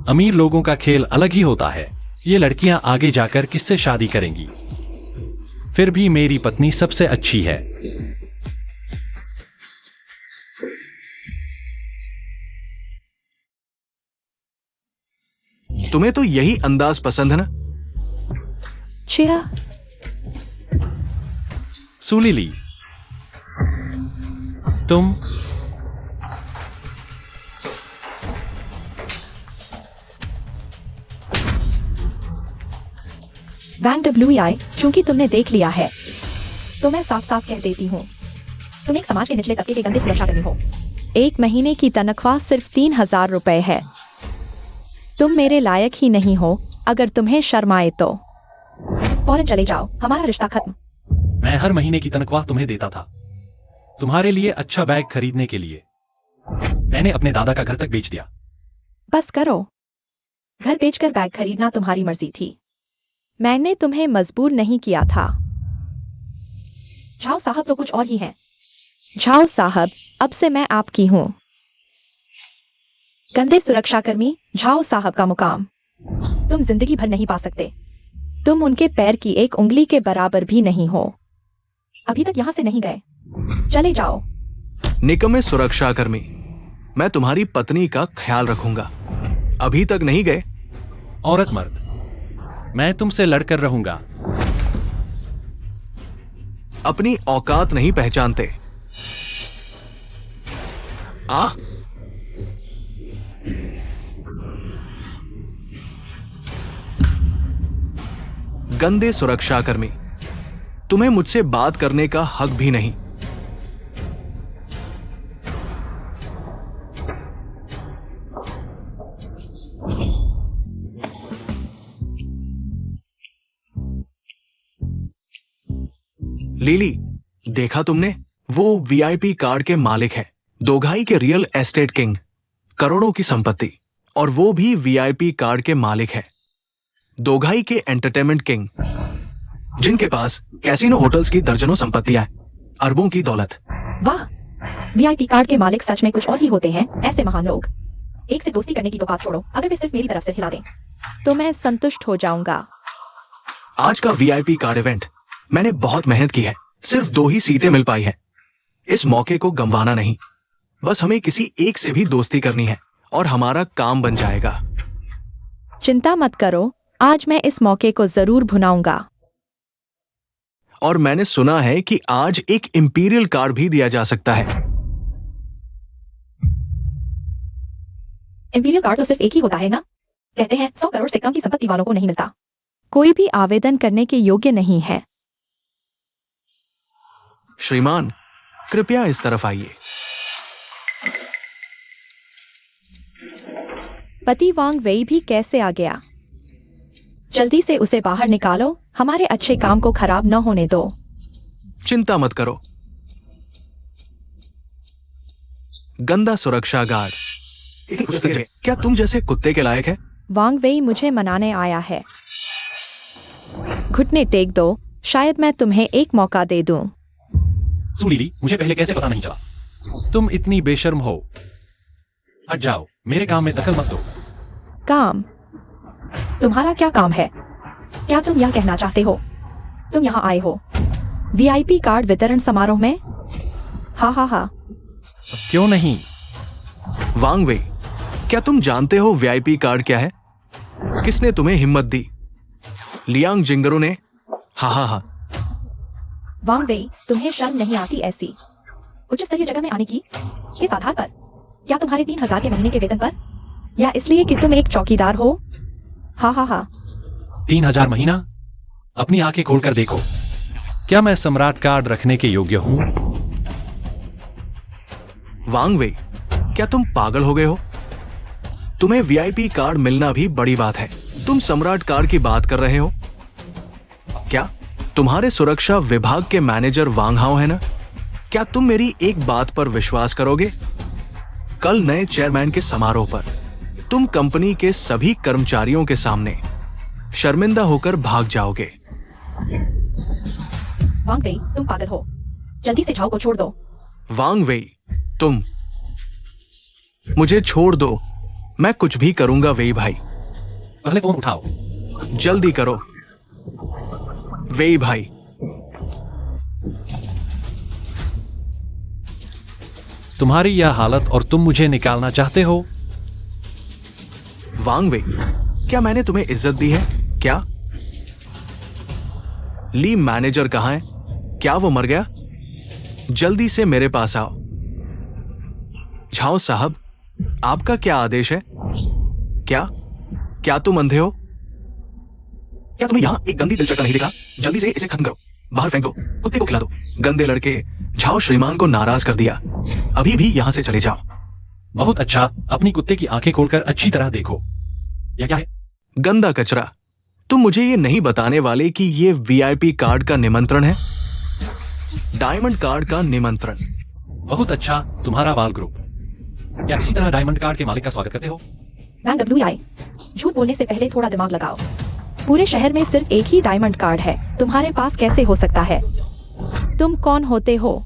अमीर लोगों का खेल अलग ही होता है। ये लड़कियां आगे जाकर किससे शादी करेंगी? फिर भी मेरी पत्नी सबसे अच्छी है। तुम्हें तो यही अंदाज पसंद है ना? चिया, सुलीली, तुम वैंग डब्ल्यूआई, चूंकि तुमने देख लिया है तो मैं साफ साफ कह देती हूँ, तुम एक समाज के निचले तबके के गंदे सुरक्षाकर्मी हो। 1 महीने की तनख्वाह सिर्फ 3,000 रुपए है। तुम मेरे लायक ही नहीं हो। अगर तुम्हें शर्म आए तो फौरन चले जाओ, हमारा रिश्ता खत्म। मैं हर महीने की तनख्वाह तुम्हें देता था, तुम्हारे लिए अच्छा बैग खरीदने के लिए। मैंने अपने दादा का घर तक बेच दिया। बस करो, घर बेचकर बैग खरीदना तुम्हारी मर्जी थी, मैंने तुम्हें मजबूर नहीं किया था। झाओ साहब तो कुछ और ही हैं। झाओ साहब, अब से मैं आपकी हूँ। गंदे सुरक्षाकर्मी झाओ साहब का मुकाम तुम जिंदगी भर नहीं पा सकते। तुम उनके पैर की एक उंगली के बराबर भी नहीं हो। अभी तक यहाँ से नहीं गए, चले जाओ। निकम्मे सुरक्षाकर्मी, मैं तुम्हारी पत्नी का ख्याल रखूंगा। अभी तक नहीं गए? औरत मर्द, मैं तुमसे लड़कर रहूंगा। अपनी औकात नहीं पहचानते। आ गंदे सुरक्षाकर्मी, तुम्हें मुझसे बात करने का हक भी नहीं। लीली, देखा तुमने? वो वीआईपी कार्ड के मालिक है, दोघाई के रियल एस्टेट किंग, करोड़ों की संपत्ति, और वो भी वीआईपी कार्ड के मालिक है, दोघाई के एंटरटेनमेंट किंग, जिनके पास कैसीनो होटल्स की दर्जनों संपत्तियां हैं, अरबों की दौलत। वाह, वीआईपी कार्ड के मालिक सच में कुछ और ही होते हैं, ऐसे महान लोग। एक से दोस्ती करने की तो बात छोड़ो, अगर वे सिर्फ मेरी तरफ से खिला दें तो मैं संतुष्ट हो जाऊंगा। आज का वीआईपी कार्ड इवेंट मैंने बहुत मेहनत की है, सिर्फ 2 ही सीटें मिल पाई है। इस मौके को गंवाना नहीं, बस हमें किसी एक से भी दोस्ती करनी है और हमारा काम बन जाएगा। चिंता मत करो, आज मैं इस मौके को जरूर भुनाऊंगा। और मैंने सुना है कि आज एक इंपीरियल कार्ड भी दिया जा सकता है। इंपीरियल कार्ड तो सिर्फ एक ही होता है ना? कहते हैं 100 करोड़ से कम की संपत्ति वालों को नहीं मिलता। कोई भी आवेदन करने के योग्य नहीं है। श्रीमान, कृपया इस तरफ आइए। पति वांग वेई भी कैसे आ गया? जल्दी से उसे बाहर निकालो, हमारे अच्छे काम को खराब न होने दो। चिंता मत करो। गंदा सुरक्षा गार्ड, क्या तुम जैसे कुत्ते के लायक है? वांग वेई मुझे मनाने आया है। घुटने टेक दो, शायद मैं तुम्हें एक मौका दे दूं। सुलीली, मुझे पहले कैसे पता नहीं चला? तुम इतनी बेशर्म हो। हट जाओ, मेरे काम में दखल मत दो। काम? तुम्हारा क्या काम है? क्या तुम यह कहना चाहते हो तुम यहाँ आए हो वीआईपी कार्ड वितरण समारोह में? हा हा हा। क्यों नहीं? वांग वेई, क्या तुम जानते हो वीआईपी कार्ड क्या है? किसने तुम्हें हिम्मत दी? लियांग जिंगरू ने? हा हा हा। वांग वेई, तुम्हें शर्म नहीं आती ऐसी उच्च स्तरीय जगह में आने की? किस आधार पर? क्या तुम्हारे 3,000 के महीने के वेतन पर, या इसलिए कि तुम एक चौकीदार हो? हा हा हा। 3,000 महीना? अपनी आंखें खोलकर देखो, क्या मैं सम्राट कार्ड रखने के योग्य हूं? वांग वेई, क्या तुम पागल हो गए हो? तुम्हें वीआईपी कार्ड मिलना भी बड़ी बात है, तुम सम्राट कार्ड की बात कर रहे हो? क्या तुम्हारे सुरक्षा विभाग के मैनेजर वांग हाओ है ना? क्या तुम मेरी एक बात पर विश्वास करोगे? कल नए चेयरमैन के समारोह पर तुम कंपनी के सभी कर्मचारियों के सामने शर्मिंदा होकर भाग जाओगे। वांग वेई, तुम पागल हो, जल्दी से झाओ को छोड़ दो। वांग वेई, तुम मुझे छोड़ दो। मैं कुछ भी करूंगा वेई भाई। पहले फोन उठाओ। जल्दी करो वेई भाई। तुम्हारी यह हालत और तुम मुझे निकालना चाहते हो? वांग वेई, क्या मैंने तुम्हें इज्जत दी है क्या? ली मैनेजर कहां है? क्या वो मर गया? जल्दी से मेरे पास आओ। झाओ साहब, आपका क्या आदेश है? क्या तुम अंधे हो? क्या तुम्हें यहां एक गंदी दिलचस्पी नहीं दिखा? जल्दी से इसे खत्म करो, बाहर फेंक दो, कुत्ते को खिला दो। गंदे लड़के, झाओ श्रीमान को नाराज कर दिया। अभी भी यहां से चले जाओ। बहुत अच्छा, अपनी कुत्ते की आंखें खोलकर अच्छी तरह देखो। यह क्या है? गंदा कचरा। तुम मुझे ये नहीं बताने वाले कि ये वीआईपी कार्ड का निमंत्रण है? डायमंड कार्ड का निमंत्रण। बहुत अच्छा, तुम्हारा वाल ग्रुप। क्या इसी तरह डायमंड कार्ड के मालिक का स्वागत करते हो? बैंक WI, झूठ बोलने से पहले थोड़ा दिमाग लगाओ। पूरे शहर में सिर्फ एक ही डायमंड कार्ड है, तुम्हारे पास कैसे हो सकता है? तुम कौन होते हो?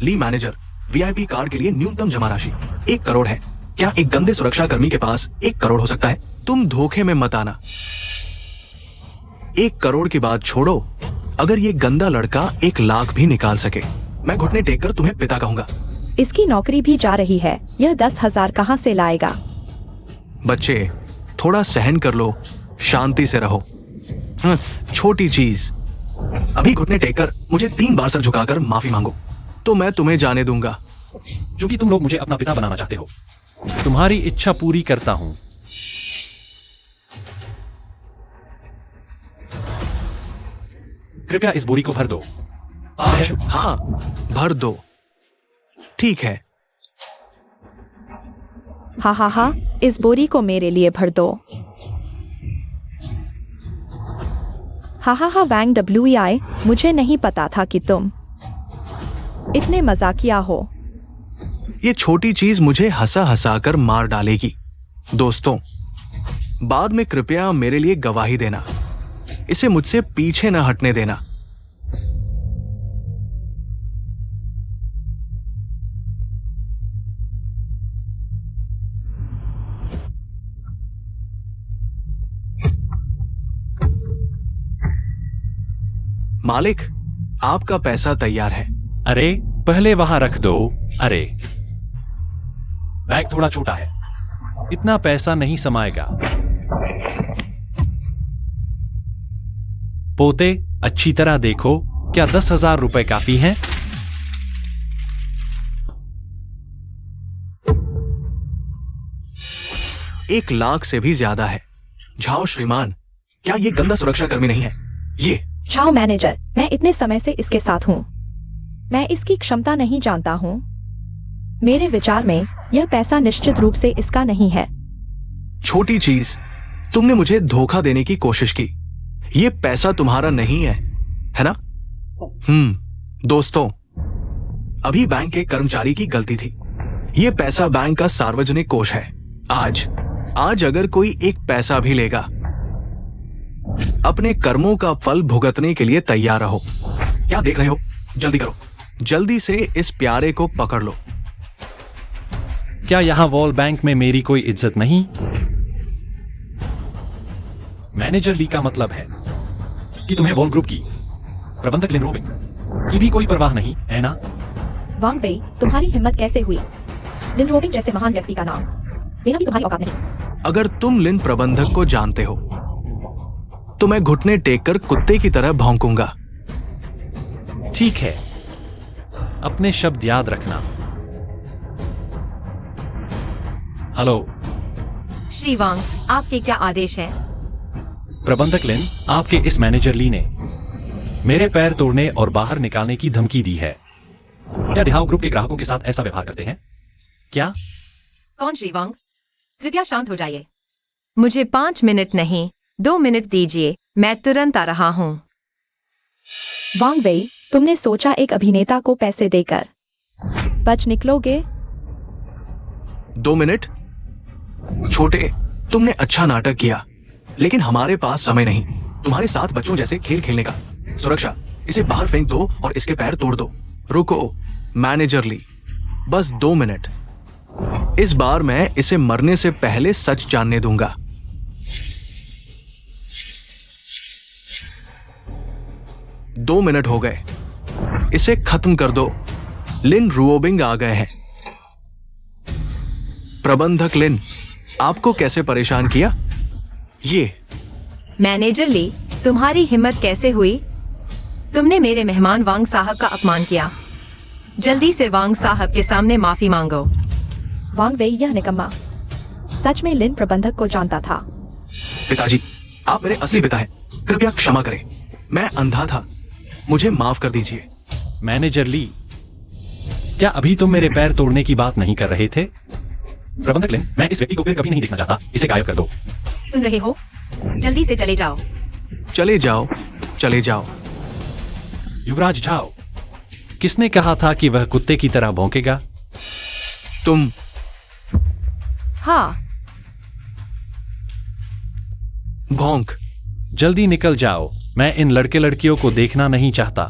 ली मैनेजर, वीआईपी कार्ड के लिए न्यूनतम जमा राशि 1 करोड़ है। क्या एक गंदे सुरक्षा कर्मी के पास 1 करोड़ हो सकता है? तुम धोखे में मत आना। 1 करोड़ की बात छोड़ो, अगर ये गंदा लड़का 1 लाख भी निकाल सके, मैं घुटने टेक कर तुम्हें पिता कहूंगा। इसकी नौकरी भी जा रही है, यह 10,000 कहां से लाएगा? बच्चे, थोड़ा सहन कर लो, शांति से रहो। छोटी चीज। अभी घुटने टेक कर मुझे 3 बार सर झुकाकर माफी मांगो, तो मैं तुम्हें जाने दूंगा। क्योंकि तुम लोग मुझे अपना पिता बनाना चाहते हो। तुम्हारी इच्छा पूरी करता हूं। कृपया इस बोरी को भर दो। हाँ, भर दो। ठीक है। हा, इस बोरी को मेरे लिए भर दो। हा, वैंग WI, मुझे नहीं पता था कि तुम इतने मजाकिया हो। ये छोटी चीज मुझे हंसा हंसा कर मार डालेगी। दोस्तों, बाद में कृपया मेरे लिए गवाही देना। इसे मुझसे पीछे न हटने देना। मालिक, आपका पैसा तैयार है। अरे, पहले वहां रख दो। अरे, बैग थोड़ा छोटा है, इतना पैसा नहीं समाएगा। पोते, अच्छी तरह देखो, क्या 10,000 रुपए काफी हैं? एक लाख से भी ज्यादा है। झाओ श्रीमान, क्या ये गंदा सुरक्षा कर्मी नहीं है? ये झाओ मैनेजर, मैं इतने समय से इसके साथ हूँ। मैं इसकी क्षमता नहीं जानता हूँ। मेरे विचार में यह पैसा निश्चित रूप से इसका नहीं है। छोटी चीज, तुमने मुझे धोखा देने की कोशिश की। ये पैसा तुम्हारा नहीं है ना? दोस्तों, अभी बैंक के कर्मचारी की गलती थी। ये पैसा बैंक का सार्वजनिक कोष है। आज अगर कोई एक पैसा भी लेगा, अपने कर्मों का फल भुगतने के लिए तैयार रहो। क्या देख रहे हो? जल्दी करो, जल्दी से इस प्यारे को पकड़ लो। क्या यहां वॉल बैंक में मेरी कोई इज्जत नहीं? मैनेजर ली का मतलब है कि तुम्हें वॉल ग्रुप की प्रबंधक लिन रोबिंग की भी कोई परवाह नहीं है ना? वांग वेई, तुम्हारी हिम्मत कैसे हुई लिन रोबिंग जैसे महान व्यक्ति का नाम लेना भी तुम्हारी औकात नहीं। अगर तुम लिन प्रबंधक को जानते हो तो मैं घुटने टेक कर कुत्ते की तरह भौंकूंगा। ठीक है, अपने शब्द याद रखना। हेलो श्री वांग, आपके क्या आदेश हैं? प्रबंधक लिन, आपके इस मैनेजर ली ने मेरे पैर तोड़ने और बाहर निकालने की धमकी दी है। क्या डिहाओ ग्रुप के ग्राहकों के साथ ऐसा व्यवहार करते हैं क्या? कौन श्री वांग? कृपया शांत हो जाइए। मुझे 5 मिनट नहीं 2 मिनट दीजिए, मैं तुरंत आ रहा हूँ। वांग वेई, तुमने सोचा एक अभिनेता को पैसे देकर बच निकलोगे? 2 मिनट? छोटे, तुमने अच्छा नाटक किया, लेकिन हमारे पास समय नहीं तुम्हारे साथ बच्चों जैसे खेल खेलने का। सुरक्षा, इसे बाहर फेंक दो और इसके पैर तोड़ दो। रुको मैनेजर ली, बस 2 मिनट। इस बार मैं इसे मरने से पहले सच जानने दूंगा। दो मिनट हो गए, इसे खत्म कर दो। लिन रुओबिंग आ गए हैं। प्रबंधक लिन, आपको कैसे परेशान किया? ये मैनेजर ली, तुम्हारी हिम्मत कैसे हुई? तुमने मेरे मेहमान वांग साहब का अपमान किया। जल्दी से वांग साहब के सामने माफी मांगो। वांग वेई यह निकम्मा सच में लिन प्रबंधक को जानता था। पिताजी, आप मेरे असली पिता हैं। कृपया क्षमा करें, मैं अंधा था, मुझे माफ कर दीजिए। मैनेजर ली, क्या अभी तुम मेरे पैर तोड़ने की बात नहीं कर रहे थे? प्रबंधक लिन, मैं इस व्यक्ति को फिर कभी नहीं देखना चाहता। इसे गायब कर दो। सुन रहे हो? जल्दी से चले जाओ। चले जाओ, चले जाओ। युवराज झाओ, किसने कहा था कि वह कुत्ते की तरह भौंकेगा? तुम हाँ, भौंक। जल्दी निकल जाओ, मैं इन लड़के लड़कियों को देखना नहीं चाहता।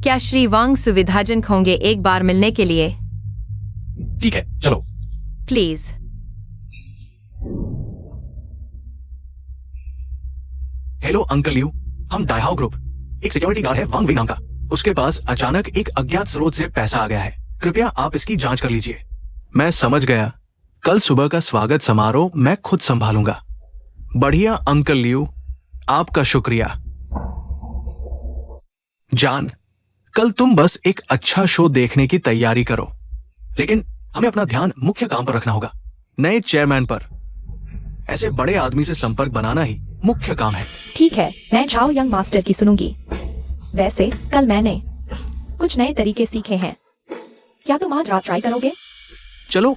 क्या श्री वांग सुविधाजनक होंगे एक बार मिलने के लिए? ठीक है, चलो। प्लीज। हेलो अंकल यू, हम डायहाउ ग्रुप। एक सिक्योरिटी गार्ड है वांग वे नाम का। उसके पास अचानक एक अज्ञात स्रोत से पैसा आ गया है। कृपया आप इसकी जांच कर लीजिए। मैं समझ गया। कल सुबह का स्वागत समारोह मैं खुद संभालूंगा। बढ़िया अंकल लियू, आपका शुक्रिया। जान, कल तुम बस एक अच्छा शो देखने की तैयारी करो, लेकिन हमें अपना ध्यान मुख्य काम पर रखना होगा, नए चेयरमैन पर। ऐसे बड़े आदमी से संपर्क बनाना ही मुख्य काम है। ठीक है, मैं झाओ यंग मास्टर की सुनूंगी। वैसे कल मैंने कुछ नए तरीके सीखे हैं। क्या तुम आज रात ट्राई करोगे? चलो।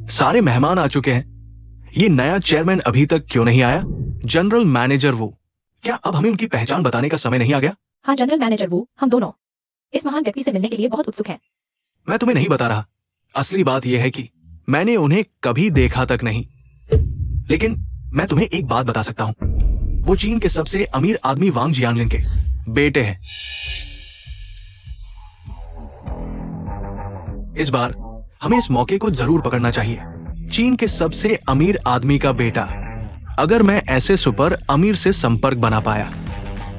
सारे मेहमान आ चुके हैं। ये नया चेयरमैन अभी तक क्यों नहीं आया? जनरल मैनेजर वो, क्या अब हमें उनकी पहचान बताने का समय नहीं आ गया? हाँ जनरल मैनेजर वो, हम दोनों इस महान व्यक्ति से मिलने के लिए बहुत उत्सुक हैं। मैं तुम्हें नहीं बता रहा। असली बात यह है कि मैंने उन्हें कभी देखा तक नहीं, लेकिन मैं तुम्हें एक बात बता सकता हूं। वो चीन के सबसे अमीर आदमी वांग जियांगलिन के बेटे हैं। इस बार हमें इस मौके को जरूर पकड़ना चाहिए। चीन के सबसे अमीर आदमी का बेटा। अगर मैं ऐसे सुपर अमीर से संपर्क बना पाया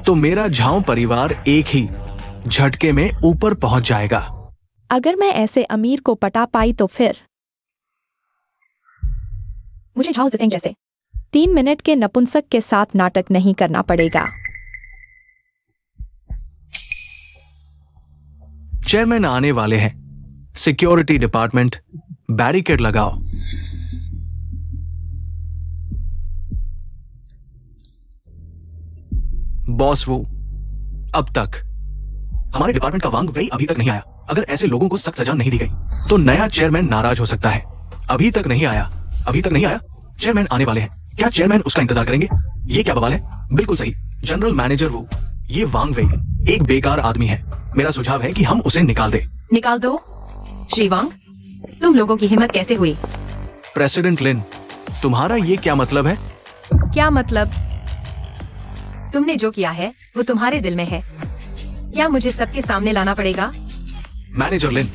तो मेरा झाओ परिवार एक ही झटके में ऊपर पहुंच जाएगा। अगर मैं ऐसे अमीर को पटा पाई तो फिर मुझे झाओ जिफेंग जैसे 3 मिनट के नपुंसक के साथ नाटक नहीं करना पड़ेगा। चेयरमैन आने वाले हैं। सिक्योरिटी डिपार्टमेंट, बैरिकेड लगाओ। बॉस वो, अब तक हमारे डिपार्टमेंट का वांग वेई अभी तक नहीं आया। अगर ऐसे लोगों को सख्त सजा नहीं दी गई तो नया चेयरमैन नाराज हो सकता है। अभी तक नहीं आया, अभी तक नहीं आया। चेयरमैन आने वाले हैं। क्या चेयरमैन उसका इंतजार करेंगे? ये क्या बवाल है? बिल्कुल सही, जनरल मैनेजर वो। ये वांग वेई एक बेकार आदमी है। मेरा सुझाव है कि हम उसे निकाल दें। निकाल दो। श्री वांग, तुम लोगों की हिम्मत कैसे हुई? प्रेसिडेंट लिन, तुम्हारा ये क्या मतलब है? क्या मतलब? तुमने जो किया है वो तुम्हारे दिल में है। क्या मुझे सबके सामने लाना पड़ेगा? मैनेजर लिन,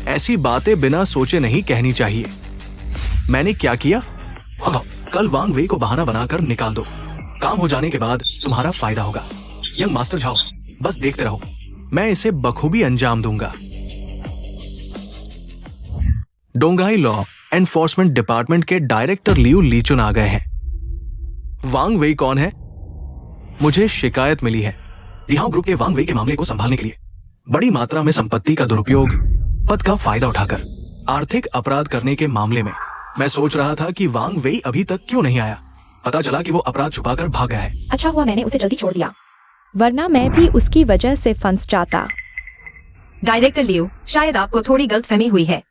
ऐसी बातें बिना सोचे नहीं कहनी चाहिए। मैंने क्या किया? हाँ, कल वांग वेई को बहाना बनाकर निकाल दो। काम हो जाने के बाद तुम्हारा फायदा होगा। यंग मास्टर झाओ, बस देखते रहो, मैं इसे बखूबी अंजाम दूंगा। डोंगाई लॉ एनफोर्समेंट डिपार्टमेंट के डायरेक्टर लियू लीचुन आ गए हैं। वांग वेई कौन है? मुझे शिकायत मिली है लिहाओ ग्रुप के वांग वेई के मामले को संभालने के लिए। बड़ी मात्रा में संपत्ति का दुरुपयोग, पद का फायदा उठाकर आर्थिक अपराध करने के मामले में मैं सोच रहा था कि वांग वेई अभी तक क्यों नहीं आया। पता चला कि वो अपराध छुपाकर भाग गया है। अच्छा हुआ मैंने उसे जल्दी छोड़ दिया, वरना मैं भी उसकी वजह से फंस जाता। डायरेक्टर लियो, शायद आपको थोड़ी गलतफहमी हुई है।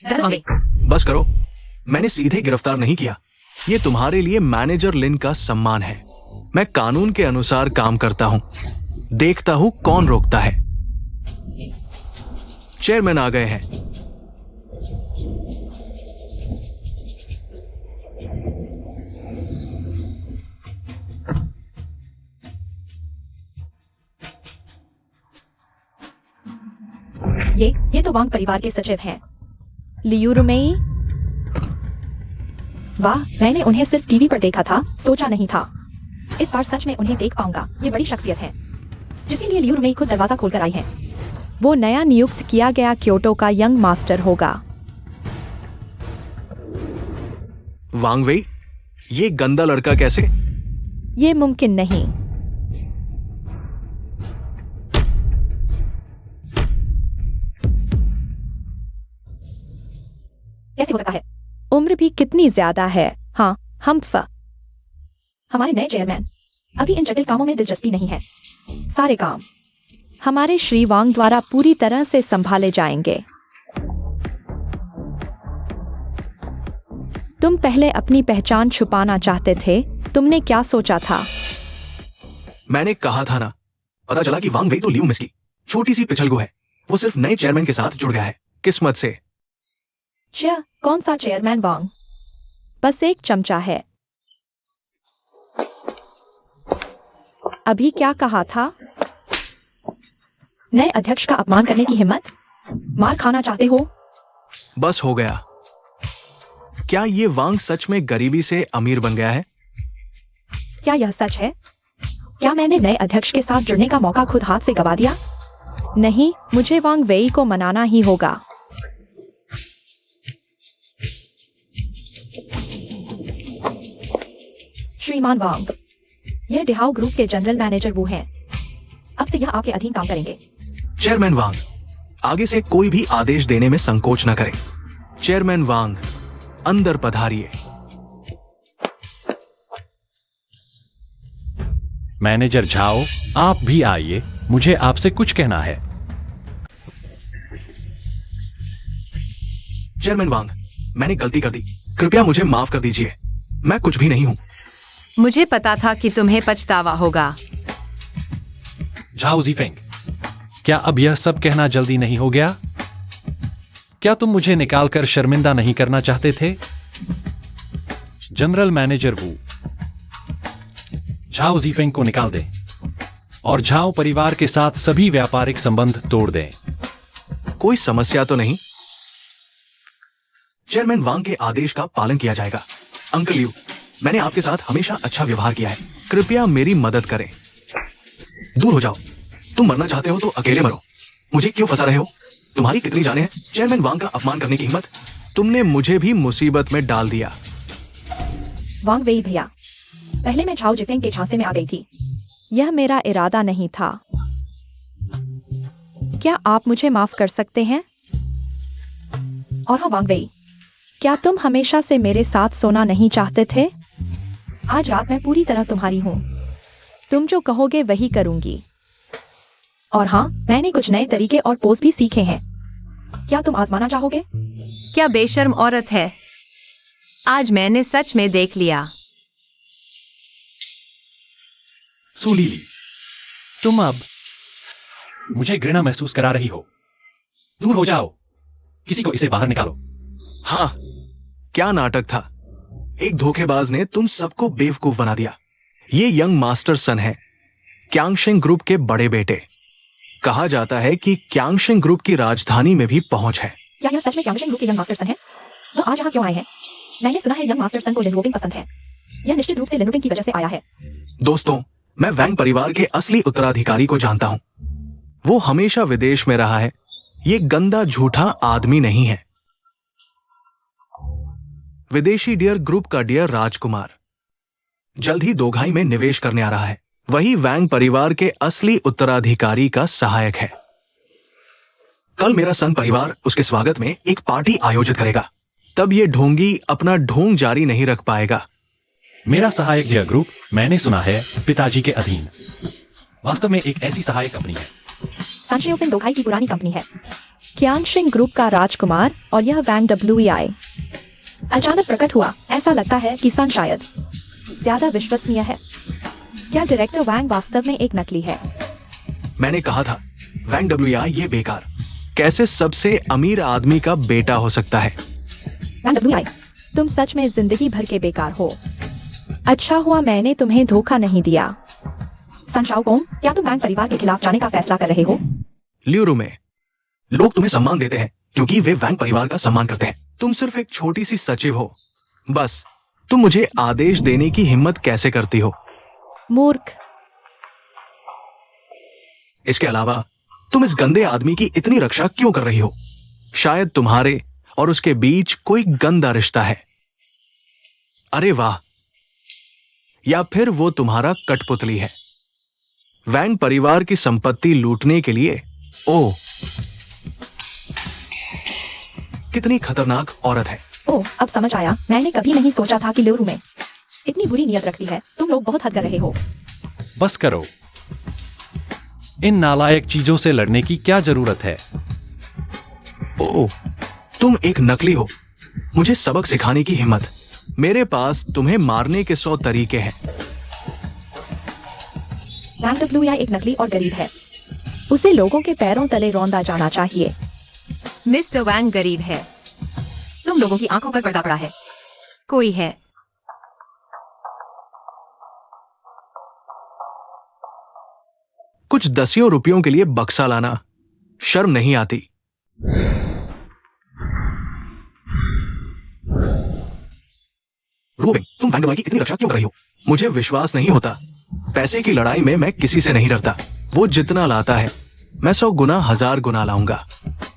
बस करो, मैंने सीधे गिरफ्तार नहीं किया। ये तुम्हारे लिए मैनेजर लिन का सम्मान है। मैं कानून के अनुसार काम करता हूं, देखता हूं कौन रोकता है। चेयरमैन आ गए हैं। ये तो वांग परिवार के सचिव हैं। लियू रुमेई। वाह, मैंने उन्हें सिर्फ टीवी पर देखा था, सोचा नहीं था इस बार सच में उन्हें देख पाऊंगा। ये बड़ी शख्सियत है, जिसके लिए लियू रुमेई खुद दरवाजा खोलकर आई हैं। वो नया नियुक्त किया गया क्योटो का यंग मास्टर होगा। वांग वेई, ये गंदा लड़का कैसे? ये मुमकिन नहीं। कैसे हो सकता है? उम्र भी कितनी ज्यादा है। हाँ, हमारे नए चेयरमैन अभी इन जटिल कामों में दिलचस्पी नहीं है। सारे काम हमारे श्री वांग द्वारा पूरी तरह से संभाले जाएंगे। तुम पहले अपनी पहचान छुपाना चाहते थे, तुमने क्या सोचा था? मैंने कहा था ना। पता चला कि वांग वेई तो लियू मिस की छोटी सी पिछलगो है। वो सिर्फ नए चेयरमैन के साथ जुड़ गया है, किस्मत से। क्या? कौन सा चेयरमैन वांग? बस एक चमचा है। अभी क्या कहा था? नए अध्यक्ष का अपमान करने की हिम्मत? मार खाना चाहते हो? बस हो गया। क्या ये वांग सच में गरीबी से अमीर बन गया है? क्या यह सच है? क्या मैंने नए अध्यक्ष के साथ जुड़ने का मौका खुद हाथ से गवा दिया? नहीं, मुझे वांग वेई को मनाना ही होगा। श्रीमान वांग, यह डिहाओ ग्रुप के जनरल मैनेजर वो हैं। अब से यह आपके अधीन काम करेंगे। चेयरमैन वांग, आगे से कोई भी आदेश देने में संकोच न करें। चेयरमैन वांग, अंदर पधारिए। मैनेजर झाओ, आप भी आइए, मुझे आपसे कुछ कहना है। चेयरमैन वांग, मैंने गलती कर दी, कृपया मुझे माफ कर दीजिए। मैं कुछ भी नहीं हूं। मुझे पता था कि तुम्हें पछतावा होगा। झाओ जीफेंग, क्या अब यह सब कहना जल्दी नहीं हो गया? क्या तुम मुझे निकालकर शर्मिंदा नहीं करना चाहते थे? जनरल मैनेजर वू, झाओ जीफेंग को निकाल दें और झाओ परिवार के साथ सभी व्यापारिक संबंध तोड़ दें। कोई समस्या तो नहीं? चेयरमैन वांग के आदेश का पालन किया जाएगा। अंकल यू, मैंने आपके साथ हमेशा अच्छा व्यवहार किया है, कृपया मेरी मदद करें। दूर हो जाओ। तुम मरना चाहते हो तो अकेले मरो, मुझे क्यों फंसा रहे हो? तुम्हारी कितनी जाने हैं चेयरमैन वांग का अपमान करने की हिम्मत? तुमने मुझे भी मुसीबत में डाल दिया। वांग वेई भैया, पहले मैं झाओ जिफेंग के झांसे में आ गई थी। यह मेरा इरादा नहीं था। क्या आप मुझे माफ कर सकते हैं? और हाँ वांग वेई, क्या तुम हमेशा से मेरे साथ सोना नहीं चाहते थे? आज रात मैं पूरी तरह तुम्हारी हूँ। तुम जो कहोगे वही करूंगी। और हाँ, मैंने कुछ नए तरीके और पोज भी सीखे हैं। क्या तुम आजमाना चाहोगे? क्या बेशर्म औरत है। आज मैंने सच में देख लिया। सुलीली, तुम अब मुझे घृणा महसूस करा रही हो। दूर हो जाओ, किसी को इसे बाहर निकालो। हाँ, क्या नाटक था। एक धोखेबाज ने तुम सबको बेवकूफ बना दिया। ये यंग मास्टर सन है, क्यांगशिंग ग्रुप के बड़े बेटे। कहा जाता है कि क्यांगशिंग ग्रुप की राजधानी में भी पहुंच है। क्या यह सच में क्यांगशिंग ग्रुप के यंग मास्टर सन है? वो आज यहाँ क्यों आए हैं? मैंने सुना है यंग मास्टर सन को लिनवोपिंग पसंद है। यह निश्चित रूप से लिनवोपिंग की वजह से आया है। दोस्तों, मैं वैंग परिवार के असली उत्तराधिकारी को जानता हूं। वो हमेशा विदेश में रहा है। ये गंदा झूठा आदमी नहीं है। विदेशी डियर ग्रुप का डियर राजकुमार जल्द ही दोघाई में निवेश करने आ रहा है। वही वैंग परिवार के असली उत्तराधिकारी का सहायक है। कल मेरा सन परिवार उसके स्वागत में एक पार्टी आयोजित करेगा। तब ये ढोंगी अपना ढोंग जारी नहीं रख पाएगा। मेरा सहायक डियर ग्रुप, मैंने सुना है, पिताजी के अधीन। वास्तव में एक ऐसी सहायक कंपनी है। संशयोपिन दोघाई की पुरानी कंपनी है। क्यांगशिंग ग्रुप का राजकुमार और यह वैंग WEI अचानक प्रकट हुआ। ऐसा लगता है कि सन शायद ज्यादा विश्वसनीय है। क्या डायरेक्टर वैंग वास्तव में एक नकली है? मैंने कहा था, वैंग WEI ये बेकार। कैसे सबसे अमीर आदमी का बेटा हो सकता है? वैंग WEI, तुम सच में जिंदगी भर के बेकार हो। अच्छा हुआ मैंने तुम्हें धोखा नहीं दिया। सन शाओकोंग, क्या तुम वैंग परिवार के खिलाफ जाने का फैसला कर रहे हो? ल्यूरू में लोग तुम्हें सम्मान देते हैं क्योंकि वे वैंग परिवार का सम्मान करते हैं। तुम सिर्फ एक छोटी सी सचिव हो, बस। तुम मुझे आदेश देने की हिम्मत कैसे करती हो? मूर्ख। इसके अलावा तुम इस गंदे आदमी की इतनी रक्षा क्यों कर रही हो? शायद तुम्हारे और उसके बीच कोई गंदा रिश्ता है। अरे वाह, या फिर वो तुम्हारा कठपुतली है, वैंग परिवार की संपत्ति लूटने के लिए। ओह, कितनी खतरनाक औरत है। ओह, अब समझ आया। मैंने कभी नहीं सोचा था कि लुरु में इतनी बुरी नीयत रखती है। तुम लोग बहुत हद कर रहे हो। बस करो। इन नालायक चीजों से लड़ने की क्या जरूरत है? ओह, तुम एक नकली हो। मुझे सबक सिखाने की हिम्मत। मेरे पास तुम्हें मारने के 100 तरीके हैं। वैंग द ब्लू आई एक नकली और गरीब है। उसे लोगों के पैरों तले रौंदा जाना चाहिए। मिस्टर वैंग गरीब है। तुम लोगों की आंखों पर पर्दा पड़ा है। कोई है। कुछ दसियों रुपयों के लिए बक्सा लाना शर्म नहीं आती? रूबिन, तुम वैंग की इतनी रक्षा क्यों कर रही हो? मुझे विश्वास नहीं होता। पैसे की लड़ाई में मैं किसी से नहीं डरता। वो जितना लाता है मैं 100 गुना 1000 गुना लाऊंगा।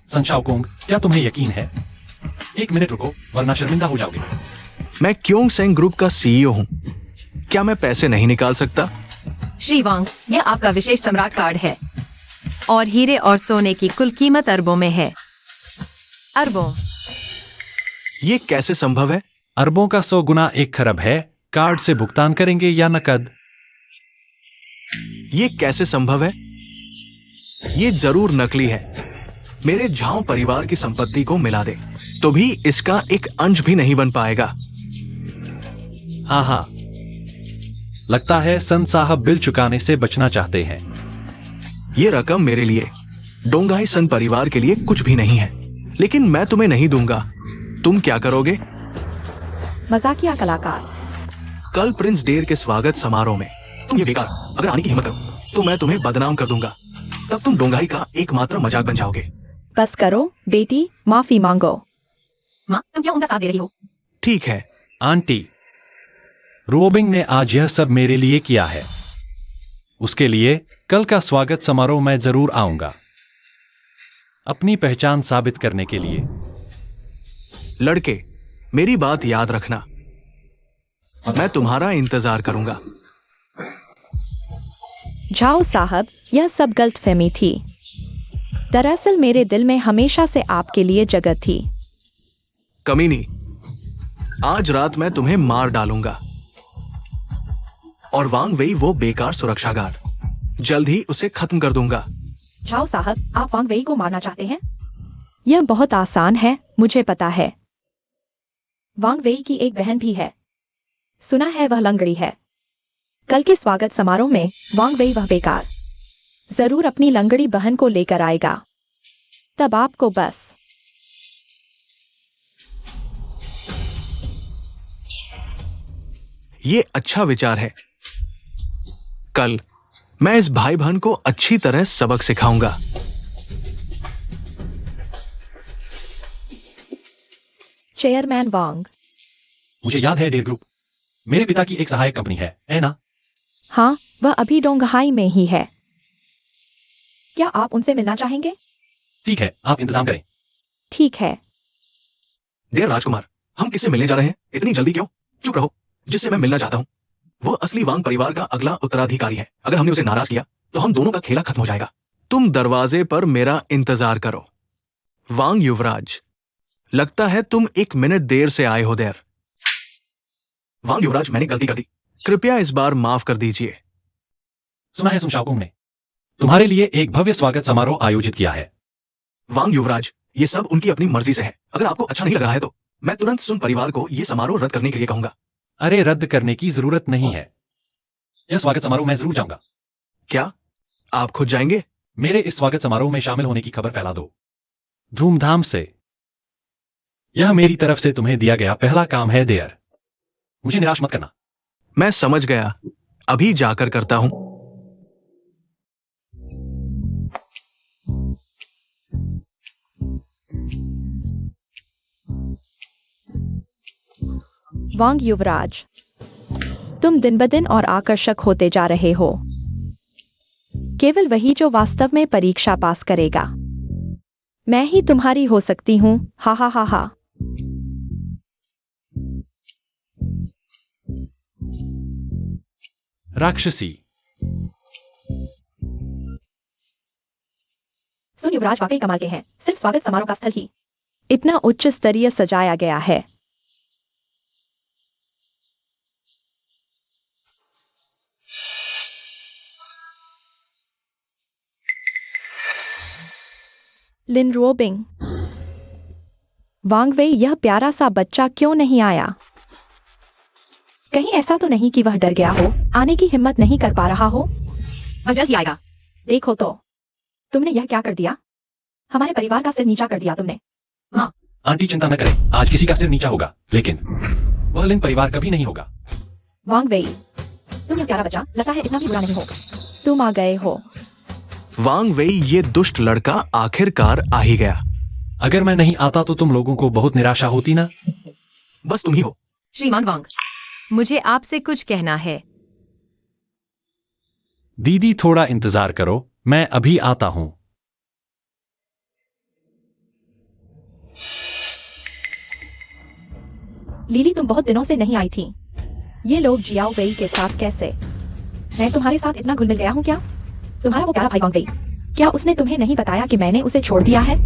सन शाओकुंग, क्या तुम्हें यकीन है? एक मिनट रुको, वरना शर्मिंदा हो जाओगे। मैं क्योंग सेंग ग्रुप का सीईओ हूं। क्या मैं पैसे नहीं निकाल सकता? श्री वांग, यह आपका विशेष सम्राट कार्ड है और हीरे और सोने की कुल कीमत अरबों में है। अरबों। ये कैसे संभव है? अरबों का 100 गुना 1 खरब है। कार्ड से भुगतान करेंगे या नकद? ये कैसे संभव है? ये जरूर नकली है। मेरे झाओ परिवार की संपत्ति को मिला दे तो भी इसका एक अंश भी नहीं बन पाएगा। हाँ हाँ, लगता है सन साहब बिल चुकाने से बचना चाहते हैं। ये रकम मेरे लिए, डोंगाई सन परिवार के लिए कुछ भी नहीं है, लेकिन मैं तुम्हें नहीं दूंगा। तुम क्या करोगे? मजाकिया कलाकार। कल प्रिंस डेर के स्वागत समारोह में तुम ये बेकार, अगर आने की हिम्मत करो तो मैं तुम्हें बदनाम कर दूंगा। तब तुम डोंगाई का एकमात्र मजाक बन जाओगे। बस करो बेटी, माफी मांगो। माँ, तुम क्यों उनका साथ दे रही हो? ठीक है आंटी, रोबिंग ने आज यह सब मेरे लिए किया है। उसके लिए कल का स्वागत समारोह मैं जरूर आऊंगा, अपनी पहचान साबित करने के लिए। लड़के, मेरी बात याद रखना। मैं तुम्हारा इंतजार करूंगा। झाओ साहब, यह सब गलतफहमी थी। दरअसल मेरे दिल में हमेशा से आपके लिए जगह थी। कमीनी, आज रात मैं तुम्हें मार डालूंगा। और वांग वेई वो बेकार सुरक्षा गार्ड, जल्द ही उसे खत्म कर दूंगा। झाओ साहब, आप वांग वेई को मारना चाहते हैं? यह बहुत आसान है, मुझे पता है। वांग वेई की एक बहन भी है। सुना है वह लंगड़ी है। कल के स्वागत समारोह में वांग वेई वह बेकार जरूर अपनी लंगड़ी बहन को लेकर आएगा। तब आपको बस ये अच्छा विचार है। कल मैं इस भाई बहन को अच्छी तरह सबक सिखाऊंगा। चेयरमैन वांग। मुझे याद है डेर ग्रुप मेरे पिता की एक सहायक कंपनी है ना? हाँ, वह अभी डोंगहाई में ही है। क्या आप उनसे मिलना चाहेंगे? ठीक है, आप इंतजाम करें। ठीक है। देर राजकुमार, हम किससे मिलने जा रहे हैं? इतनी जल्दी क्यों? चुप रहो। जिससे मैं मिलना चाहता हूँ वो असली वांग परिवार का अगला उत्तराधिकारी है। अगर हमने उसे नाराज किया तो हम दोनों का खेला खत्म हो जाएगा। तुम दरवाजे पर मेरा इंतजार करो। वांग युवराज, लगता है तुम 1 मिनट देर से आए हो। देर। वांग युवराज, मैंने गलती कर दी, कृपया इस बार माफ कर दीजिए। सुना है सुन शाओकुंग ने तुम्हारे लिए एक भव्य स्वागत समारोह आयोजित किया है। वांग युवराज, ये सब उनकी अपनी मर्जी से है। अगर आपको अच्छा नहीं लग रहा है तो मैं तुरंत सुन परिवार को यह समारोह रद्द करने के लिए कहूंगा। अरे, रद्द करने की जरूरत नहीं है। यह स्वागत समारोह मैं जरूर जाऊंगा। क्या आप खुद जाएंगे? मेरे इस स्वागत समारोह में शामिल होने की खबर फैला दो धूमधाम से। यह मेरी तरफ से तुम्हें दिया गया पहला काम है देयर। मुझे निराश मत करना। मैं समझ गया, अभी जाकर करता हूं। वांग युवराज, तुम दिन ब दिन और आकर्षक होते जा रहे हो। केवल वही जो वास्तव में परीक्षा पास करेगा। मैं ही तुम्हारी हो सकती हूँ। हा हा हा हा। राक्षसी। सुन युवराज वाकई कमाल के हैं। सिर्फ स्वागत समारोह का स्थल ही इतना उच्च स्तरीय सजाया गया है। लिन रोबिंग, वांग वेई, यह प्यारा सा बच्चा क्यों नहीं आया? कहीं ऐसा तो नहीं कि वह डर गया हो, आने की हिम्मत नहीं कर पा रहा हो? वह जल्द ही आएगा। देखो तो, तुमने यह क्या कर दिया? हमारे परिवार का सिर नीचा कर दिया तुमने। माँ, आंटी चिंता न करें, आज किसी का सिर नीचा होगा, लेकिन वह लिन परिवार कभी नहीं होगा। वांग वेई, तुम यह प्यारा बच्चा लगता है इतना भी बुरा नहीं हो। तुम आ गए हो। वांग वेई, ये दुष्ट लड़का आखिरकार आ ही गया। अगर मैं नहीं आता तो तुम लोगों को बहुत निराशा होती ना। बस तुम ही हो। श्रीमान वांग, मुझे आपसे कुछ कहना है। दीदी थोड़ा इंतजार करो, मैं अभी आता हूं। लीली, तुम बहुत दिनों से नहीं आई थी। ये लोग जियाओ वेई के साथ कैसे? मैं तुम्हारे साथ इतना घुल मिल गया हूँ क्या? तुम्हारा वो प्यारा भाई वांग वेई, क्या उसने तुम्हें नहीं बताया कि मैंने उसे छोड़ दिया है?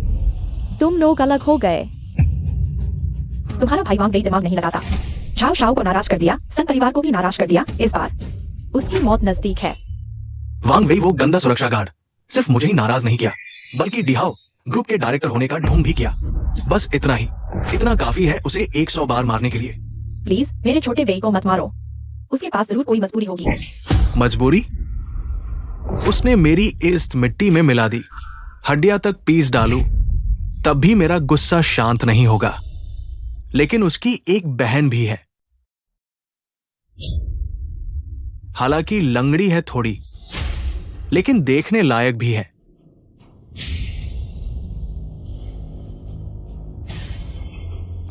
तुम लोग अलग हो गए। तुम्हारा भाई वांग वेई दिमाग नहीं लगाता। झाओ शाओ को नाराज कर दिया, सन परिवार को भी नाराज कर दिया। इस बार उसकी मौत नजदीक है। वांग वेई वो गंदा सुरक्षा गार्ड सिर्फ मुझे ही नाराज नहीं किया, बल्कि डिहाओ ग्रुप के डायरेक्टर होने का ढोंग भी किया। बस इतना ही, इतना काफी है उसे 100 बार मारने के लिए। प्लीज मेरे छोटे वेई को मत मारो। उसके पास जरूर कोई मजबूरी होगी। मजबूरी? उसने मेरी इस्त मिट्टी में मिला दी, हड्डियां तक पीस डालूं, तब भी मेरा गुस्सा शांत नहीं होगा। लेकिन उसकी एक बहन भी है, हालांकि लंगड़ी है थोड़ी, लेकिन देखने लायक भी है।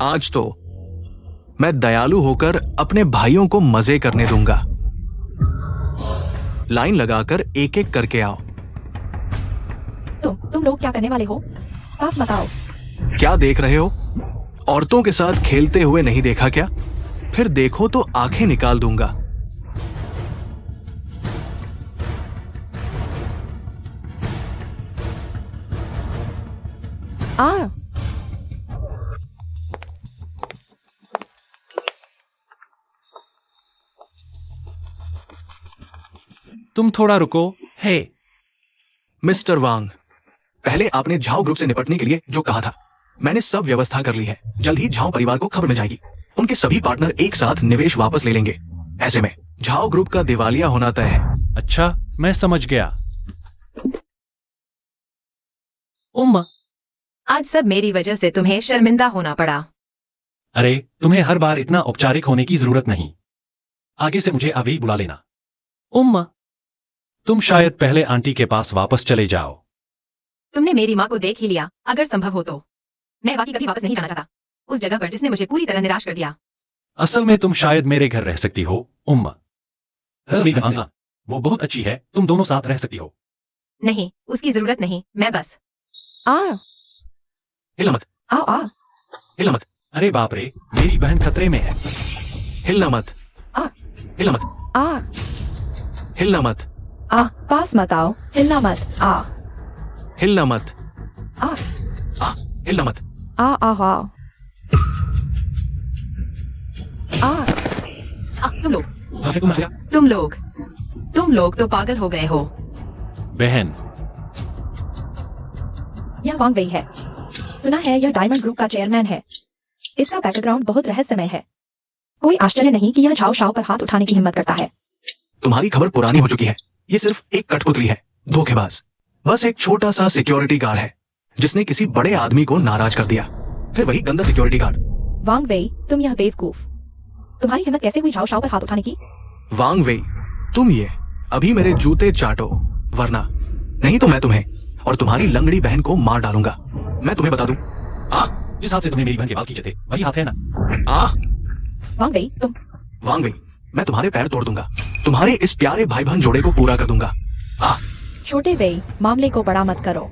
आज तो मैं दयालु होकर अपने भाइयों को मजे करने दूंगा। लाइन लगाकर एक एक करके आओ। तुम लोग क्या करने वाले हो? पास मत आओ। क्या देख रहे हो? औरतों के साथ खेलते हुए नहीं देखा क्या? फिर देखो तो आंखें निकाल दूंगा। आ तुम थोड़ा रुको। हे मिस्टर वांग, पहले आपने झाओ ग्रुप से निपटने के लिए जो कहा था, मैंने सब व्यवस्था कर ली है। जल्द ही झाओ परिवार को खबर मिल जाएगी। उनके सभी पार्टनर एक साथ निवेश वापस ले लेंगे। ऐसे में झाओ ग्रुप का दिवालिया होना तय है। अच्छा, मैं समझ गया। उम्मा, आज सब मेरी वजह से तुम्हें शर्मिंदा होना पड़ा। अरे तुम्हें हर बार इतना औपचारिक होने की जरूरत नहीं। आगे से मुझे अभी बुला लेना। उम्मा, तुम शायद पहले आंटी के पास वापस चले जाओ। तुमने मेरी माँ को देख ही लिया। अगर संभव हो तो मैं वाकई कभी वापस नहीं जाना चाहता उस जगह पर जिसने मुझे पूरी तरह निराश कर दिया। असल में तुम शायद मेरे घर रह सकती हो उम्मा। रसली गमाजा, वो बहुत अच्छी है, तुम दोनों साथ रह सकती हो। नहीं, उसकी जरूरत नहीं। मैं बस आ हिलना मत, आओ आ हिलना मत, अरे बाप रे, मेरी बहन खतरे में है। हिलना मत, आ हिलना मत, आ हिलना मत, आ पास मत आओ। हिलना मत। आ हिलना मत, आ हिलना मत। आ आ आ आ तुम लोग वालेकुम अस्सलाम। तुम लोग तो पागल हो गए हो। बहन, यह वांग वेई है। सुना है यह डायमंड ग्रुप का चेयरमैन है। इसका बैकग्राउंड बहुत रहस्यमय है। कोई आश्चर्य नहीं कि यह झाओ शाओ पर हाथ उठाने की हिम्मत करता है। तुम्हारी खबर पुरानी हो चुकी है। ये सिर्फ एक कठपुतली है, धोखेबाज। बस एक छोटा सा सिक्योरिटी गार्ड है जिसने किसी बड़े आदमी को नाराज कर दिया। फिर वही गंदा सिक्योरिटी गार्ड। वांग वेई, तुम यह बेवकूफ। तुम्हारी हिम्मत कैसे हुई झाओ शाओ पर हाथ उठाने की? वांग वेई, तुम ये अभी मेरे जूते चाटो, वरना नहीं तो मैं तुम्हें और तुम्हारी लंगड़ी बहन को मार डालूंगा। मैं तुम्हें बता दूं। आ जिस हाथ से तुमने मेरी बहन के बाल खींचे थे वही हाथ है ना? आ वांग वेई, तुम वांग वेई, मैं तुम्हारे पैर तोड़ दूंगा, तुम्हारे इस प्यारे भाई बहन जोड़े को पूरा कर दूंगा। छोटे वेई, मामले को बड़ा मत करो।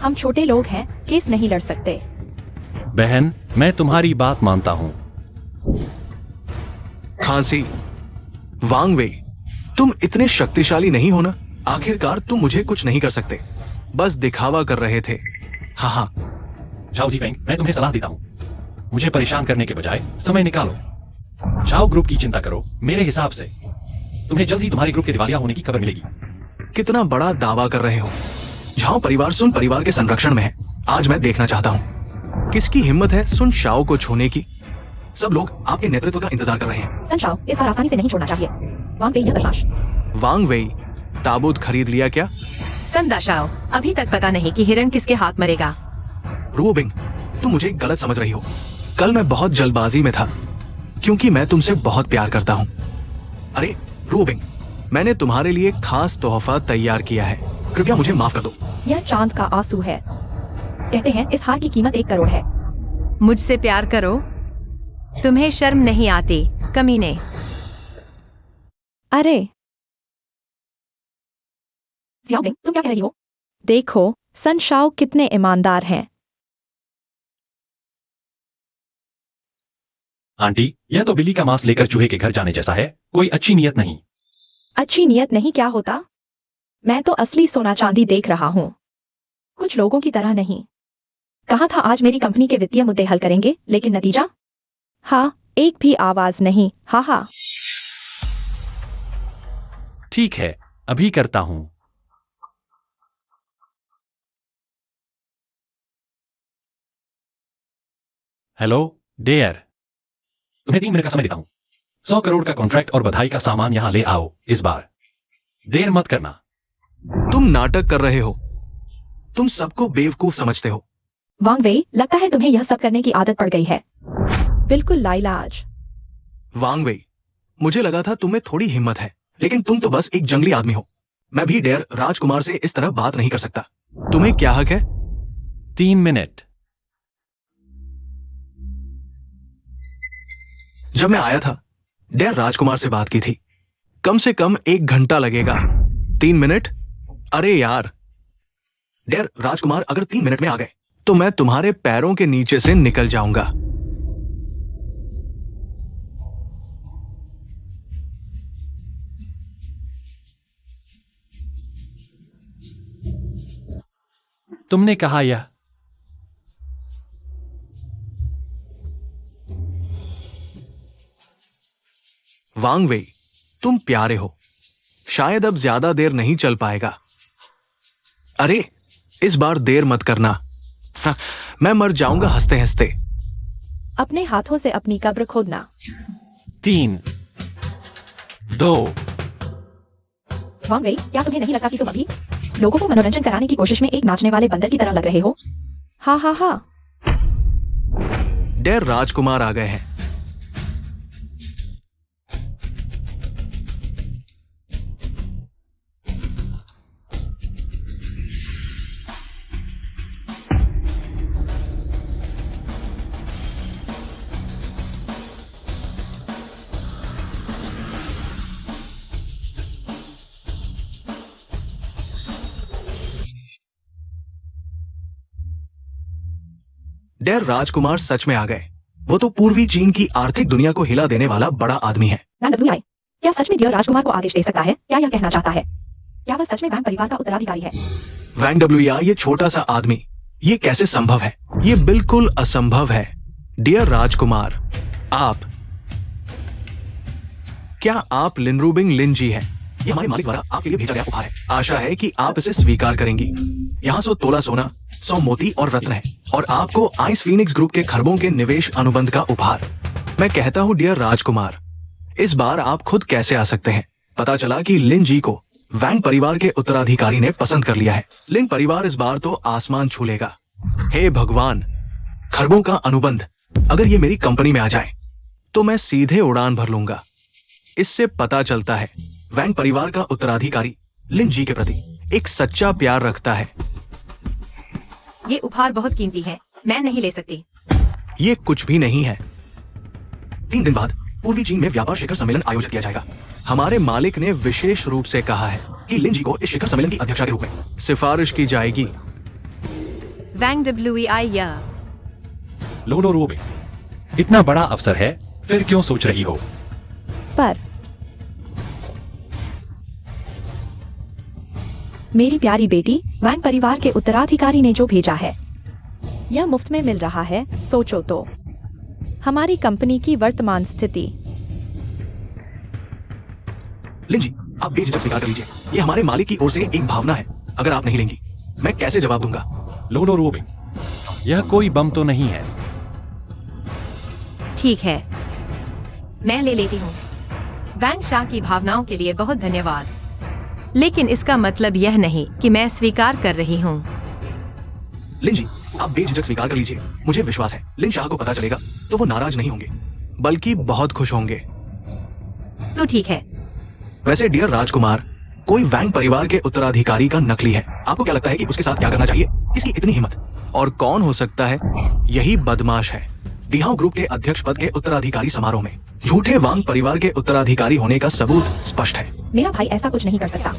हम छोटे लोग हैं, केस नहीं लड़ सकते। बहन, मैं तुम्हारी बात मानता हूं। खांसी, वांग वेई, तुम इतने शक्तिशाली नहीं हो ना। आखिरकार तुम मुझे कुछ नहीं कर सकते, बस दिखावा कर रहे थे। हाँ हाँ, झाओ जीफेंग, मैं तुम्हें सलाह देता हूं, मुझे परेशान करने के बजाय समय निकालो। झाओ ग्रुप की चिंता करो। मेरे हिसाब से तुम्हें जल्द ही तुम्हारे ग्रुप के दिवालिया होने की खबर मिलेगी। कितना बड़ा दावा कर रहे हो। झाओ परिवार सुन परिवार के संरक्षण में है। आज मैं देखना चाहता हूँ किसकी हिम्मत है सुन शाओ को छूने की। सब लोग आपके नेतृत्व का इंतजार कर रहे हैं। सन शाओ, इस बार आसानी से नहीं छोड़ना चाहिए। वांग वेई, यह बदमाश। वांग वेई, ताबूत खरीद लिया क्या? संदाशाओ, अभी तक पता नहीं कि हिरण किसके हाथ मरेगा। रूबिंग, तुम मुझे गलत समझ रही हो। कल मैं बहुत जल्दबाजी में था क्योंकि मैं तुमसे बहुत प्यार करता हूँ। अरे रूबिंग, मैंने तुम्हारे लिए खास तोहफा तैयार किया है, कृपया मुझे माफ कर दो। यह चांद का आंसू है। कहते हैं इस हार की कीमत 1 करोड़ है। मुझसे प्यार करो, तुम्हें शर्म नहीं आती, कमीने। अरे ज़ियाओबिंग, तुम क्या कह रही हो? देखो सन शाओ कितने ईमानदार हैं। आंटी, यह तो बिल्ली का मांस लेकर चूहे के घर जाने जैसा है, कोई अच्छी नियत नहीं। अच्छी नियत नहीं क्या होता? मैं तो असली सोना चांदी देख रहा हूँ, कुछ लोगों की तरह नहीं। कहा था आज मेरी कंपनी के वित्तीय मुद्दे हल करेंगे, लेकिन नतीजा? हाँ, एक भी आवाज नहीं। हाँ हाँ। ठीक है, अभी करता हूं। हेलो डेयर, तुम्हें 3 मिनट का समय देता हूं। 100 करोड़ का कॉन्ट्रैक्ट और बधाई का सामान यहां ले आओ। इस बार देर मत करना। तुम नाटक कर रहे हो, तुम सबको बेवकूफ समझते हो। वांग वेई, लगता है तुम्हें यह सब करने की आदत पड़ गई है। बिल्कुल लाइलाज। वांग वेई, मुझे लगा था तुम्हें थोड़ी हिम्मत है, लेकिन तुम तो बस एक जंगली आदमी हो। मैं भी डेयर राजकुमार से इस तरह बात नहीं कर सकता। तुम्हें क्या हक है? 3 मिनट। जब मैं आया था, डेयर राजकुमार से बात की थी। कम से कम 1 घंटा लगेगा। 3 मिनट? अरे यार, डेयर राजकुमार अगर 3 मिनट में आ गए तो मैं तुम्हारे पैरों के नीचे से निकल जाऊंगा। तुमने कहा यह वांग वेई, तुम प्यारे हो, शायद अब ज्यादा देर नहीं चल पाएगा। अरे इस बार देर मत करना। हाँ, मैं मर जाऊंगा हंसते हंसते। अपने हाथों से अपनी कब्र खोदना। 3, 2। वांग वेई, क्या तुम्हें नहीं लगता कि तुम अभी लोगों को मनोरंजन कराने की कोशिश में एक नाचने वाले बंदर की तरह लग रहे हो? हाँ हाँ हाँ। डेयर राजकुमार आ गए हैं। डेयर राजकुमार सच में आ गए। वो तो पूर्वी चीन की आर्थिक दुनिया को हिला देने वाला बड़ा आदमी है। वैंग डब्ल्यूआई, क्या सच में डियर राजकुमार को आदेश दे सकता है? क्या यह कहना चाहता है? क्या वह सच में वैंग परिवार का उत्तराधिकारी है? वैंग डब्ल्यूआई, ये छोटा सा आदमी, ये कैसे संभव है? ये बिल्कुल असंभव है। डियर राजकुमार, क्या आप लिनरूबिंग लिन जी हैं? ये हमारे मालिक द्वारा आपके लिए भेजा गया उपहार है। आशा है कि आप इसे स्वीकार करेंगी। यहाँ 100 तोला सोना, 100 मोती और रत्न है, और आपको आइस फीनिक्स ग्रुप के खरबों के निवेश अनुबंध का उपहार। मैं कहता हूँ डियर राजकुमार, इस बार आप खुद कैसे आ सकते हैं? पता चला कि लिन जी को वैंग परिवार के उत्तराधिकारी ने पसंद कर लिया है। लिन परिवार इस बार तो आसमान छू लेगा। हे भगवान, खरबों का अनुबंध, अगर ये मेरी कंपनी में आ जाए तो मैं सीधे उड़ान भर लूंगा। इससे पता चलता है वैंग परिवार का उत्तराधिकारी लिन जी के प्रति एक सच्चा प्यार रखता है। ये उपहार बहुत कीमती है, मैं नहीं ले सकती। ये कुछ भी नहीं है। 3 दिन बाद पूर्वी चीन में व्यापार शिखर सम्मेलन आयोजित किया जाएगा। हमारे मालिक ने विशेष रूप से कहा है कि लिन जी को इस शिखर सम्मेलन की अध्यक्षा के रूप में सिफारिश की जाएगी। वैंग WEI या लोडो रोबिंग, इतना बड़ा अवसर है, फिर क्यों सोच रही हो? पर मेरी प्यारी बेटी, वैंग परिवार के उत्तराधिकारी ने जो भेजा है यह मुफ्त में मिल रहा है। सोचो तो, हमारी कंपनी की वर्तमान स्थिति। लिन जी, आप बेझिझक स्वीकार कर लीजिए, ये हमारे मालिक की ओर से एक भावना है। अगर आप नहीं लेंगी, मैं कैसे जवाब दूंगा? लोडो रोबिंग, यह कोई बम तो नहीं है। ठीक है, मैं ले लेती हूँ। वैंग शाह की भावनाओं के लिए बहुत धन्यवाद, लेकिन इसका मतलब यह नहीं कि मैं स्वीकार कर रही हूँ। लिन जी, आप बेझिझक स्वीकार कर लीजिए, मुझे विश्वास है लिन शाह को पता चलेगा तो वो नाराज नहीं होंगे, बल्कि बहुत खुश होंगे। तो ठीक है। वैसे डियर राजकुमार, कोई वैंग परिवार के उत्तराधिकारी का नकली है। आपको क्या लगता है कि उसके साथ क्या करना चाहिए? किसकी इतनी हिम्मत? और कौन हो सकता है? यही बदमाश है। दिहाओ ग्रुप के अध्यक्ष पद के उत्तराधिकारी समारोह में झूठे वांग परिवार के उत्तराधिकारी होने का सबूत स्पष्ट है। मेरा भाई ऐसा कुछ नहीं कर सकता।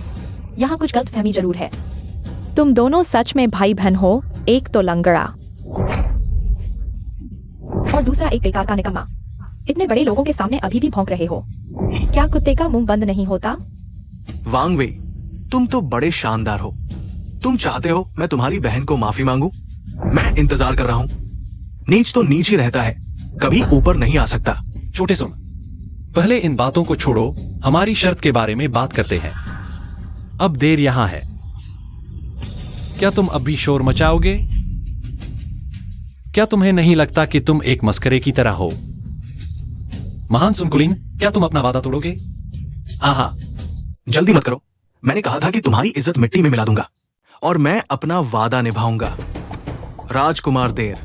यहाँ कुछ गलतफहमी जरूर है। तुम दोनों सच में भाई बहन हो, एक तो लंगड़ा और दूसरा एक बेकार का निकम्मा। इतने बड़े लोगों के सामने अभी भी भौंक रहे हो। क्या कुत्ते का मुंह बंद नहीं होता? वांग वे, तुम तो बड़े शानदार हो। तुम चाहते हो मैं तुम्हारी बहन को माफी मांगू? मैं इंतजार कर रहा हूँ। नीच तो नीच ही रहता है, कभी ऊपर नहीं आ सकता। छोटे सुन, पहले इन बातों को छोड़ो, हमारी शर्त के बारे में बात करते हैं। अब देर यहां है, क्या तुम अब भी शोर मचाओगे? क्या तुम्हें नहीं लगता कि तुम एक मस्करे की तरह हो? महान सुनकुलीन, क्या तुम अपना वादा तोड़ोगे? आहा, जल्दी मत करो। मैंने कहा था कि तुम्हारी इज्जत मिट्टी में मिला दूंगा और मैं अपना वादा निभाऊंगा। राजकुमार देर,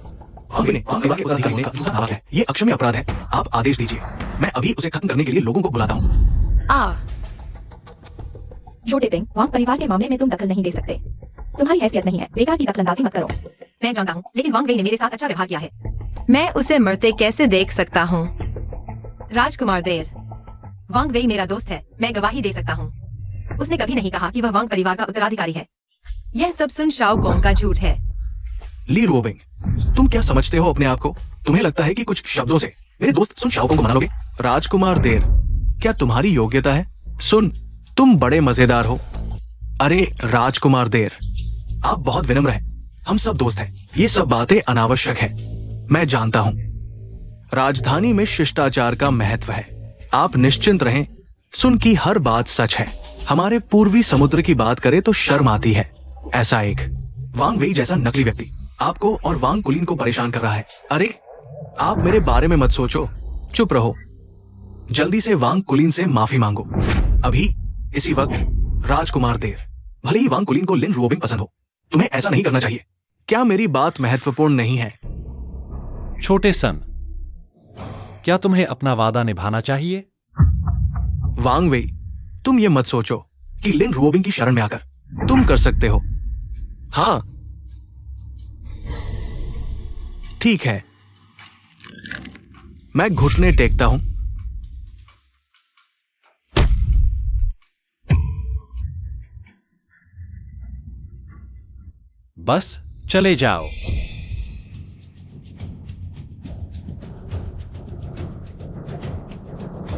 ये अक्षम्य अपराध है। आप आदेश दीजिए, मैं अभी उसे खत्म करने के लिए लोगों को बुलाता हूँ। छोटे पिंग, वांग परिवार के मामले में तुम दखल नहीं दे सकते। तुम्हारी हैसियत नहीं है, बेकार की दखलंदाजी मत करो। मैं जानता हूँ, लेकिन वांग वेई ने मेरे साथ अच्छा व्यवहार किया है। मैं उसे मरते कैसे देख सकता हूँ? राजकुमार देर, वांग वेई मेरा दोस्त है, मैं गवाही दे सकता हूँ। उसने कभी नहीं कहा कि वह वांग परिवार का उत्तराधिकारी है। यह सब सुन शाओ कोंग का झूठ है। ली रोबिंग, तुम क्या समझते हो अपने आप को? तुम्हें लगता है कि कुछ शब्दों से मेरे दोस्त सुन शाओ कोंग को मना लोगे? राजकुमार देर, क्या तुम्हारी योग्यता है? सुन, तुम बड़े मजेदार हो। अरे राजकुमार देर, आप बहुत विनम्र हैं। हम सब दोस्त हैं। ये सब बातें अनावश्यक है, मैं जानता हूं। राजधानी में शिष्टाचार का महत्व है। आप निश्चिंत रहें, सुन की हर बात सच है। हमारे पूर्वी समुद्र की बात करें तो शर्म आती है। ऐसा एक वांग वेई जैसा नकली व्यक्ति आपको और वांग कुलीन को परेशान कर रहा है। अरे आप मेरे बारे में मत सोचो, चुप रहो। जल्दी से वांग कुलीन से माफी मांगो, अभी इसी वक्त। राजकुमार देर, भले ही वांग कुलीन को लिन रोबिंग पसंद हो, तुम्हें ऐसा नहीं करना चाहिए। क्या मेरी बात महत्वपूर्ण नहीं है? छोटे सन, क्या तुम्हें अपना वादा निभाना चाहिए? वांग वेई, तुम ये मत सोचो कि लिन रोबिंग की शरण में आकर तुम कर सकते हो। हाँ ठीक है, मैं घुटने टेकता हूं। बस चले जाओ।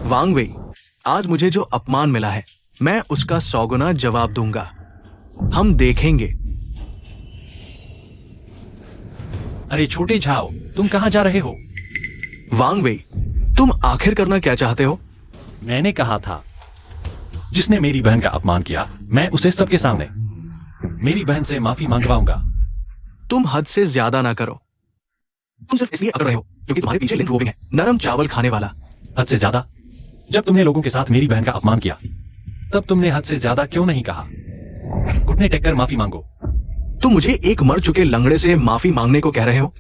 वांग वेई, आज मुझे जो अपमान मिला है, मैं उसका 100 गुना जवाब दूंगा। हम देखेंगे। अरे छोटे झाओ, तुम कहां जा रहे हो? वांग वेई, तुम आखिर करना क्या चाहते हो? मैंने कहा था, जिसने मेरी बहन का अपमान किया, मैं उसे सबके सामने मेरी बहन से माफी मांगवाऊंगा। तुम हद से ज्यादा ना करो। तुम सिर्फ इसलिए अकड़ रहे हो क्योंकि तुम्हारे पीछे लिन रोबिंग है, नरम चावल खाने वाला। हद से ज्यादा? जब तुमने लोगों के साथ मेरी बहन का अपमान किया, तब तुमने हद से ज्यादा क्यों नहीं कहा? घुटने टेककर माफी मांगो। तुम मुझे एक मर चुके लंगड़े से माफी मांगने को कह रहे हो?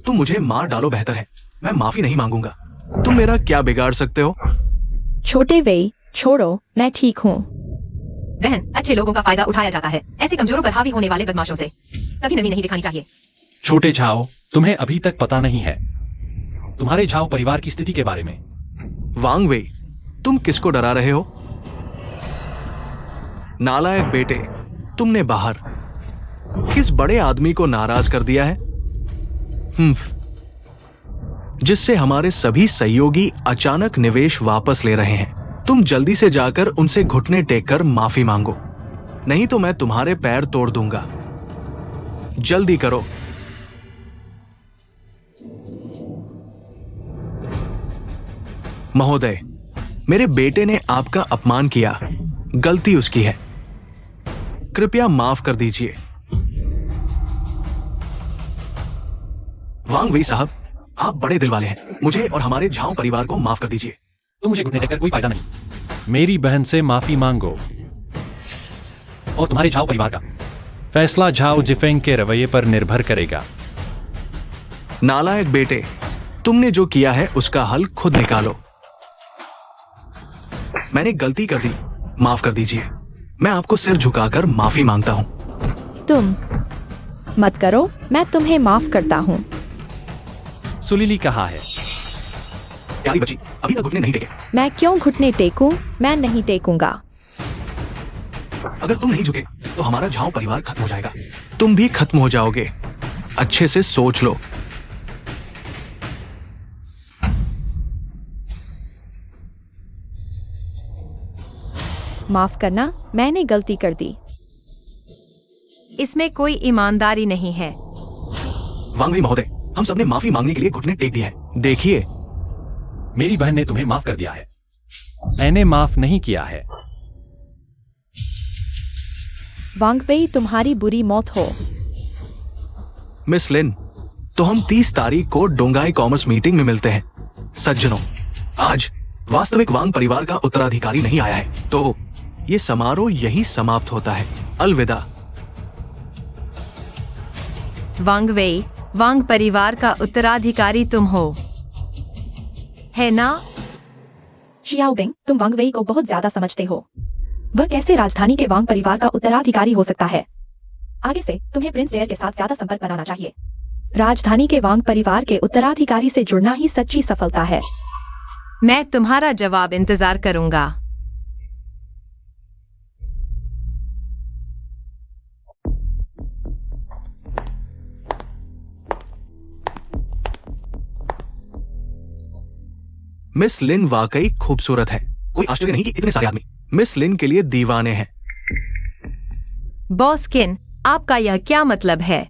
तुम मुझे मार डालो बेहतर है, मैं माफी नहीं मांगूंगा। तुम मेरा क्या बिगाड़ सकते हो? छोटे वेई, छोड़ो, मैं ठीक हूँ। बहन, अच्छे लोगों का फायदा उठाया जाता है, ऐसे कमजोरों पर हावी होने वाले बदमाशों से कभी नमी नहीं दिखानी चाहिए। छोटे झाओ, तुम्हें अभी तक पता नहीं है तुम्हारे झाओ परिवार की स्थिति के बारे में। वांग वेई, तुम किसको डरा रहे हो? नालायक बेटे, तुमने बाहर किस बड़े आदमी को नाराज कर दिया है? जिससे हमारे सभी सहयोगी अचानक निवेश वापस ले रहे हैं। तुम जल्दी से जाकर उनसे घुटने टेककर माफी मांगो, नहीं तो मैं तुम्हारे पैर तोड़ दूंगा। जल्दी करो। महोदय, मेरे बेटे ने आपका अपमान किया, गलती उसकी है, कृपया माफ कर दीजिए। वांग वेई साहब, आप बड़े दिल वाले हैं, मुझे और हमारे झाओ परिवार को माफ कर दीजिए। तो मुझे घुटने टेककर कोई फायदा नहीं। मेरी बहन से माफी मांगो और तुम्हारे झाओ परिवार का फैसला झाओ जिफेंग के रवैये पर निर्भर करेगा। नालायक बेटे, तुमने जो किया है उसका हल खुद निकालो। मैंने गलती कर दी, माफ कर दीजिए। मैं आपको सिर झुकाकर माफी मांगता हूं। तुम मत करो, मैं तुम्हें माफ करता हूँ। सुलीली कहा है। प्यारी बच्ची, अभी तक घुटने नहीं टेके। मैं क्यों घुटने टेकूं? मैं नहीं टेकूंगा। अगर तुम नहीं झुके तो हमारा झाओ परिवार खत्म हो जाएगा। तुम भी खत्म हो जाओगे। अच्छे से सोच लो। माफ करना, मैंने गलती कर दी। इसमें कोई ईमानदारी नहीं है। वांग वेई महोदय, हम सबने माफी मांगने के लिए घुटने टेक दिया है। देखिए, मेरी बहन ने तुम्हें माफ कर दिया है, मैंने माफ नहीं किया है। वांग वेई, तुम्हारी बुरी मौत हो। मिस लिन, तो हम 30 तारीख को डोंगाई कॉमर्स मीटिंग में मिलते हैं। सज्जनों, आज वास्तविक वांग परिवार का उत्तराधिकारी नहीं आया है, तो ये समारोह यही समाप्त होता है। अलविदा। वांग वेई, वांग परिवार का उत्तराधिकारी तुम हो, है ना? शियाओबिंग, तुम वांग वेई को बहुत ज्यादा समझते हो। वह कैसे राजधानी के वांग परिवार का उत्तराधिकारी हो सकता है? आगे से तुम्हें प्रिंस डेयर के साथ ज्यादा संपर्क बनाना चाहिए। राजधानी के वांग परिवार के उत्तराधिकारी से जुड़ना ही सच्ची सफलता है। मैं तुम्हारा जवाब इंतजार करूंगा। मिस लिन वाकई खूबसूरत है। कोई आश्चर्य नहीं कि इतने सारे आदमी मिस लिन के लिए दीवाने हैं। बॉस्किन, आपका यह क्या मतलब है?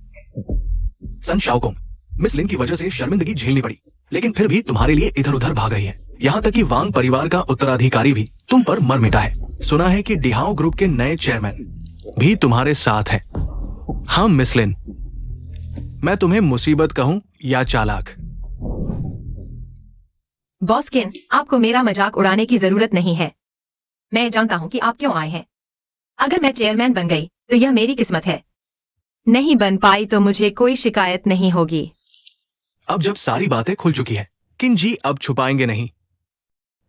सन शाओकोंग, मिस लिन की वजह से शर्मिंदगी झेलनी पड़ी, लेकिन फिर भी तुम्हारे लिए इधर उधर भाग रही है। यहाँ तक कि वांग परिवार का उत्तराधिकारी भी तुम पर मर मिटा है। सुना है कि डिहाओ ग्रुप के नए चेयरमैन भी तुम्हारे साथ है। हाँ मिस लिन, मैं तुम्हें मुसीबत कहूं या चालाक? बॉस्किन, आपको मेरा मजाक उड़ाने की जरूरत नहीं है। मैं जानता हूं कि आप क्यों आए हैं। अगर मैं चेयरमैन बन गई तो यह मेरी किस्मत है। नहीं बन पाई तो मुझे कोई शिकायत नहीं होगी। अब जब सारी बातें खुल चुकी है, किंजी अब छुपाएंगे नहीं।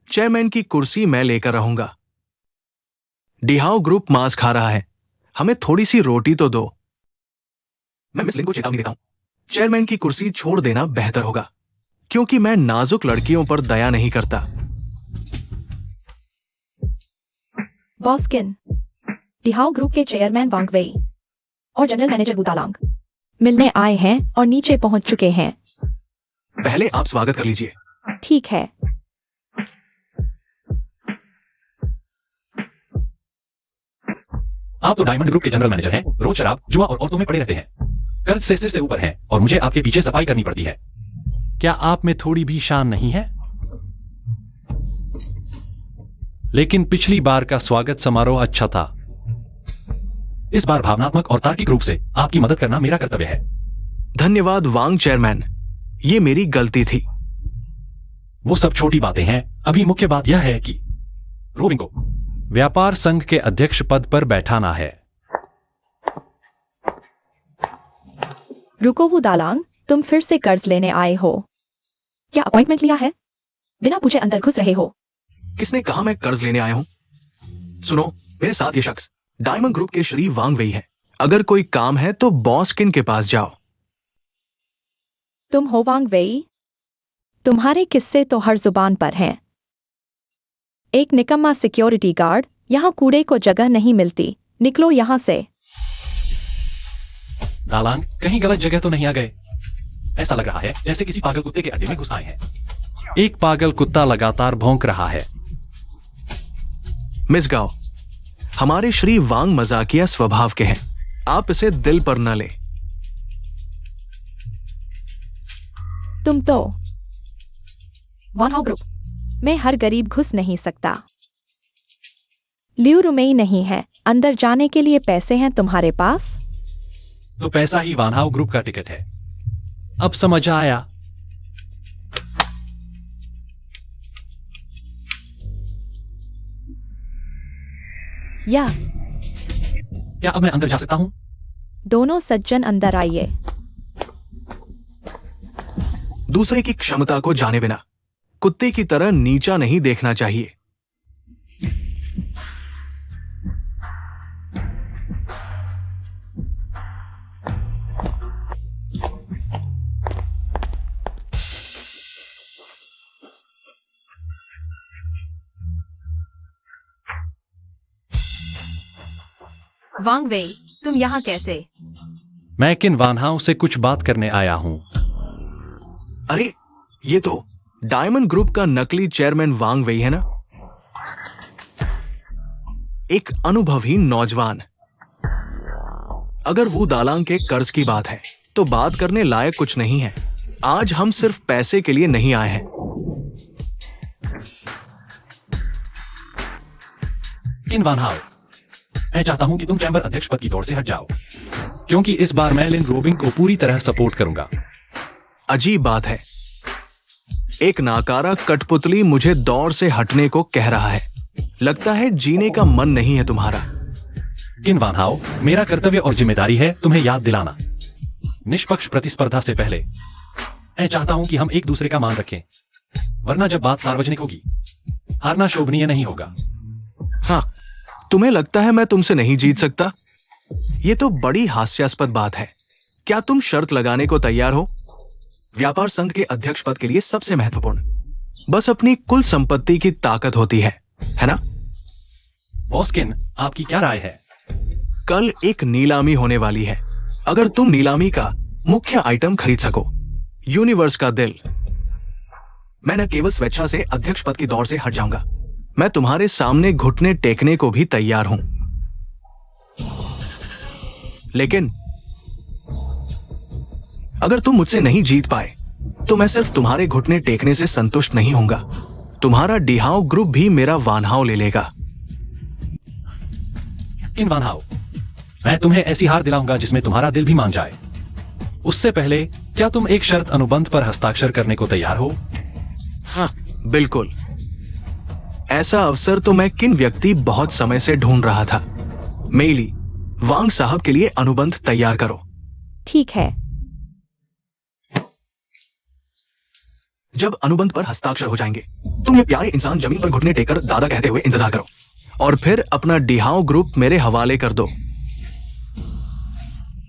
चेयरमैन की कुर्सी मैं लेकर रहूंगा। डिहाओ ग्रुप मांस खा रहा है, हमें थोड़ी सी रोटी तो दो। मैं मिस लिन को चेतावनी देता हूं, चेयरमैन की कुर्सी छोड़ देना बेहतर होगा, क्योंकि मैं नाजुक लड़कियों पर दया नहीं करता। बॉस्किन, डिहाओ ग्रुप के चेयरमैन वांग वेई और जनरल मैनेजर बुतालांग मिलने आए हैं और नीचे पहुंच चुके हैं। पहले आप स्वागत कर लीजिए। ठीक है। आप तो डायमंड ग्रुप के जनरल मैनेजर हैं, रोज शराब, जुआ और औरतों में पड़े रहते हैं, कर्ज से सिर से ऊपर हैं और मुझे आपके पीछे सफाई करनी पड़ती है। क्या आप में थोड़ी भी शान नहीं है? लेकिन पिछली बार का स्वागत समारोह अच्छा था। इस बार भावनात्मक और तार्किक रूप से आपकी मदद करना मेरा कर्तव्य है। धन्यवाद वांग चेयरमैन, ये मेरी गलती थी। वो सब छोटी बातें हैं, अभी मुख्य बात यह है कि रोबिंग को व्यापार संघ के अध्यक्ष पद पर बैठाना है। रुको बुतालांग, तुम फिर से कर्ज लेने आए हो? क्या अपॉइंटमेंट लिया है? बिना पूछे अंदर घुस रहे हो। किसने कहा मैं कर्ज लेने आया हूं? सुनो, मेरे साथ ये शख्स डायमंड ग्रुप के श्री वांग वेई है। अगर कोई काम है तो बॉस्किन के पास जाओ। तुम हो वांग वेई? तुम्हारे किस्से तो हर जुबान पर हैं। एक निकम्मा सिक्योरिटी गार्ड, यहाँ कूड़े को जगह नहीं मिलती, निकलो यहाँ से। दालांग, कहीं गलत जगह तो नहीं आ गए? ऐसा लग रहा है जैसे किसी पागल कुत्ते के अड्डे में घुस आए हैं। एक पागल कुत्ता लगातार भौंक रहा है। मिस गाओ, हमारे श्री वांग मजाकिया स्वभाव के हैं, आप इसे दिल पर न ले। तुम तो वान हाउ ग्रुप में हर गरीब घुस नहीं सकता। लियू रुमेई नहीं है, अंदर जाने के लिए पैसे हैं तुम्हारे पास? तो पैसा ही वानहाउ ग्रुप का टिकट है। अब समझ आया। या क्या अब मैं अंदर जा सकता हूं? दोनों सज्जन अंदर आइए। दूसरे की क्षमता को जाने बिना कुत्ते की तरह नीचा नहीं देखना चाहिए। वांग वेई, तुम यहाँ कैसे? मैं किन वानहाउ से कुछ बात करने आया हूं। अरे, ये तो डायमंड ग्रुप का नकली चेयरमैन वांग वेई है ना? एक अनुभवहीन नौजवान। अगर वो दालांग के कर्ज की बात है तो बात करने लायक कुछ नहीं है। आज हम सिर्फ पैसे के लिए नहीं आए हैं। किन वानहाउ, मैं चाहता हूं कि तुम चैंबर अध्यक्ष पद की दौड़ से हट जाओ, क्योंकि इस बार मैं लिन रोबिंग को पूरी तरह सपोर्ट करूंगा। अजीब बात है, एक नाकारा कठपुतली मुझे दौड़ से हटने को कह रहा है। लगता है जीने का मन नहीं है तुम्हारा। किन वानहाउ, मेरा कर्तव्य और जिम्मेदारी है तुम्हें याद दिलाना। निष्पक्ष प्रतिस्पर्धा से पहले मैं चाहता हूं कि हम एक दूसरे का मान रखें, वरना जब बात सार्वजनिक होगी हारना शोभनीय नहीं होगा। हाँ, तुम्हें लगता है मैं तुमसे नहीं जीत सकता? ये तो बड़ी हास्यास्पद बात है। क्या तुम शर्त लगाने को तैयार हो? व्यापार संघ के अध्यक्ष पद के लिए सबसे महत्वपूर्ण बस अपनी कुल संपत्ति की ताकत होती है ना? बॉस किन, आपकी क्या राय है? कल एक नीलामी होने वाली है। अगर तुम नीलामी का मुख्य आइटम खरीद सको, यूनिवर्स का दिल, मैं न केवल स्वेच्छा से अध्यक्ष पद की दौड़ से हट जाऊंगा, मैं तुम्हारे सामने घुटने टेकने को भी तैयार हूं। लेकिन अगर तुम मुझसे नहीं जीत पाए तो मैं सिर्फ तुम्हारे घुटने टेकने से संतुष्ट नहीं होऊंगा। तुम्हारा डिहाओ ग्रुप भी मेरा वानहाउ ले लेगा। किन वानहाउ, मैं तुम्हें ऐसी हार दिलाऊंगा जिसमें तुम्हारा दिल भी मान जाए। उससे पहले क्या तुम एक शर्त अनुबंध पर हस्ताक्षर करने को तैयार हो? हाँ, बिल्कुल। ऐसा अवसर तो मैं किन व्यक्ति बहुत समय से ढूंढ रहा था। मेली, वांग साहब के लिए अनुबंध तैयार करो। ठीक है। जब अनुबंध पर हस्ताक्षर हो जाएंगे, तुम ये प्यारे इंसान जमीन पर घुटने टेकर दादा कहते हुए इंतजार करो और फिर अपना डिहाओ ग्रुप मेरे हवाले कर दो।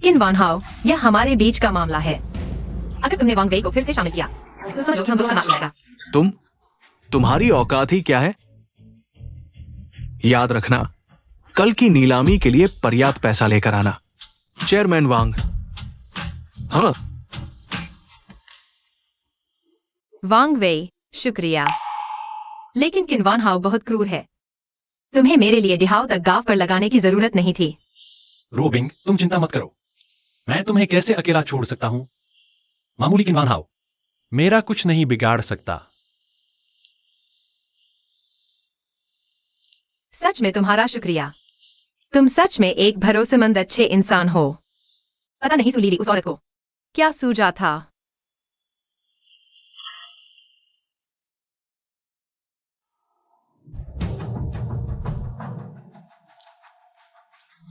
किन वानहाउ, यह हमारे बीच का मामला है। अगर तुमने वांग वेई को फिर से शामिल किया तो समझो कि हम दोनों का नाश हो जाएगा। तुम्हारी औकात ही क्या है? याद रखना, कल की नीलामी के लिए पर्याप्त पैसा लेकर आना। चेयरमैन वांग। हाँ, वांग वेई, शुक्रिया। लेकिन किन वानहाउ बहुत क्रूर है। तुम्हें मेरे लिए डिहाओ तक गांव पर लगाने की जरूरत नहीं थी। रोबिंग, तुम चिंता मत करो, मैं तुम्हें कैसे अकेला छोड़ सकता हूं? मामूली किन वानहाउ मेरा कुछ नहीं बिगाड़ सकता। सच में तुम्हारा शुक्रिया। तुम सच में एक भरोसेमंद अच्छे इंसान हो। पता नहीं सुलीली उस औरत को क्या सूझा था।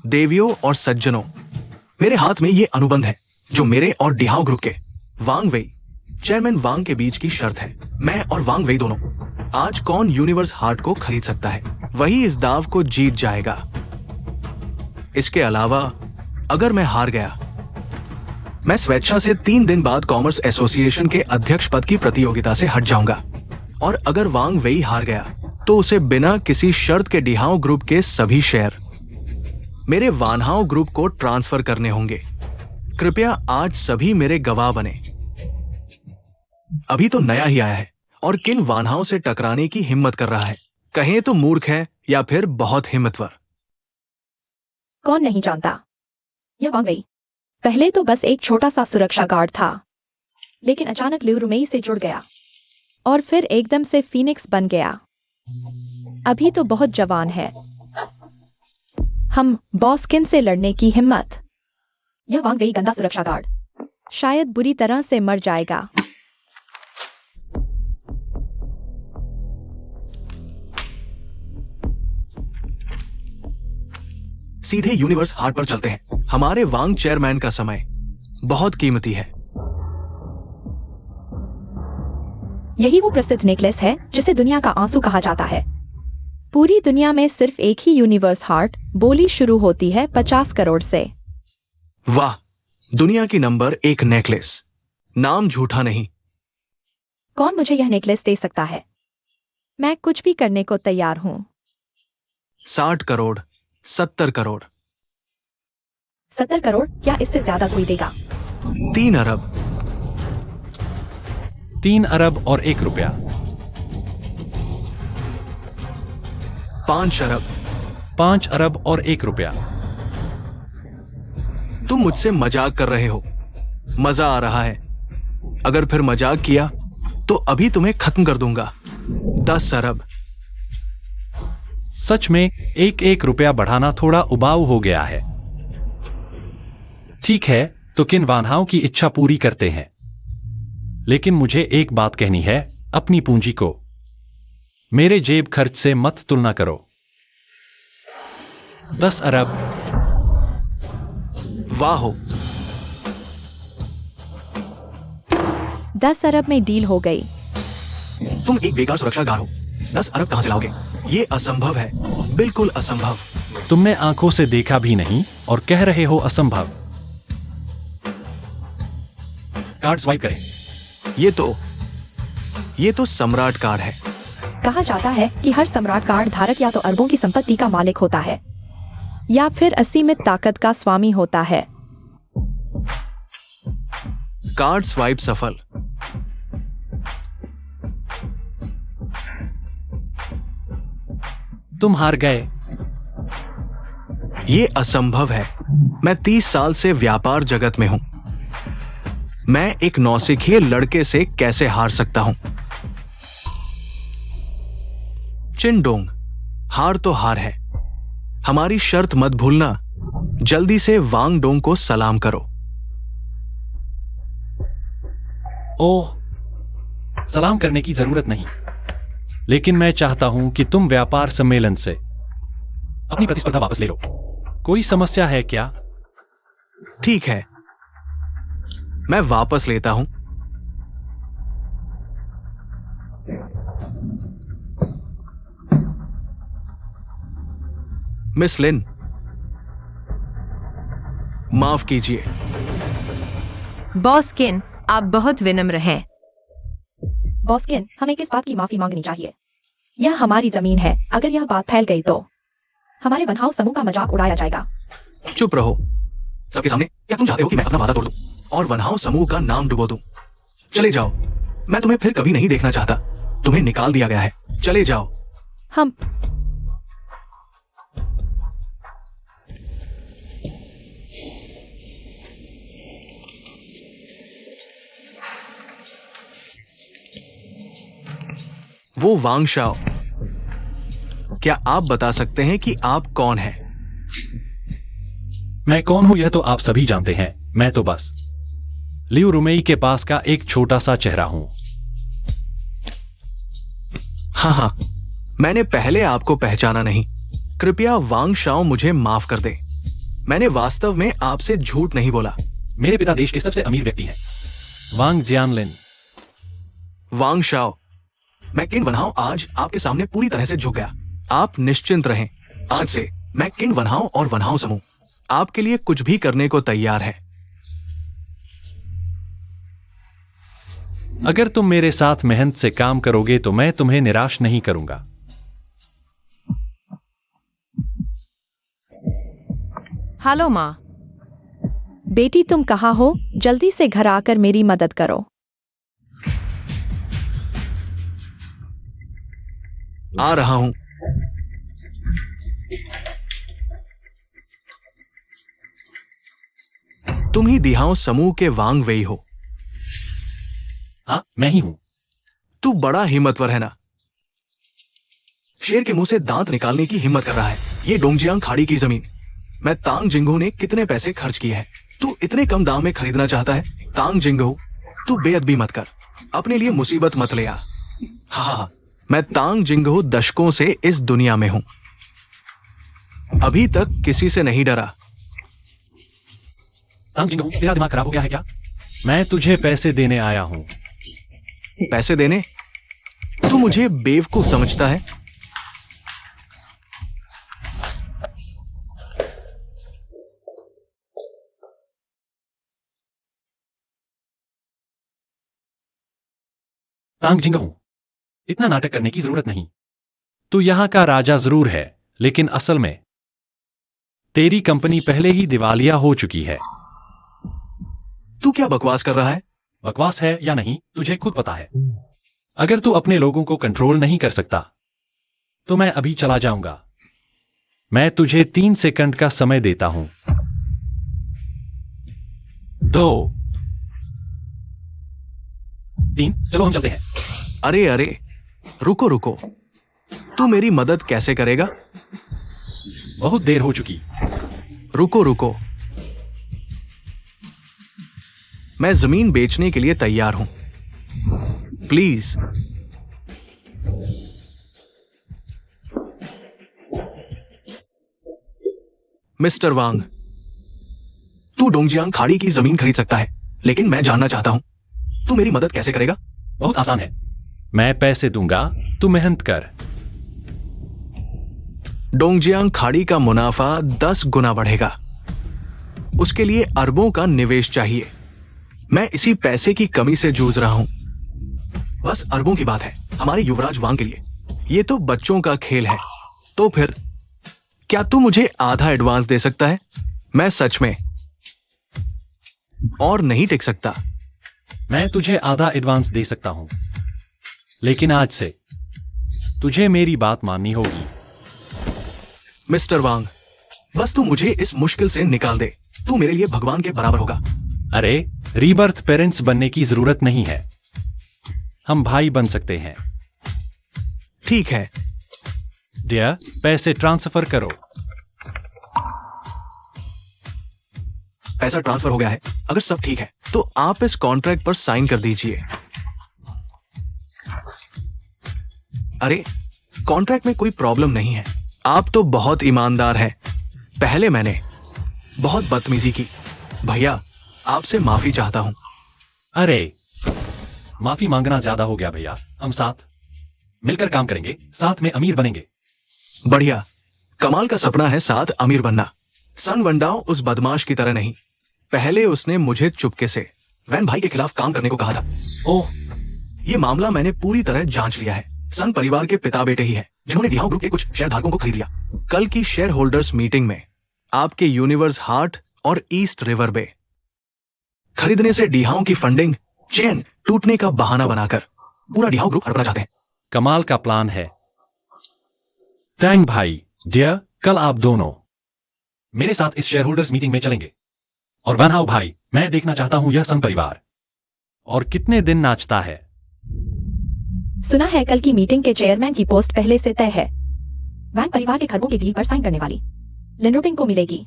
देवियों और सज्जनों, मेरे हाथ में ये अनुबंध है जो मेरे और डिहाओ ग्रुप के वांग वेई, चेयरमैन वांग के बीच की शर्त है। मैं और वांग वेई दोनों, आज कौन यूनिवर्स हार्ट को खरीद सकता है वही इस दाव को जीत जाएगा। इसके अलावा अगर मैं हार गया, मैं स्वेच्छा से 3 दिन बाद कॉमर्स एसोसिएशन के अध्यक्ष पद की प्रतियोगिता से हट जाऊंगा। और अगर वांग वेई हार गया तो उसे बिना किसी शर्त के डिहाओ ग्रुप के सभी शेयर मेरे वानहाओ ग्रुप को ट्रांसफर करने होंगे। कृपया आज सभी मेरे गवाह बने। अभी तो नया ही आया है और किन वानहाओं से टकराने की हिम्मत कर रहा है। कहें तो मूर्ख है या फिर बहुत हिम्मतवर। कौन नहीं जानता, यह वांग वेई। पहले तो बस एक छोटा सा सुरक्षा गार्ड था, लेकिन अचानक लिऊ रुमेई से जुड़ गया और फिर एकदम से फीनिक्स बन गया। अभी तो बहुत जवान है। हम बॉस किन से लड़ने की हिम्मत। यह वांग वेई गंदा सुरक्षा गार्ड शायद बुरी तरह से मर जाएगा। सीधे यूनिवर्स हार्ट पर चलते हैं। हमारे वांग चेयरमैन का समय बहुत कीमती है। यही वो प्रसिद्ध नेकलेस है जिसे दुनिया का आंसू कहा जाता है। पूरी दुनिया में सिर्फ एक ही यूनिवर्स हार्ट बोली शुरू होती है 50 करोड़ से। वाह, दुनिया की नंबर 1 नेकलेस। नाम झूठा नहीं। कौन मुझे यह नेकलेस दे सकता है? मैं कुछ भी करने को तैयार हूं। 60 करोड़, 70 करोड़, 70 करोड़ या इससे ज्यादा कोई देगा? 3 अरब, 3 अरब और 1 रुपया, 5 अरब। 5 अरब और 1 रुपया। तुम मुझसे मजाक कर रहे हो। मजा आ रहा है। अगर फिर मजाक किया तो अभी तुम्हें खत्म कर दूंगा। 10 अरब। सच में 1 रुपया बढ़ाना थोड़ा उबाऊ हो गया है। ठीक है, तो किन वानहाओं की इच्छा पूरी करते हैं। लेकिन मुझे एक बात कहनी है, अपनी पूंजी को मेरे जेब खर्च से मत तुलना करो। 10 अरब। वाह हो। 10 अरब में डील हो गई। तुम एक बेकार सुरक्षा गार्ड हो। 10 अरब कहां से लाओगे? ये असंभव है, बिल्कुल असंभव। तुमने आंखों से देखा भी नहीं और कह रहे हो असंभव। कार्ड स्वाइप करें। ये तो सम्राट कार्ड है। कहा जाता है कि हर सम्राट कार्ड धारक या तो अरबों की संपत्ति का मालिक होता है या फिर असीमित ताकत का स्वामी होता है। कार्ड स्वाइप सफल। तुम हार गए। ये असंभव है। मैं 30 साल से व्यापार जगत में हूं। मैं एक नौसिखिए लड़के से कैसे हार सकता हूं? चिनडोंग, हार तो हार है। हमारी शर्त मत भूलना। जल्दी से वांग डोंग को सलाम करो। ओह, सलाम करने की जरूरत नहीं, लेकिन मैं चाहता हूं कि तुम व्यापार सम्मेलन से अपनी प्रतिस्पर्धा वापस ले लो। कोई समस्या है क्या? ठीक है, मैं वापस लेता हूं। मिस लिन, माफ कीजिए। बॉस किन, आप बहुत विनम्र हैं। बॉसकिन, हमें किस बात की माफी मांगनी चाहिए? यह हमारी जमीन है। अगर यह बात फैल गई तो हमारे वनहाउ समूह का मजाक उड़ाया जाएगा। चुप रहो सबके सामने। क्या तुम चाहते हो कि मैं अपना वादा तोड़ दूं और वनहाउ समूह का नाम डुबो दूं? चले जाओ। मैं तुम्हें फिर कभी नहीं देखना चाहता। तुम्हें निकाल दिया गया है। चले जाओ। हम वो वांग शाओ, क्या आप बता सकते हैं कि आप कौन हैं? मैं कौन हूं यह तो आप सभी जानते हैं। मैं तो बस लिऊ रुमेई के पास का एक छोटा सा चेहरा हूं। हाँ, मैंने पहले आपको पहचाना नहीं। कृपया वांग शाओ मुझे माफ कर दे। मैंने वास्तव में आपसे झूठ नहीं बोला। मेरे पिता देश के सबसे अमीर व्यक्ति हैं, वांग जियानलिन। वांग शाओ, मैं किन वनहाओ आज आपके सामने पूरी तरह से झुक गया। आप निश्चिंत रहें। आज से मैं किन वनहाओ और वनहाओ समूह आपके लिए कुछ भी करने को तैयार है। अगर तुम मेरे साथ मेहनत से काम करोगे तो मैं तुम्हें निराश नहीं करूंगा। हेलो माँ। बेटी तुम कहाँ हो? जल्दी से घर आकर मेरी मदद करो। आ रहा हूं। तुम ही दिहाओ समूह के वांग वेई हो। हाँ, मैं ही हूं। तू बड़ा हिम्मतवर है ना। शेर के मुंह से दांत निकालने की हिम्मत कर रहा है। ये डोंगजियांग खाड़ी की जमीन मैं तांग जिंगहू ने कितने पैसे खर्च किए हैं, तू इतने कम दाम में खरीदना चाहता है? तांग जिंगहू, तू बेअदबी मत कर, अपने लिए मुसीबत मत ले आ। हाँ, मैं तांग जिंगहू दशकों से इस दुनिया में हूं, अभी तक किसी से नहीं डरा। तांग जिंगहू, तेरा दिमाग खराब हो गया है क्या? मैं तुझे पैसे देने आया हूं। पैसे देने? तू मुझे बेवकूफ समझता है? तांग जिंगहू, इतना नाटक करने की जरूरत नहीं। तू यहां का राजा जरूर है, लेकिन असल में तेरी कंपनी पहले ही दिवालिया हो चुकी है। तू क्या बकवास कर रहा है? बकवास है या नहीं, तुझे खुद पता है। अगर तू अपने लोगों को कंट्रोल नहीं कर सकता, तो मैं अभी चला जाऊंगा। मैं तुझे 3 सेकंड का समय देता हूं। 2, 3, चलो हम चलते हैं। अरे अरे, रुको रुको, तू मेरी मदद कैसे करेगा? बहुत देर हो चुकी। रुको रुको, मैं जमीन बेचने के लिए तैयार हूं, प्लीज। मिस्टर वांग, तू डोंगजियांग खाड़ी की जमीन खरीद सकता है, लेकिन मैं जानना चाहता हूं तू मेरी मदद कैसे करेगा? बहुत आसान है, मैं पैसे दूंगा, तू मेहनत कर। डोंगजियांग खाड़ी का मुनाफा 10 गुना बढ़ेगा। उसके लिए अरबों का निवेश चाहिए। मैं इसी पैसे की कमी से जूझ रहा हूं। बस अरबों की बात है हमारे युवराज वांग के लिए। ये तो बच्चों का खेल है। तो फिर क्या तू मुझे आधा एडवांस दे सकता है? मैं सच में और नहीं टिक सकता। मैं तुझे आधा एडवांस दे सकता हूं, लेकिन आज से तुझे मेरी बात माननी होगी। मिस्टर वांग, बस तू मुझे इस मुश्किल से निकाल दे। तू मेरे लिए भगवान के बराबर होगा। अरे, रीबर्थ पेरेंट्स बनने की जरूरत नहीं है, हम भाई बन सकते हैं। ठीक है। डियर, पैसे ट्रांसफर करो। पैसा ट्रांसफर हो गया है। अगर सब ठीक है तो आप इस कॉन्ट्रैक्ट पर साइन कर दीजिए। अरे, कॉन्ट्रैक्ट में कोई प्रॉब्लम नहीं है। आप तो बहुत ईमानदार हैं। पहले मैंने बहुत बदतमीजी की। भैया, आपसे माफी चाहता हूं। अरे, माफी मांगना ज्यादा हो गया भैया। हम साथ मिलकर काम करेंगे, साथ में अमीर बनेंगे। बढ़िया, कमाल का सपना है साथ अमीर बनना। सन वनडाओ उस बदमाश की तरह नहीं। पहले उसने मुझे चुपके से वैन भाई के खिलाफ काम करने को कहा था। ओह, ये मामला मैंने पूरी तरह जांच लिया है। सन परिवार के पिता बेटे ही हैं जिन्होंने डिहाओ ग्रुप के कुछ शेयरधारकों को खरीद लिया। कल की शेयर होल्डर्स मीटिंग में आपके यूनिवर्स हार्ट और ईस्ट रिवर बे खरीदने से डिहाओ की फंडिंग चेन टूटने का बहाना बनाकर पूरा डिहाओ ग्रुप हड़पना चाहते हैं। कमाल का प्लान है। टैंग भाई, डियर, कल आप दोनों मेरे साथ इस शेयर होल्डर्स मीटिंग में चलेंगे। और वनहाउ भाई, मैं देखना चाहता हूं यह संघ परिवार और कितने दिन नाचता है। सुना है कल की मीटिंग के चेयरमैन की पोस्ट पहले से तय है। वैन परिवार के खरबों के डील पर साइन करने वाली लिनरुपिंग को मिलेगी।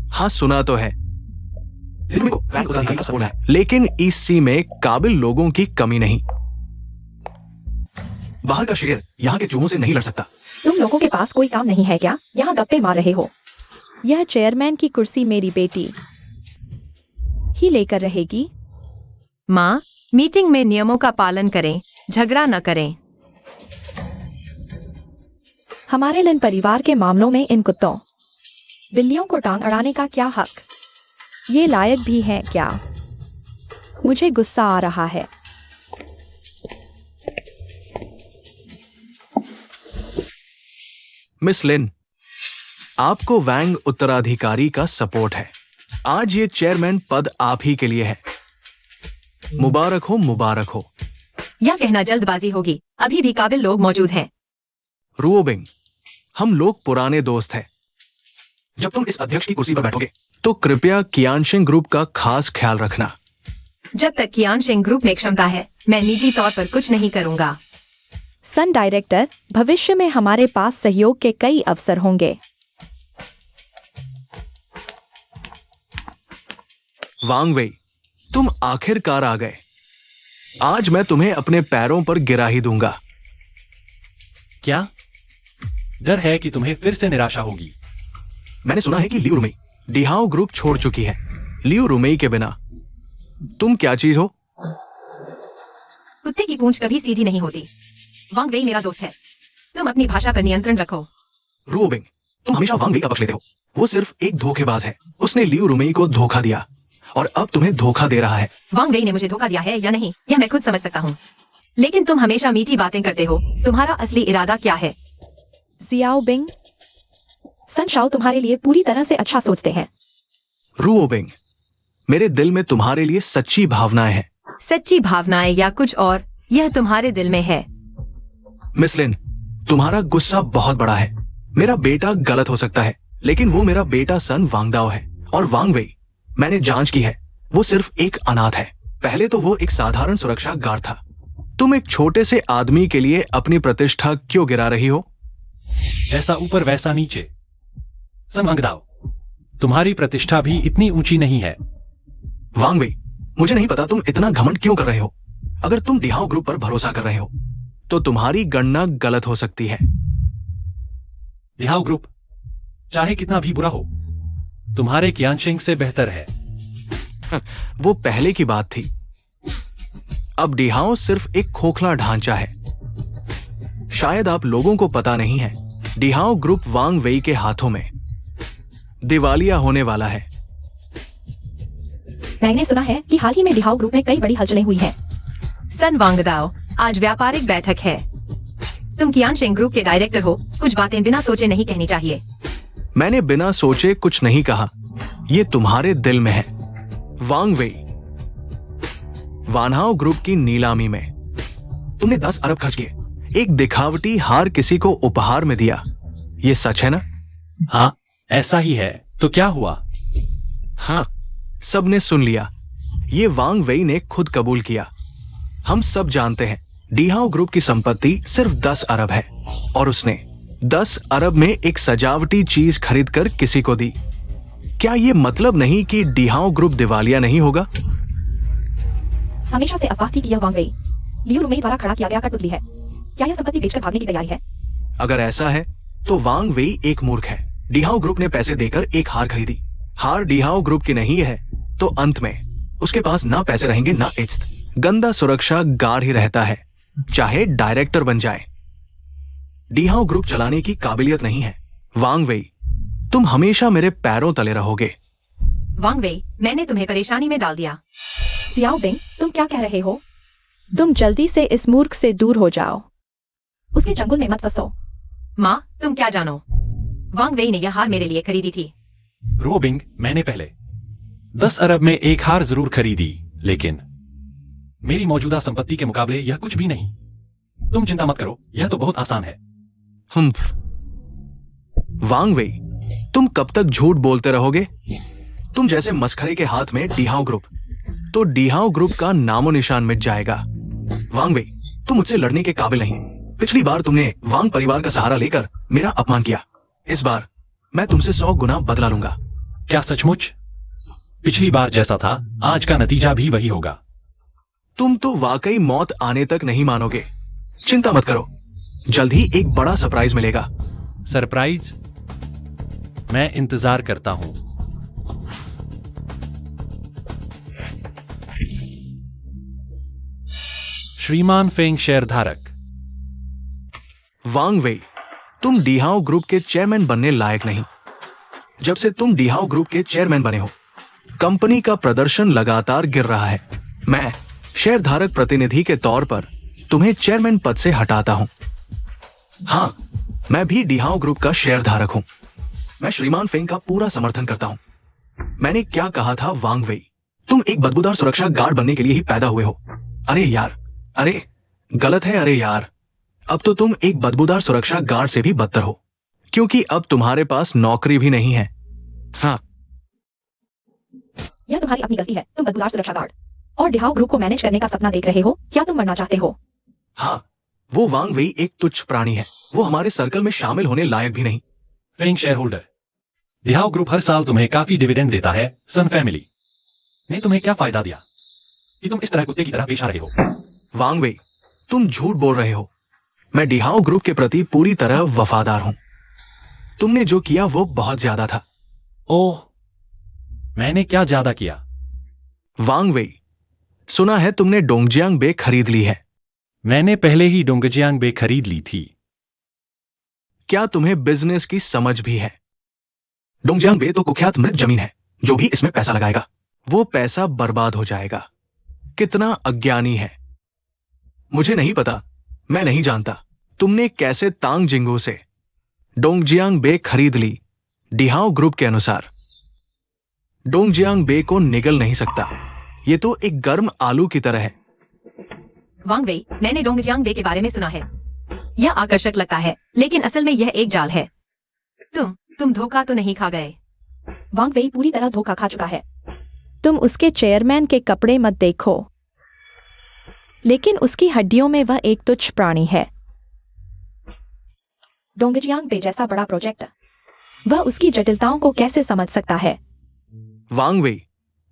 हाँ, सुना तो है। लेकिन ईसी में काबिल लोगों की कमी नहीं। बाहर का शेर यहाँ के चूहों से नहीं लड़ सकता। तुम लोगों के पास कोई काम नहीं है क्या? यहाँ गप्पे मार रहे हो। यह चेयरमैन की कुर्सी मेरी बेटी ही लेकर रहेगी। माँ, मीटिंग में नियमों का पालन करें, झगड़ा न करें। हमारे लिन परिवार के मामलों में इन कुत्तों बिल्लियों को टांग अड़ाने का क्या हक? ये लायक भी है क्या? मुझे गुस्सा आ रहा है। मिस लिन, आपको वैंग उत्तराधिकारी का सपोर्ट है। आज ये चेयरमैन पद आप ही के लिए है। मुबारक हो, मुबारक हो। यह कहना जल्दबाजी होगी, अभी भी काबिल लोग मौजूद हैं। रुओबिंग, हम लोग पुराने दोस्त हैं। जब तुम इस अध्यक्ष की कुर्सी पर बैठोगे तो कृपया कियानशिंग ग्रुप का खास ख्याल रखना। जब तक कियानशिंग ग्रुप में क्षमता है, मैं निजी तौर पर कुछ नहीं करूंगा। सन डायरेक्टर, भविष्य में हमारे पास सहयोग के कई अवसर होंगे। वांग वेई, तुम आखिरकार आ गए। आज मैं तुम्हें अपने पैरों पर गिरा ही दूंगा। क्या डर है कि तुम्हें फिर से निराशा होगी? मैंने सुना है कि लियू रुमेई डिहाओ ग्रुप छोड़ चुकी है। लियू रुमेई के बिना तुम क्या चीज हो? कुत्ते की पूंछ कभी सीधी नहीं होती। वांग वेई मेरा दोस्त है, तुम अपनी भाषा पर नियंत्रण रखो। रुओबिंग, तुम हमेशा वांग वेई का पक्ष लेते हो। वो सिर्फ एक धोखेबाज है। उसने लियू रुमेई को धोखा दिया और अब तुम्हें धोखा दे रहा है। वांग वेई ने मुझे धोखा दिया है या नहीं, यह मैं खुद समझ सकता हूँ। लेकिन तुम हमेशा मीठी बातें करते हो। तुम्हारा असली इरादा क्या है? जियाओ बिंग, सन शाओ तुम्हारे लिए पूरी तरह से अच्छा सोचते हैं। रुओबिंग, मेरे दिल में तुम्हारे लिए सच्ची भावनाएं हैं। सच्ची भावनाएं या कुछ और, यह तुम्हारे दिल में है। मिस लिन, तुम्हारा गुस्सा बहुत बड़ा है। मेरा बेटा गलत हो सकता है, लेकिन वो मेरा बेटा सन वांगदाओ है। और वांग वेई, मैंने जांच की है, वो सिर्फ एक अनाथ है। पहले तो वो एक साधारण सुरक्षा गार्ड था। तुम एक छोटे से आदमी के लिए अपनी प्रतिष्ठा क्यों गिरा रही हो? ऐसा ऊपर वैसा नीचे। सन वांगदाओ, तुम्हारी प्रतिष्ठा भी इतनी ऊंची नहीं है। वांग वेई, मुझे नहीं पता तुम इतना घमंड क्यों कर रहे हो। अगर तुम डिहाओ ग्रुप पर भरोसा कर रहे हो तो तुम्हारी गणना गलत हो सकती है। डिहाओ ग्रुप चाहे कितना भी बुरा हो, तुम्हारे कियानशिंग से बेहतर है। वो पहले की बात थी। अब डिहाओ सिर्फ एक खोखला ढांचा है। शायद आप लोगों को पता नहीं है, डिहाओ ग्रुप वांग वेई के हाथों में दिवालिया होने वाला है। मैंने सुना है कि हाल ही में डिहाओ ग्रुप में कई बड़ी हलचलें हुई हैं। सन वांगदाओ, आज व्यापारिक बैठक है। तुम कियानशिंग ग्रुप के डायरेक्टर हो, कुछ बातें बिना सोचे नहीं कहनी चाहिए। मैंने बिना सोचे कुछ नहीं कहा, ये तुम्हारे दिल में है। वांग वेई, वानहाओ ग्रुप की नीलामी में तुमने 10 अरब खर्च किए, एक दिखावटी हार किसी को उपहार में दिया। ये सच है ना? हाँ, ऐसा ही है। तो क्या हुआ? हाँ, सबने सुन लिया। ये वांग वेई ने खुद कबूल किया। हम सब जानते हैं डिहाओ ग्रुप की संपत्ति सिर्फ 10 अरब है और उसने 10 अरब में एक सजावटी चीज खरीदकर किसी को दी। क्या ये मतलब नहीं कि डिहाओ ग्रुप दिवालिया नहीं होगा? हमेशा से अफवाह थी कि यह वांग वेई, लियू रुमेई द्वारा खड़ा किया गया कठपुतली है। क्या यह संपत्ति बेचकर भागने की तैयारी है? अगर ऐसा है तो वांग वेई एक मूर्ख है। डिहाओ ग्रुप ने पैसे देकर एक हार खरीदी। हार डिहाओ ग्रुप की नहीं है तो अंत में उसके पास ना पैसे रहेंगे ना इज्जत। गंदा सुरक्षा गार्ड ही रहता है, चाहे डायरेक्टर बन जाए। डिहाओ ग्रुप चलाने की काबिलियत नहीं है। वांग वेई, तुम हमेशा मेरे पैरों तले रहोगे। वांग वेई, मैंने तुम्हें परेशानी में डाल दिया। जियाओ बिंग, तुम क्या कह रहे हो? तुम जल्दी से इस मूर्ख से दूर हो जाओ। उसके चंगुल में मत फंसो। माँ, तुम क्या जानो? वांग वेई ने यह हार मेरे लिए खरीदी थी। रुओबिंग, मैंने पहले 10 अरब में एक हार जरूर खरीदी, लेकिन मेरी मौजूदा संपत्ति के मुकाबले यह कुछ भी नहीं। तुम चिंता मत करो, यह तो बहुत आसान है। वांग वेई, तुम कब तक झूठ बोलते रहोगे? तुम जैसे मस्खरे के हाथ में डिहाओ ग्रुप, तो डिहाओ ग्रुप का नामो निशान मिट जाएगा। वांग वेई, तुम मुझसे लड़ने के काबिल नहीं। पिछली बार तुमने वांग परिवार का सहारा लेकर मेरा अपमान किया। इस बार मैं तुमसे 100 गुना बदला लूंगा। क्या सचमुच? पिछली बार जैसा था, आज का नतीजा भी वही होगा। तुम तो वाकई मौत आने तक नहीं मानोगे। चिंता मत करो, जल्द ही एक बड़ा सरप्राइज मिलेगा। सरप्राइज? मैं इंतजार करता हूं। श्रीमान फेंग शेयरधारक। वांग वेई, तुम डिहाओ ग्रुप के चेयरमैन बनने लायक नहीं। जब से तुम डिहाओ ग्रुप के चेयरमैन बने हो, कंपनी का प्रदर्शन लगातार गिर रहा है। मैं शेयरधारक प्रतिनिधि के तौर पर तुम्हें चेयरमैन पद से हटाता हूं। हाँ, मैं भी डिहाओ ग्रुप का शेयरधारक हूं। मैं श्रीमान फेंग का पूरा समर्थन करता हूं। मैंने क्या कहा था वांग वेई, तुम एक बदबूदार सुरक्षा गार्ड बनने के लिए ही पैदा हुए हो। अरे यार, अरे गलत है। अरे यार, अब तो तुम एक बदबूदार सुरक्षा गार्ड से भी बदतर हो, क्योंकि अब तुम्हारे पास नौकरी भी नहीं है। हाँ, यह तुम्हारी अपनी गलती है। तुम बदबूदार सुरक्षा गार्ड और डिहाओ ग्रुप को मैनेज करने का सपना देख रहे हो। क्या तुम मरना चाहते हो? हाँ, वो वांग वेई एक तुच्छ प्राणी है। वो हमारे सर्कल में शामिल होने लायक भी नहीं। फेंग शेयर होल्डर, डिहाओ ग्रुप हर साल तुम्हें काफी डिविडेंड देता है। सन फैमिली ने तुम्हें क्या फायदा दिया कि तुम इस तरह कुत्ते की तरह पेश आ रहे हो? वांग वेई, तुम झूठ बोल रहे हो। मैं डिहाओ ग्रुप के प्रति पूरी तरह वफादार हूं। तुमने जो किया वो बहुत ज्यादा था। ओह, मैंने क्या ज्यादा किया? वांग वेई, सुना है तुमने डोंगजियांग बे खरीद ली है। मैंने पहले ही डोंगजियांग बे खरीद ली थी। क्या तुम्हें बिजनेस की समझ भी है? डोंगजियांग बे तो कुख्यात मृत जमीन है। जो भी इसमें पैसा लगाएगा वो पैसा बर्बाद हो जाएगा। कितना अज्ञानी है। मुझे नहीं पता, मैं नहीं जानता तुमने कैसे तांग जिंगू से डोंगजियांग बे खरीद ली। डिहाओ ग्रुप के अनुसार डोंगजियांग बे को निगल नहीं सकता। ये तो एक गर्म आलू की तरह है। वांग वेई, मैंने डोंगजियांग बे के बारे में सुना है। यह आकर्षक लगता है, लेकिन असल में यह एक जाल है। तुम धोखा तो नहीं खा गए? वांग वेई पूरी तरह धोखा खा चुका है। तुम उसके चेयरमैन के कपड़े मत देखो, लेकिन उसकी हड्डियों में वह एक तुच्छ प्राणी है। डोंगजियांग बे जैसा बड़ा प्रोजेक्ट, वह उसकी जटिलताओं को कैसे समझ सकता है? वांग वेई,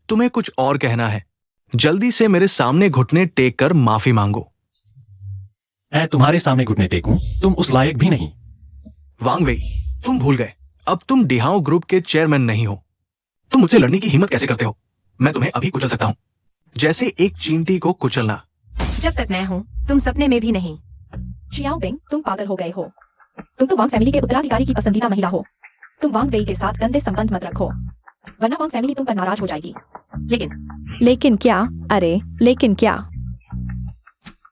तुम्हें कुछ और कहना है? जल्दी से मेरे सामने घुटने टेक कर माफी मांगो। मैं तुम्हारे सामने घुटने टेकूं? तुम उस लायक भी नहीं। वांग वेई, तुम भूल गए, अब तुम डिहाओ ग्रुप के चेयरमैन नहीं हो। तुम मुझसे लड़ने की हिम्मत कैसे करते हो? मैं तुम्हें अभी कुचल सकता हूं, जैसे एक चींटी को कुचलना। जब तक मैं हूँ, तुम सपने में भी नहीं। शियाओ बिंग, तुम पागल हो गए हो। तुम तो वांग फैमिली के उत्तराधिकारी की पसंदीदा महिला हो। तुम वांग वेई के साथ गंदे संबंध मत रखो, वरना वांग फैमिली तुम पर नाराज हो जाएगी। लेकिन क्या? अरे लेकिन क्या?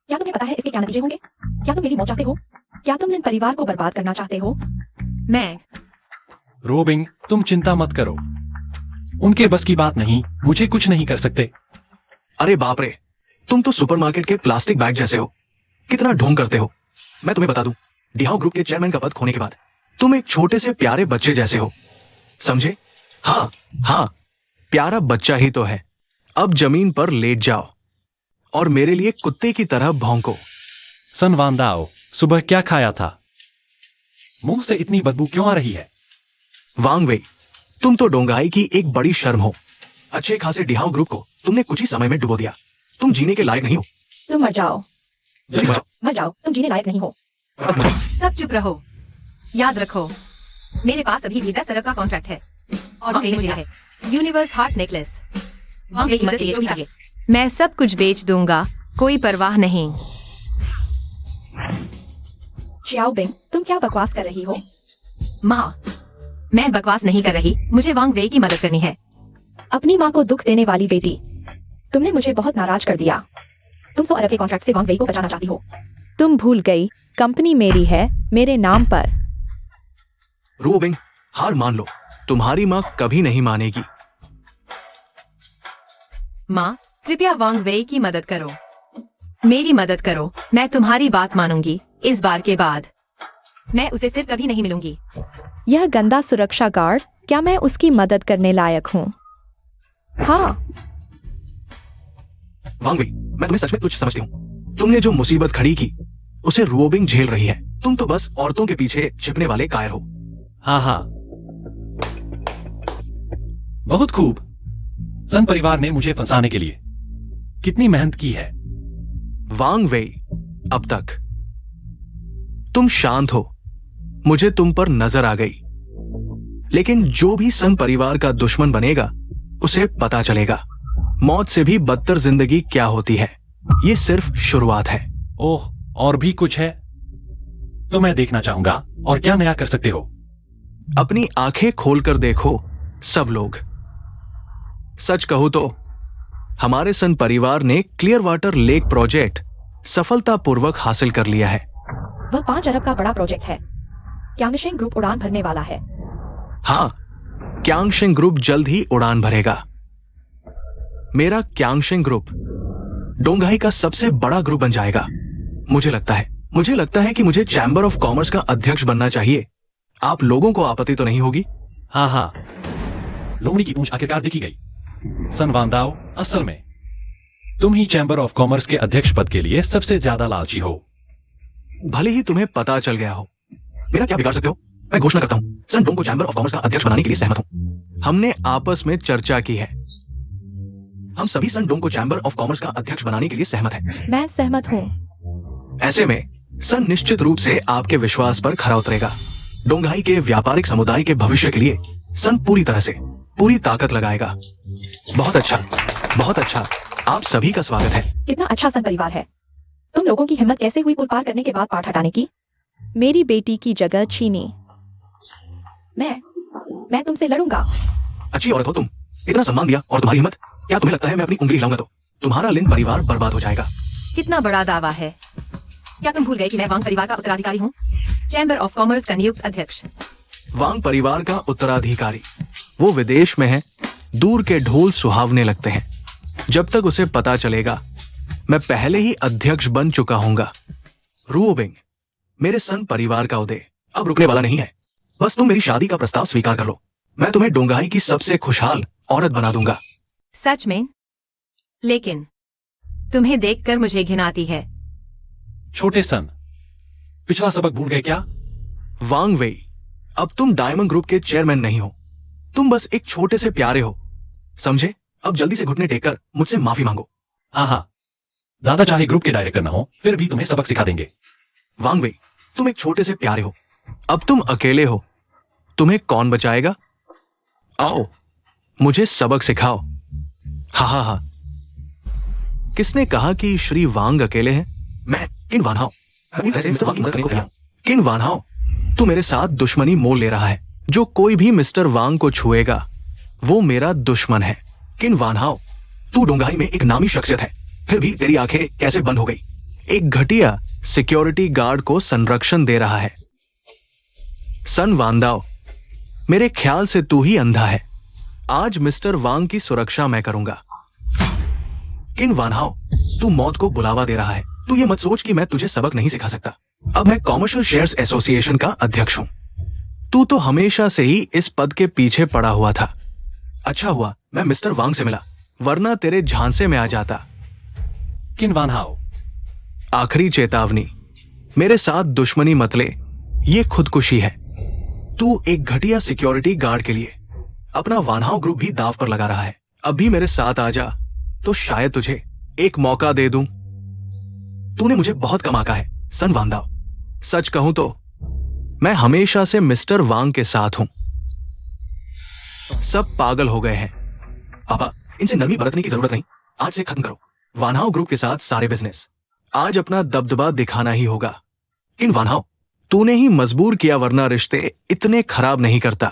क्या तुम्हें पता है इसके क्या नतीजे होंगे? क्या तुम मेरी मौत चाहते हो? क्या तुम इन परिवार को बर्बाद करना चाहते हो? मैं रोबिंग, तुम चिंता मत करो। उनके बस की बात नहीं, मुझे कुछ नहीं कर सकते। अरे बाप रे, तुम तो सुपरमार्केट के प्लास्टिक बैग जैसे हो। कितना ढोंग करते हो। मैं तुम्हें बता दूं, डिहाओ ग्रुप के चेयरमैन का पद खोने के बाद तुम एक छोटे से प्यारे बच्चे जैसे हो, समझे? हाँ हाँ, प्यारा बच्चा ही तो है। अब जमीन पर लेट जाओ और मेरे लिए कुत्ते की तरह भौंको। सन वांदाओ, सुबह क्या खाया था? मुंह से इतनी बदबू क्यों आ रही है? वांग वेई, तुम तो डोंगाई की एक बड़ी शर्म हो। अच्छे खासे डिहाओ ग्रुप को तुमने कुछ ही समय में डुबो दिया। तुम जीने के लायक नहीं हो। तुम मर जाओ, जल्दी मर जाओ। मर जाओ, तुम जीने लायक नहीं हो। सब चुप रहो। याद रखो, मेरे पास अभी भी 10 अरब का कॉन्ट्रैक्ट है और मुझे मिला है यूनिवर्स हार्ट नेकलेस। वांग वेई की मदद के लिए जो भी चाहिए, मैं सब कुछ बेच दूंगा, कोई परवाह नहीं। शियाओ बिंग, तुम क्या बकवास कर रही हो? माँ, मैं बकवास नहीं कर रही, मुझे वांग वेई की मदद करनी है। अपनी माँ को दुख देने वाली बेटी, तुमने मुझे बहुत नाराज कर दिया। तुम 100 अरब के कॉन्ट्रैक्ट से वांग वेई को बचाना चाहती हो। तुम भूल गई, कंपनी मेरी है, मेरे नाम पर। रोबिंग, हार मान लो, तुम्हारी माँ कभी नहीं मानेगी। माँ, कृपया वांग वेई की मदद करो, मेरी मदद करो। मैं तुम्हारी बात मानूंगी। इस बार के बाद मैं उसे फिर कभी नहीं मिलूंगी। यह गंदा सुरक्षा गार्ड, क्या मैं उसकी मदद करने लायक हूँ? हाँ। वांग वेई, मैं तुम्हें सच में तुच्छ समझती हूँ। तुमने जो मुसीबत खड़ी की उसे रोबिंग झेल रही है। तुम तो बस औरतों के पीछे छिपने वाले कायर हो। हाँ हाँ, बहुत खूब। सन परिवार ने मुझे फंसाने के लिए कितनी मेहनत की है। वांग वेई, अब तक तुम शांत हो, मुझे तुम पर नजर आ गई। लेकिन जो भी सन परिवार का दुश्मन बनेगा उसे पता चलेगा मौत से भी बदतर जिंदगी क्या होती है। ये सिर्फ शुरुआत है। ओह, और भी कुछ है तो मैं देखना चाहूंगा। और क्या नया कर सकते हो? अपनी आंखें खोलकर देखो सब लोग। सच कहूं तो हमारे सन परिवार ने क्लियर वाटर लेक प्रोजेक्ट सफलतापूर्वक हासिल कर लिया है। वह 5 अरब का बड़ा प्रोजेक्ट है। क्यांगशेंग ग्रुप उड़ान भरने वाला है। हाँ, क्यांगशेंग ग्रुप जल्द ही उड़ान भरेगा। मेरा क्यांगशेंग ग्रुप डोंगहाई का सबसे बड़ा ग्रुप बन जाएगा। मुझे लगता है कि मुझे चैम्बर ऑफ कॉमर्स का अध्यक्ष बनना चाहिए। आप लोगों को आपत्ति तो नहीं होगी? हाँ हाँ, लोमड़ी की पूंछ आखिरकार देखी गई। सन वांदाओ, असल में तुम ही चैम्बर ऑफ कॉमर्स के अध्यक्ष पद के लिए सबसे ज्यादा लालची हो। भले ही तुम्हें पता चल गया हो, मेरा क्या बिगाड़ सकते हो? मैं घोषणा करता हूं, सन डोंग को चैम्बर ऑफ कॉमर्स का अध्यक्ष बनाने के लिए सहमत हूं। हमने आपस में चर्चा की है। हम सभी सन डोंग को चैम्बर ऑफ कॉमर्स का अध्यक्ष बनाने के लिए सहमत हैं। मैं सहमत हूँ। ऐसे में सन निश्चित रूप से आपके विश्वास पर खरा उतरेगा। डोंगहाई के व्यापारिक समुदाय के भविष्य के लिए सन पूरी तरह से पूरी ताकत लगाएगा। बहुत अच्छा। आप सभी का स्वागत है। कितना अच्छा सन परिवार है। तुम लोगों की हिम्मत कैसे हुई पुल पार करने के बाद पाठ हटाने की? मेरी बेटी की जगह छीनी। मैं तुमसे लड़ूंगा। अच्छी औरत हो तुम, इतना सम्मान दिया और तुम्हारी हिम्मत। क्या तुम्हें लगता है मैं अपनी उंगली हिलाऊंगा तो तुम्हारा लिन परिवार बर्बाद हो जाएगा? कितना बड़ा दावा है। क्या तुम भूल गए कि मैं वांग परिवार का उत्तराधिकारी हूँ? चैम्बर ऑफ कॉमर्स का नियुक्त अध्यक्ष। वांग परिवार का उत्तराधिकारी? वो विदेश में है। दूर के ढोल सुहावने लगते हैं। जब तक उसे पता चलेगा मैं पहले ही अध्यक्ष बन चुका हूंगा। रूओबिंग, मेरे सन परिवार का उदय अब रुकने वाला नहीं है। बस तुम मेरी शादी का प्रस्ताव स्वीकार कर लो। मैं तुम्हें डोंगहाई की सबसे खुशहाल औरत बना दूंगा। सच में? लेकिन तुम्हें देखकर मुझे घिन आती है। छोटे सन, पिछला सबक भूल गए क्या? वांग वेई, अब तुम डायमंड ग्रुप के चेयरमैन नहीं हो। तुम बस एक छोटे से प्यारे हो, समझे? अब जल्दी से घुटने टेककर मुझसे माफी मांगो। हाँ, दादा चाहे ग्रुप के डायरेक्टर ना हो, फिर भी तुम्हें सबक सिखा देंगे। वांग वेई, तुम एक छोटे से प्यारे हो। अब तुम अकेले हो, तुम्हें कौन बचाएगा? आओ, मुझे सबक सिखाओ। हा। किसने कहा कि श्री वांग अकेले हैं? मैं किन वानहाओ किन वानहाओ, तू मेरे साथ दुश्मनी मोल ले रहा है। जो कोई भी मिस्टर वांग को छुएगा वो मेरा दुश्मन है। किन वानहाओ, तू डोंगहाई में एक नामी शख्सियत है, फिर भी तेरी आंखें कैसे बंद हो गई? एक घटिया सिक्योरिटी गार्ड को संरक्षण दे रहा है। सन वांदाओ, मेरे ख्याल से तू ही अंधा है। आज मिस्टर वांग की सुरक्षा मैं करूंगा। किन वानहाओ, तू मौत को बुलावा दे रहा है। तू ये मत सोच कि मैं तुझे सबक नहीं सिखा सकता। अब मैं कॉमर्शियल शेयर्स एसोसिएशन का अध्यक्ष हूं। तू तो हमेशा से ही इस पद के पीछे पड़ा हुआ था। अच्छा हुआ मैं मिस्टर वांग से मिला, वरना तेरे झांसे में आ जाता। किन वानहाओ, आखिरी चेतावनी, मेरे साथ दुश्मनी मत ले, ये खुदकुशी है। तू एक घटिया सिक्योरिटी गार्ड के लिए अपना वानहाओ ग्रुप भी दांव पर लगा रहा है। अभी मेरे साथ आ जा तो शायद तुझे एक मौका दे दूं। तूने मुझे बहुत कम आंका है सन वांदाओ। सच कहूं तो मैं हमेशा से मिस्टर वांग के साथ हूं। सब पागल हो गए हैं। पापा, इनसे नरमी बरतने की जरूरत नहीं। आज से खत्म करो वानहाओ ग्रुप के साथ सारे बिजनेस। आज अपना दबदबा दिखाना ही होगा। किन वानहाओ, तूने ही मजबूर किया, वरना रिश्ते इतने खराब नहीं करता।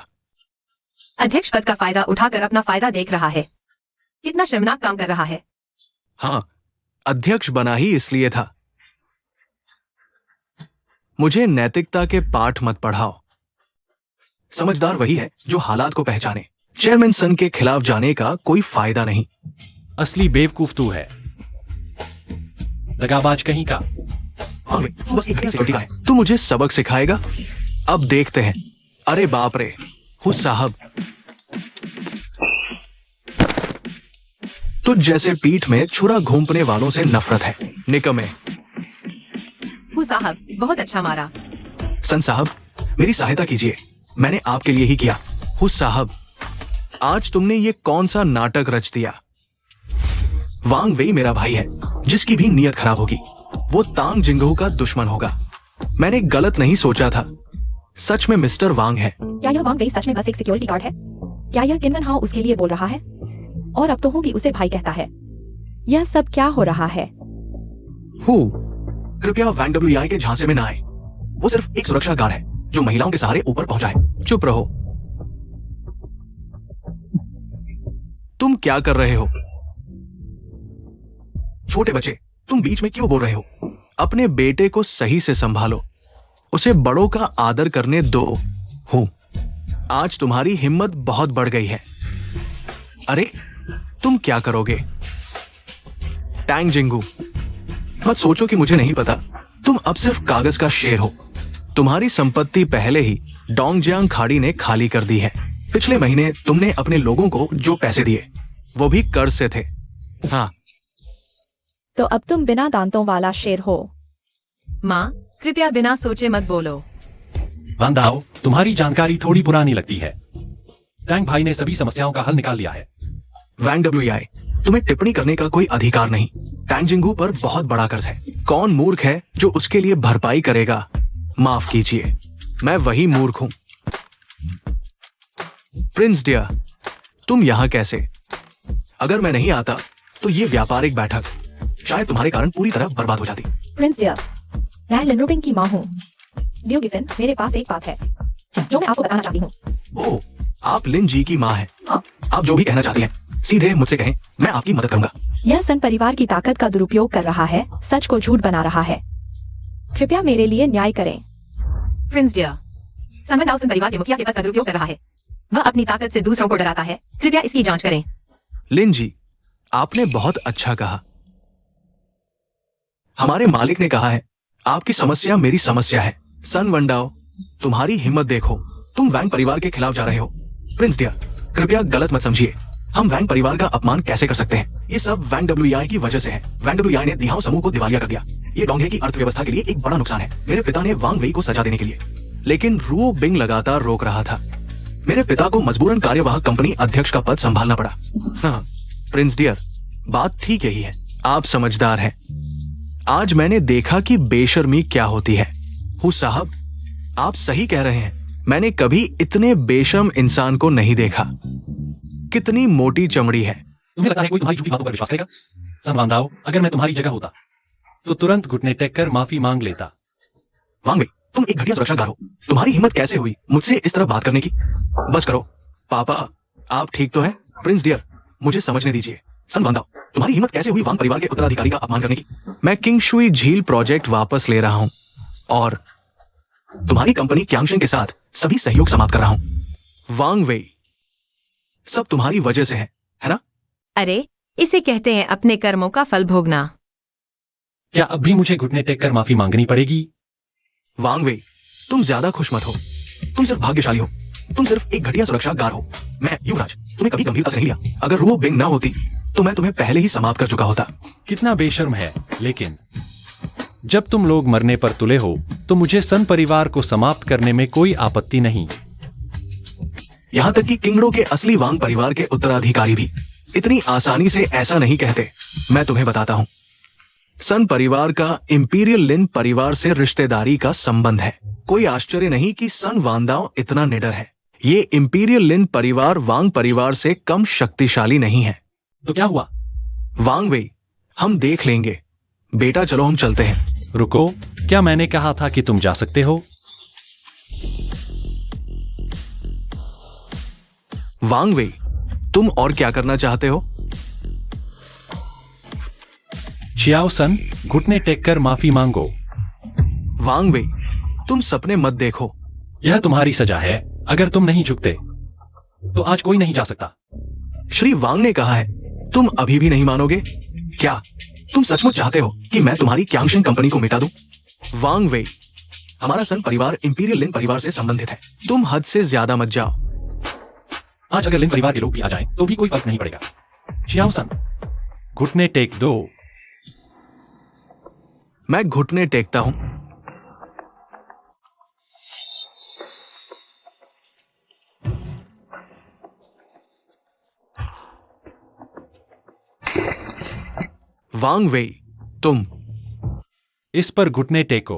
अध्यक्ष पद का फायदा उठाकर अपना फायदा देख रहा है। कितना शर्मनाक काम कर रहा है। हाँ, अध्यक्ष बना ही इसलिए था। मुझे नैतिकता के पाठ मत पढ़ाओ। समझदार वही है जो हालात को पहचाने। चेयरमैन सन के खिलाफ जाने का कोई फायदा नहीं। असली बेवकूफ तू है, दगाबाज कहीं का। हाँ, तू बस एक घटिया सिक्योरिटी गार्ड है। तू मुझे सबक सिखाएगा? अब देखते हैं। अरे बाप रे, हुस साहब, तुझ जैसे पीठ में छुरा घोंपने वालों से नफरत है, निकम्मे। हु साहब, बहुत अच्छा मारा। सन साहब, मेरी सहायता कीजिए, मैंने आपके लिए ही किया। हुस साहब, आज तुमने ये कौन सा नाटक रच दिया? वांग वेई मेरा भाई है, जिसकी भी नीयत खराब होगी वो तांग जिंगहू का दुश्मन होगा। मैंने गलत नहीं सोचा था। सच में मिस्टर वांग है। क्या यह वांग वेई सच में बस एक सिक्योरिटी गार्ड है? क्या यह किन वानहाओ उसके लिए बोल रहा है? और अब तो हूँ भी उसे भाई कहता है। यह सब क्या हो रहा है? कृपया वैंग डब्ल्यूआई के झांसे में ना आए। वो सिर्फ एक सुरक्षा गार्ड है जो महिलाओं के सहारे ऊपर पहुंचा है। चुप रहो। तुम क्या कर रहे हो? छोटे बच्चे, तुम बीच में क्यों बोल रहे हो? अपने बेटे को सही से संभालो, उसे बड़ों का आदर करने दो। आज तुम्हारी हिम्मत बहुत बढ़ गई है। अरे तुम क्या करोगे? टैंग जिंगू, मत सोचो कि मुझे नहीं पता। तुम अब सिर्फ कागज का शेर हो। तुम्हारी संपत्ति पहले ही डोंगजियांग खाड़ी ने खाली कर दी है। पिछले महीने तुमने अपने लोगों को जो पैसे दिए वो भी कर्ज से थे। हाँ, तो अब तुम बिना दांतों वाला शेर हो। माँ, कृपया बिना सोचे मत बोलो। वांग दाओ, तुम्हारी जानकारी थोड़ी पुरानी लगती है। टैंग भाई ने सभी समस्याओं का हल निकाल लिया है। वैंग डब्ल्यूआई, तुम्हें टिप्पणी करने का कोई अधिकार नहीं। टैंग जिंगू पर बहुत बड़ा कर्ज है। कौन मूर्ख है जो उसके लिए भरपाई करेगा? माफ कीजिए, मैं वही मूर्ख हूं। प्रिंस डियर, तुम यहां कैसे? अगर मैं नहीं आता तो ये व्यापारिक बैठक शायद तुम्हारे कारण पूरी तरह बर्बाद हो जाती। प्रिंस डियर, मैं लिन रूबिंग की माँ हूँ। लियो गिफिन, मेरे पास एक बात है जो मैं आपको बताना चाहती हूँ। ओह, आप लिन जी की माँ हैं। हाँ। आप जो भी कहना चाहती हैं सीधे मुझसे कहें, मैं आपकी मदद करूंगा। यह सन परिवार की ताकत का दुरुपयोग कर रहा है, सच को झूठ बना रहा है। कृपया मेरे लिए न्याय करें। प्रिंस डियर, सन वांग परिवार के मुखिया के पद का दुरुपयोग कर रहा है। वह अपनी ताकत से दूसरों को डराता है। कृपया इसकी जांच करें। लिन जी, आपने बहुत अच्छा कहा। हमारे मालिक ने कहा है आपकी समस्या मेरी समस्या है। सन वंडाओ, तुम्हारी हिम्मत देखो। तुम वैंग परिवार के खिलाफ जा रहे हो। प्रिंस डियर, कृपया गलत मत समझिए। हम वैंग परिवार का अपमान कैसे कर सकते हैं? ये सब वैंग डब्ल्यूआई की वजह से है। वैंग डब्ल्यूआई ने दिहाओ समूह को दिवालिया कर दिया। ये डोंगे की अर्थव्यवस्था के लिए एक बड़ा नुकसान है। मेरे पिता ने वांग वेई को सजा देने के लिए, लेकिन रुओ बिंग लगातार रोक रहा था। मेरे पिता को मजबूरन कार्यवाहक कंपनी अध्यक्ष का पद संभालना पड़ा। हाँ, प्रिंस डियर, बात ठीक यही है। आप समझदार हैं। आज मैंने देखा कि बेशर्मी क्या होती है। हु साहब, आप सही कह रहे हैं। मैंने कभी इतने बेशर्म इंसान को नहीं देखा। कितनी मोटी चमड़ी है। तुम्हें लगता है कोई तुम्हारी झूठी बातों पर विश्वास करेगा? सन वांग दाओ, अगर मैं तुम्हारी जगह होता तो तुरंत घुटने टेक कर माफी मांग लेता। वांग वेई, तुम एक घटिया सुरक्षागार हो। तुम्हारी हिम्मत कैसे हुई मुझसे इस तरह बात करने की? बस करो। पापा, आप ठीक तो हैं? प्रिंस डियर, मुझे समझने दीजिए। सन वांग दाओ, तुम्हारी हिम्मत कैसे हुई वांग परिवार के उत्तराधिकारी का अपमान करने की? मैं किंगशुई झील प्रोजेक्ट वापस ले रहा हूं और तुम्हारी कंपनी क्यांगशेन के साथ सभी सहयोग समाप्त कर रहा हूं। वांग वेई, सब तुम्हारी वजह से है ना? अरे, इसे कहते हैं अपने कर्मों का फल भोगना। क्या अब भी मुझे घुटने टेक कर माफी मांगनी पड़ेगी? वांग वेई, तुम ज्यादा खुशमत हो। तुम सिर्फ भाग्यशाली हो। तुम सिर्फ एक घटिया सुरक्षागार हो। मैं युवराज, तुम्हें कभी गंभीरता से नहीं लिया। अगर रुओ बिंग ना होती तो मैं तुम्हें पहले ही समाप्त कर चुका होता। कितना बेशर्म है। लेकिन जब तुम लोग मरने पर तुले हो तो मुझे सन परिवार को समाप्त करने में कोई आपत्ति नहीं। यहां तक कि किंगडो के असली वांग परिवार के उत्तराधिकारी भी इतनी आसानी से ऐसा नहीं कहते। मैं तुम्हें बताता हूं, सन परिवार का इंपीरियल लिन परिवार से रिश्तेदारी का संबंध है। कोई आश्चर्य नहीं कि सन वांदाओ इतना निडर है। ये इंपीरियल लिन परिवार वांग परिवार से कम शक्तिशाली नहीं है। तो क्या हुआ? वांग वेई, हम देख लेंगे। बेटा चलो हम चलते हैं। रुको, क्या मैंने कहा था कि तुम जा सकते हो? वांग वेई, तुम और क्या करना चाहते हो? चियाओ सन, घुटने टेक कर माफी मांगो। वांग वेई, तुम सपने मत देखो। यह तुम्हारी सजा है। अगर तुम नहीं झुकते तो आज कोई नहीं जा सकता। श्री वांग ने कहा है। तुम अभी भी नहीं मानोगे? क्या तुम सचमुच चाहते हो कि मैं तुम्हारी क्यांगशेन कंपनी को मिटा दूं? वांग वेई, हमारा सन परिवार इंपीरियल लिन परिवार से संबंधित है। तुम हद से ज्यादा मत जाओ। आज अगर लिन परिवार के लोग भी आ जाएं तो भी कोई फर्क नहीं पड़ेगा। चियाओ सन, घुटने टेक दो। मैं घुटने टेकता हूं। वांग वेई, तुम इस पर घुटने टेको।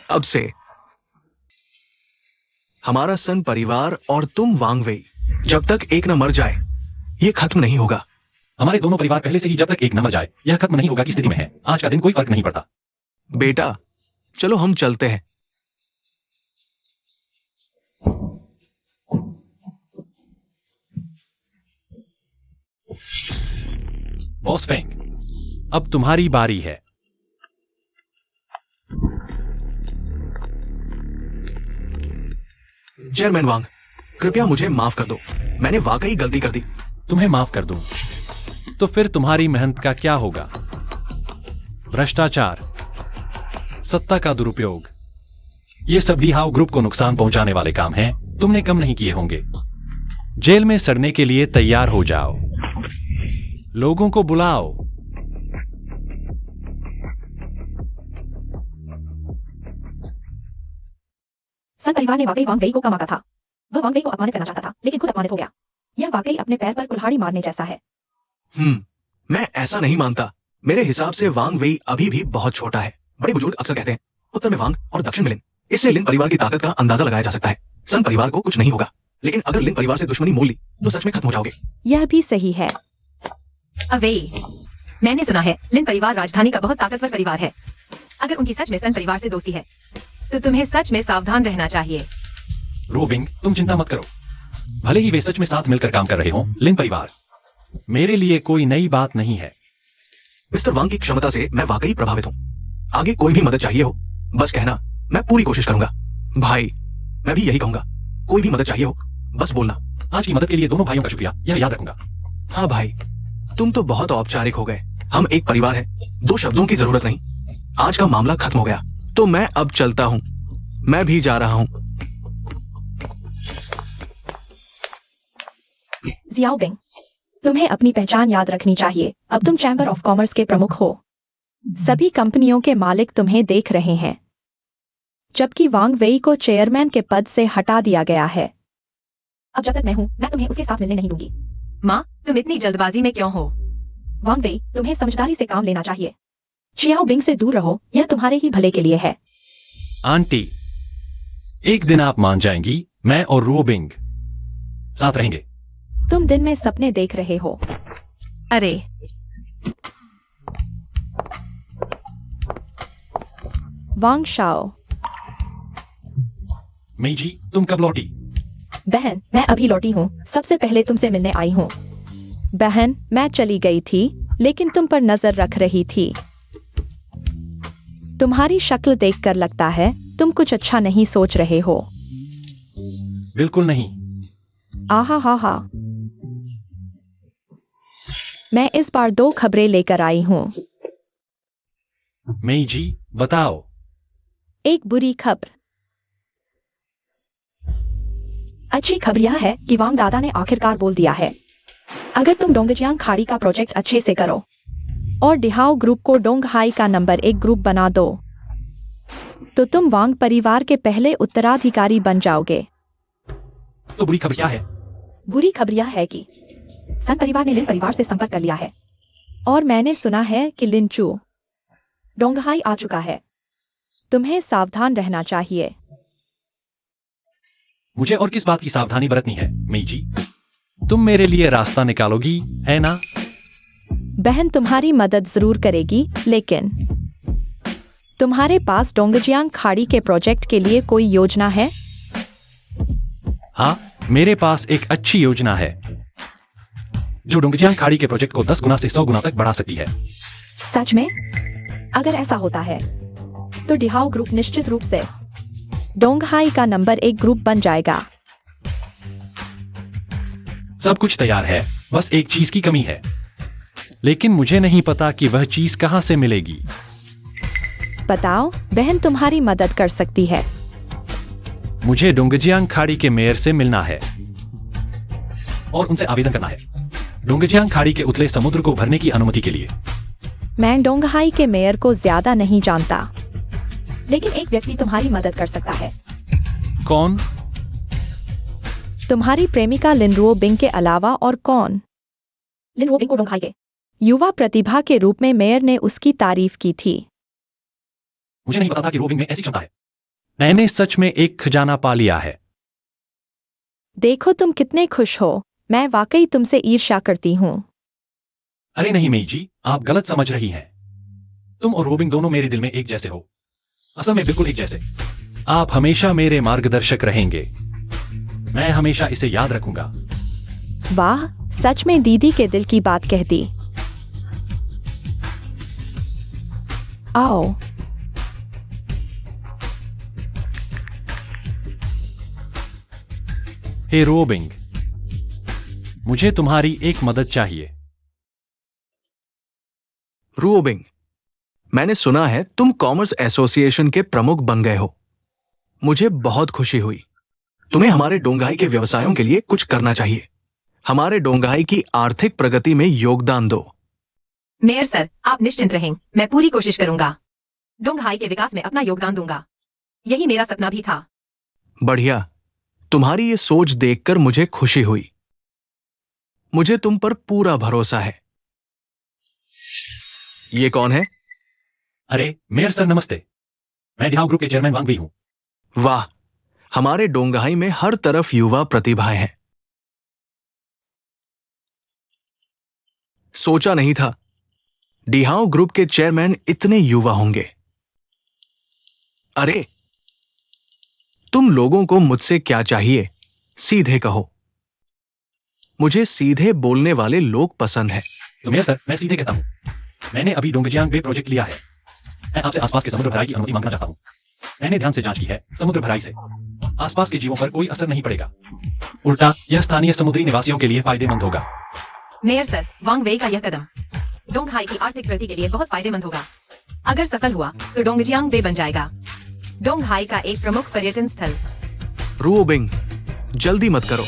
अब से हमारा सन परिवार और तुम वांग वेई जब तक एक न मर जाए ये खत्म नहीं होगा। हमारे दोनों परिवार पहले से ही जब तक एक न मर जाए यह खत्म नहीं होगा की स्थिति में है। आज का दिन कोई फर्क नहीं पड़ता। बेटा चलो हम चलते हैं। बॉस फेंग, अब तुम्हारी बारी है। चेयरमैन वांग, कृपया मुझे माफ कर दो। मैंने वाकई गलती कर दी। तुम्हें माफ कर दूं तो फिर तुम्हारी मेहनत का क्या होगा? भ्रष्टाचार, सत्ता का दुरुपयोग, ये सब डिहाओ ग्रुप को नुकसान पहुंचाने वाले काम हैं। तुमने कम नहीं किए होंगे। जेल में सड़ने के लिए तैयार हो जाओ। लोगों को बुलाओ। सन परिवार ने वाकई वांग वेई को कम आंका था। वह वांग वेई को अपमानित करना चाहता था, लेकिन खुद अपमानित हो गया। यह वाकई अपने पैर पर कुल्हाड़ी मारने जैसा है। मैं ऐसा नहीं मानता। मेरे हिसाब से वांग वेई अभी भी बहुत छोटा है। बड़े बुजुर्ग अक्सर कहते हैं, उत्तर में वांग और दक्षिण में लिन। इससे लिन परिवार की ताकत का अंदाजा लगाया जा सकता है। सन परिवार को कुछ नहीं होगा, लेकिन अगर लिन परिवार से दुश्मनी मोल ली तो सच में खत्म हो जाओगे। यह भी सही है। अवेई, मैंने सुना है लिन परिवार राजधानी का बहुत ताकतवर परिवार है। अगर उनकी सच में सन परिवार से दोस्ती है तो तुम्हें सच में सावधान रहना चाहिए। रोबिंग, तुम चिंता मत करो। भले ही वे सच में साथ मिलकर काम कर रहे हों, लिन परिवार मेरे लिए कोई नई बात नहीं है। मिस्टर वांग की क्षमता से मैं वाकई प्रभावित हूँ। आगे कोई भी मदद चाहिए हो बस कहना, मैं पूरी कोशिश करूंगा। भाई, मैं भी यही कहूंगा, कोई भी मदद चाहिए हो बस बोलना। आज की मदद के लिए दोनों भाइयों का शुक्रिया, यह याद रखूंगा। हाँ भाई, तुम तो बहुत औपचारिक हो गए। हम एक परिवार है, दो शब्दों की जरूरत नहीं। आज का मामला खत्म हो गया तो मैं अब चलता हूँ। मैं भी जा रहा हूँ। जियाओबिंग, तुम्हें अपनी पहचान याद रखनी चाहिए। अब तुम चैम्बर ऑफ कॉमर्स के प्रमुख हो। सभी कंपनियों के मालिक तुम्हें देख रहे हैं, जबकि वांग वेई को चेयरमैन के पद से हटा दिया गया है। अब जब तक मैं हूं, मैं तुम्हें उसके साथ मिलने नहीं दूंगी। माँ, तुम इतनी जल्दबाजी में क्यों हो? वांग वेई, तुम्हें समझदारी से काम लेना चाहिए। जियाओबिंग से दूर रहो, यह तुम्हारे ही भले के लिए है। आंटी, एक दिन आप मान जाएंगी, मैं और रोबिंग साथ रहेंगे। तुम दिन में सपने देख रहे हो। अरे, वांग शाओ। मई जी, तुम कब लौटी? बहन, मैं अभी लौटी हूँ। सबसे पहले तुमसे मिलने आई हूँ। बहन, मैं चली गई थी, लेकिन तुम पर नजर रख रही थी। तुम्हारी शक्ल देखकर लगता है तुम कुछ अच्छा नहीं सोच रहे हो। बिल्कुल नहीं। आहा हा हा। मैं इस बार 2 खबरें लेकर आई हूँ। मई जी, बताओ। एक बुरी खबर। अच्छी खबर यह है कि वांग दादा ने आखिरकार बोल दिया है। अगर तुम डोंगजियांग खाड़ी का प्रोजेक्ट अच्छे से करो और डिहाओ ग्रुप को डोंगहाई का नंबर 1 ग्रुप बना दो, तो तुम वांग परिवार के पहले उत्तराधिकारी बन जाओगे। तो बुरी खबर क्या है? बुरी खबर यह है कि सन परिवार ने लिन परिवार से संपर्क कर लिया है और मैंने सुना है कि लिन चू डोंगहाई आ चुका है। तुम्हें सावधान रहना चाहिए। मुझे और किस बात की सावधानी बरतनी है, मई जी? तुम मेरे लिए रास्ता निकालोगी, है ना? बहन तुम्हारी मदद जरूर करेगी, लेकिन तुम्हारे पास डोंगजियांग खाड़ी के प्रोजेक्ट के लिए कोई योजना है? हाँ, मेरे पास एक अच्छी योजना है जो डोंगजियांग खाड़ी के प्रोजेक्ट को 10 गुना से 100 गुना तक बढ़ा सकती है। सच में? अगर ऐसा होता है तो डिहाओ ग्रुप निश्चित रूप से डोंगहाई का नंबर 1 ग्रुप बन जाएगा। सब कुछ तैयार है, बस एक चीज की कमी है, लेकिन मुझे नहीं पता कि वह चीज कहां से मिलेगी। बताओ, बहन तुम्हारी मदद कर सकती है। मुझे डोंगजियांग खाड़ी के मेयर से मिलना है और उनसे आवेदन करना है डोंगजियांग खाड़ी के उथले समुद्र को भरने की अनुमति के लिए। मैं डोंगहाई के मेयर को ज्यादा नहीं जानता, लेकिन एक व्यक्ति तुम्हारी मदद कर सकता है। कौन? तुम्हारी प्रेमिका लिनरुओ बिंग के अलावा और कौन? लिनरुओ बिंग को डोंगहाई के युवा प्रतिभा के रूप में मेयर ने उसकी तारीफ की थी। मुझे नहीं पता था कि रोबिंग में ऐसी क्षमता है। मैंने सच में एक खजाना पा लिया है। देखो तुम कितने खुश हो। मैं वाकई तुमसे ईर्ष्या करती हूँ। अरे नहीं मई जी, आप गलत समझ रही हैं। तुम और रोबिंग दोनों मेरे दिल में एक जैसे हो, असल में बिल्कुल एक जैसे। आप हमेशा मेरे मार्गदर्शक रहेंगे। मैं हमेशा इसे याद रखूंगा। वाह, सच में दीदी के दिल की बात कहती। आओ। हे रोबिंग, मुझे तुम्हारी एक मदद चाहिए। रूओबिंग, मैंने सुना है तुम कॉमर्स एसोसिएशन के प्रमुख बन गए हो। मुझे बहुत खुशी हुई। तुम्हें हमारे डोंगाई के व्यवसायों के लिए कुछ करना चाहिए। हमारे डोंगाई की आर्थिक प्रगति में योगदान दो। मेयर सर, आप निश्चिंत रहें, मैं पूरी कोशिश करूंगा। डोंगहाई के विकास में अपना योगदान दूंगा। यही मेरा सपना भी था। बढ़िया, तुम्हारी ये सोच देखकर मुझे खुशी हुई। मुझे तुम पर पूरा भरोसा है। ये कौन है? अरे मेयर सर नमस्ते, मैं डिहाउ ग्रुप के चेयरमैन वांग वी हूं। वाह, हमारे डोंगाई में हर तरफ युवा प्रतिभाएं हैं। सोचा नहीं था डिहाउ ग्रुप के चेयरमैन इतने युवा होंगे। अरे, तुम लोगों को मुझसे क्या चाहिए, सीधे कहो। मुझे सीधे बोलने वाले लोग पसंद हैं। तो मेयर सर, मैं सीधे कहता हूं, मैंने अभी डोंगजियांग बे प्रोजेक्ट लिया है। मैं आपसे आसपास के समुद्र भराई की अनुमति मांगना चाहता हूं। मैंने ध्यान से जांच की है, समुद्र भराई से आसपास के जीवों पर कोई असर नहीं पड़ेगा। उल्टा यह स्थानीय समुद्री निवासियों के लिए फायदेमंद होगा। मेयर सर, वांग वेई का यह कदम डोंगहाई की आर्थिक प्रगति के लिए बहुत फायदेमंद होगा। अगर सफल हुआ तो डोंगजियांग बे बन जाएगा डोंगहाई का एक प्रमुख पर्यटन स्थल। रूओबिंग, जल्दी मत करो।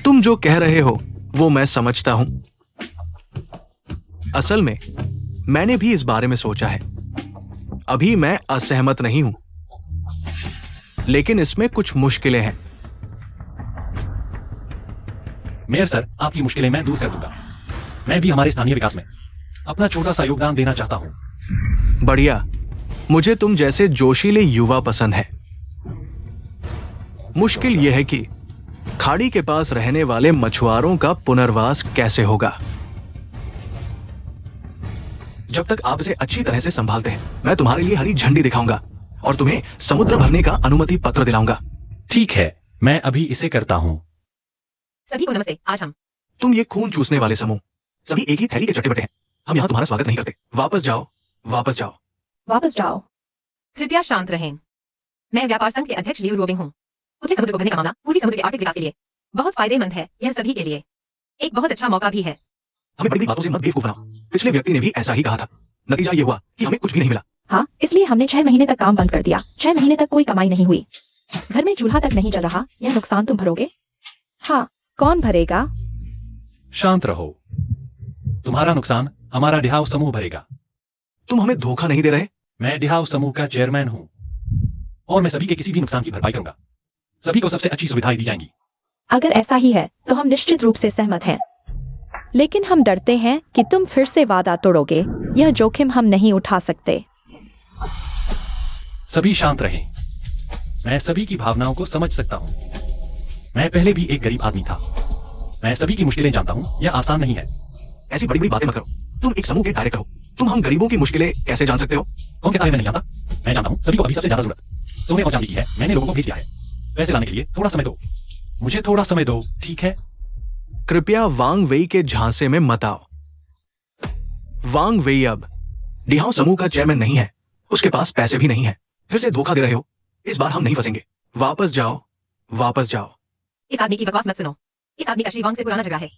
तुम जो कह रहे हो वो मैं समझता हूं। असल में मैंने भी इस बारे में सोचा है। अभी मैं असहमत नहीं हूं, लेकिन इसमें कुछ मुश्किलें हैं। मेयर सर, आपकी मुश्किलें मैं दूर कर दूंगा। मैं भी हमारे स्थानीय विकास में अपना छोटा सा योगदान देना चाहता हूं। बढ़िया, मुझे तुम जैसे जोशीले युवा पसंद है। मुश्किल यह है कि खाड़ी के पास रहने वाले मछुआरों का पुनर्वास कैसे होगा। जब तक आप इसे अच्छी तरह से संभालते हैं, मैं तुम्हारे लिए हरी झंडी दिखाऊंगा और तुम्हें समुद्र भरने का अनुमति पत्र दिलाऊंगा। ठीक है, मैं अभी इसे करता हूं। सभी को नमस्ते। आज हम तुम ये खून चूसने वाले समूह सभी एक ही थैली के चट्टे बट्टे हैं। हम यहाँ तुम्हारा स्वागत नहीं करते। वापस जाओ, वापस जाओ। वापस जाओ। कृपया शांत रहें। मैं व्यापार संघ के अध्यक्ष लियू रोबिंग हूँ। उथले समुद्र को भरने का मामला पूरी समुद्र के आर्थिक विकास के लिए बहुत फायदेमंद है। यह सभी के लिए एक बहुत अच्छा मौका भी है। हमें बड़ी बड़ी बातों से मत बेवकूफ बनाओ। पिछले व्यक्ति ने भी ऐसा ही कहा था। नतीजा ये हुआ कि हमें कुछ भी नहीं मिला। हाँ, इसलिए हमने 6 महीने तक काम बंद कर दिया। 6 महीने तक कोई कमाई नहीं हुई। घर में चूल्हा तक नहीं जल रहा। यह नुकसान तुम भरोगे? हाँ, कौन भरेगा? शांत रहो। तुम्हारा नुकसान हमारा डिहाउ समूह भरेगा। तुम हमें धोखा नहीं दे रहे? मैं डिहाउ समूह का चेयरमैन हूं और मैं सभी के किसी भी नुकसान की भरपाई करूंगा। सभी को सबसे अच्छी सुविधाएं दी जाएंगी। अगर ऐसा ही है तो हम निश्चित रूप से सहमत हैं। लेकिन हम डरते हैं कि तुम फिर से वादा तोड़ोगे। यह जोखिम हम नहीं उठा सकते। सभी शांत रहें। मैं सभी की भावनाओं को समझ सकता हूं। मैं पहले भी एक गरीब आदमी था। मैं सभी की मुश्किलें जानता हूं। यह आसान नहीं है। ऐसी बड़ी बड़ी बातें मत करो। तुम एक समूह के डायरेक्टर हो। तुम हम गरीबों की मुश्किलें कैसे जान सकते हो? कौन कहता है मैं नहीं जानता? मैं जानता हूं सभी को अभी सबसे ज्यादा जरूरत सोने और चांदी की है। मैंने लोगों को भेज दिया है। पैसे लाने के लिए थोड़ा समय दो। मुझे थोड़ा समय दो, ठीक है? कृपया वांग वेई के झांसे में मत आओ। वांग वेई अब डिहाउ समूह का चेयरमैन नहीं है। उसके पास पैसे भी नहीं है। फिर से धोखा दे रहे हो। इस बार हम नहीं फंसेंगे। वापस जाओ, वापस जाओ। इस आदमी की बकवास मत सुनो। इस आदमी का श्री वांग से पुराना झगड़ा है।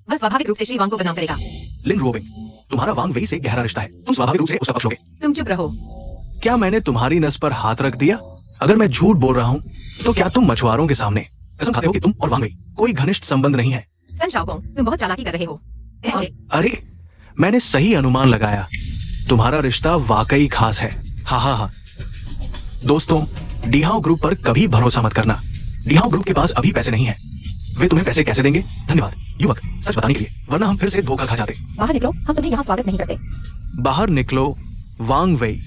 वह स्वाभाविक रूप से श्री वांग को बदनाम करेगा। लिन रोबिंग, तुम्हारा वांग वेई से गहरा रिश्ता है। तुम स्वाभाविक रूप से उसका पक्ष लोगे। तुम चुप रहो। क्या मैंने तुम्हारी नस पर हाथ रख दिया? अगर मैं झूठ बोल रहा हूं तो क्या तुम मछुआरों के सामने कसम खाते हो कि तुम और वांग वेई कोई घनिष्ठ संबंध नहीं है? सन शाओपोंग, तुम बहुत चालाकी कर रहे हो। अरे, मैंने सही अनुमान लगाया। तुम्हारा रिश्ता वाकई खास है। हाँ हाँ हाँ। दोस्तों, डिहाउ ग्रुप पर कभी भरोसा मत करना। डिहाउ ग्रुप के पास अभी पैसे नहीं है। वे तुम्हें पैसे कैसे देंगे? धन्यवाद युवक, सच बताने के लिए, वरना हम फिर से धोखा खा जाते। बाहर निकलो, हम तुम्हें यहाँ स्वागत नहीं करते। बाहर निकलो वांग वेई।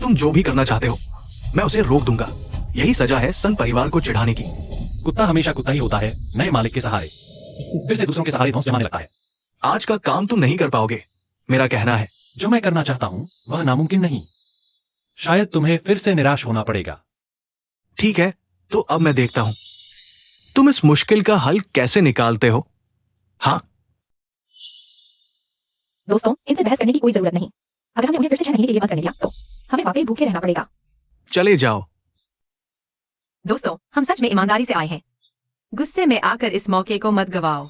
तुम जो भी करना चाहते हो मैं उसे रोक दूंगा। यही सजा है सन परिवार को चिढ़ाने की। कुत्ता हमेशा कुत्ता ही होता है, नए मालिक के सहारे। फिर से दूसरों के सहारे धौंस जमाने लगता है। आज का काम तुम नहीं कर पाओगे, मेरा कहना है। जो मैं करना चाहता हूं वह नामुमकिन नहीं। शायद तुम्हें फिर से निराश होना पड़ेगा। ठीक है, तो अब मैं देखता हूं तुम इस मुश्किल का हल कैसे निकालते हो। हाँ, दोस्तों, इनसे बहस करने की कोई जरूरत नहीं। अगर हमने उन्हें फिर से 6 महीने के लिए बंद करने दिया तो हमें वाकई भूखे रहना पड़ेगा। चले जाओ। दोस्तों, हम सच में ईमानदारी से आए हैं। गुस्से में आकर इस मौके को मत गवाओ।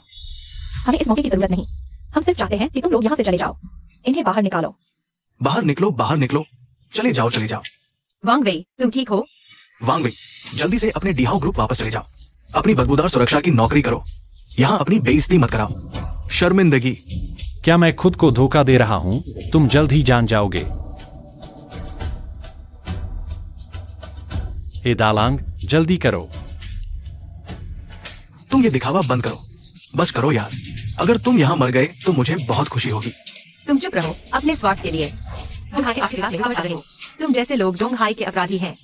हमें इस मौके की जरूरत नहीं। हम सिर्फ चाहते हैं कि तुम लोग यहाँ से चले जाओ। इन्हें बाहर निकालो। बाहर निकलो, बाहर निकलो। चले जाओ, चले जाओ। वांग वेई, तुम ठीक हो? वांग वेई, जल्दी से अपने डिहाओ ग्रुप वापस चले जाओ। अपनी बदबूदार सुरक्षा की नौकरी करो। यहाँ अपनी बेइज्जती मत कराओ। शर्मिंदगी। क्या मैं खुद को धोखा दे रहा हूं? तुम जल्द ही जान जाओगे। हे दालांग, जल्दी करो। तुम ये दिखावा बंद करो। बस करो यार। अगर तुम यहाँ मर गए तो मुझे बहुत खुशी होगी। तुम चुप रहो अपने स्वार्थ के लिए। डोंगहाई के आखिरकार लिंग बचा रहे हो। तुम जैसे लोग डोंगहाई के अपराधी हैं।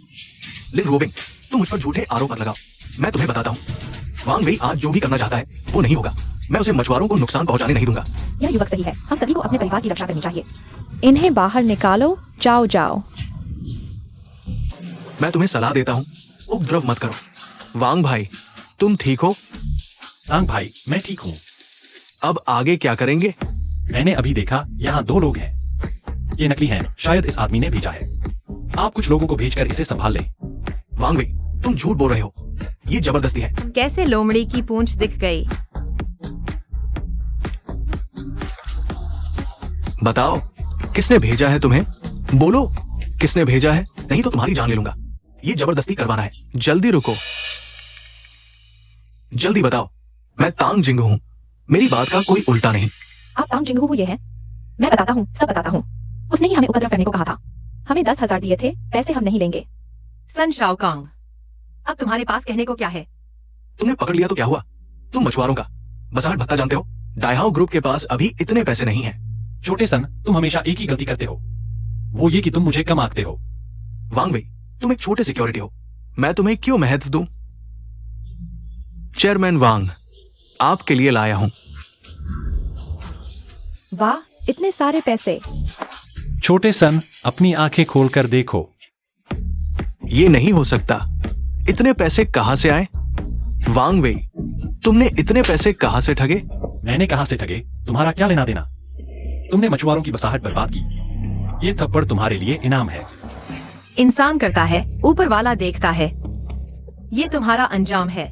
लिन रोबिंग, तुम मुझ पर झूठे आरोप मत लगाओ। मैं तुम्हें बताता हूँ, वांग वेई आज जो भी करना चाहता है वो नहीं होगा। मैं उसे मछुआरों को नुकसान पहुंचाने नहीं दूंगा। यह युवक सही है। हम सभी को अपने परिवार की रक्षा करनी चाहिए। इन्हें बाहर निकालो। जाओ जाओ। मैं तुम्हें सलाह देता हूँ, उपद्रव मत करो। वांग भाई, तुम ठीक हो? दांग भाई, मैं ठीक हूँ। अब आगे क्या करेंगे? मैंने अभी देखा यहाँ 2 लोग हैं। ये नकली हैं। शायद इस आदमी ने भेजा है। आप कुछ लोगों को भेजकर इसे संभाल लें। वांग वेई, तुम झूठ बोल रहे हो। ये जबरदस्ती है। कैसे लोमड़ी की पूंछ दिख गई? बताओ, किसने भेजा है तुम्हें? बोलो, किसने भेजा है? नहीं तो तुम्हारी जान ले लूंगा। ये जबरदस्ती करवाना है। जल्दी रुको, जल्दी बताओ। मैं तांग जिंग हूँ। मेरी बात का कोई उल्टा नहीं। आप तांग जिंगहू ये है? मैं बताता हूँ, सब बताता हूँ। उसने ही हमें उपद्रव करने को कहा था। हमें 10,000 दिए थे। पैसे हम नहीं लेंगे। सन शाओकांग, अब तुम्हारे पास कहने को क्या है? तुमने पकड़ लिया तो क्या हुआ? तुम मछुआरों का बसाहट भत्ता जानते हो। डायहाओ ग्रुप के पास अभी इतने पैसे नहीं हैं। छोटे सन, तुम हमेशा एक ही गलती करते हो, वो ये कि तुम मुझे कम आंकते हो। वांग वेई, तुम एक छोटे सिक्योरिटी हो। मैं तुम्हें क्यों महत्व दूं? चेयरमैन वांग, आपके लिए लाया हूं। वाह, इतने सारे पैसे। छोटे सन, अपनी आंखें खोलकर देखो। ये नहीं हो सकता। इतने पैसे कहां से आए? वांग वेई, तुमने इतने पैसे कहां से ठगे? मैंने कहां से ठगे? तुम्हारा क्या लेना देना? तुमने मछुआरों की बसाहट बर्बाद की। ये थप्पड़ तुम्हारे लिए इनाम है। इंसान करता है, ऊपर वाला देखता है। ये तुम्हारा अंजाम है।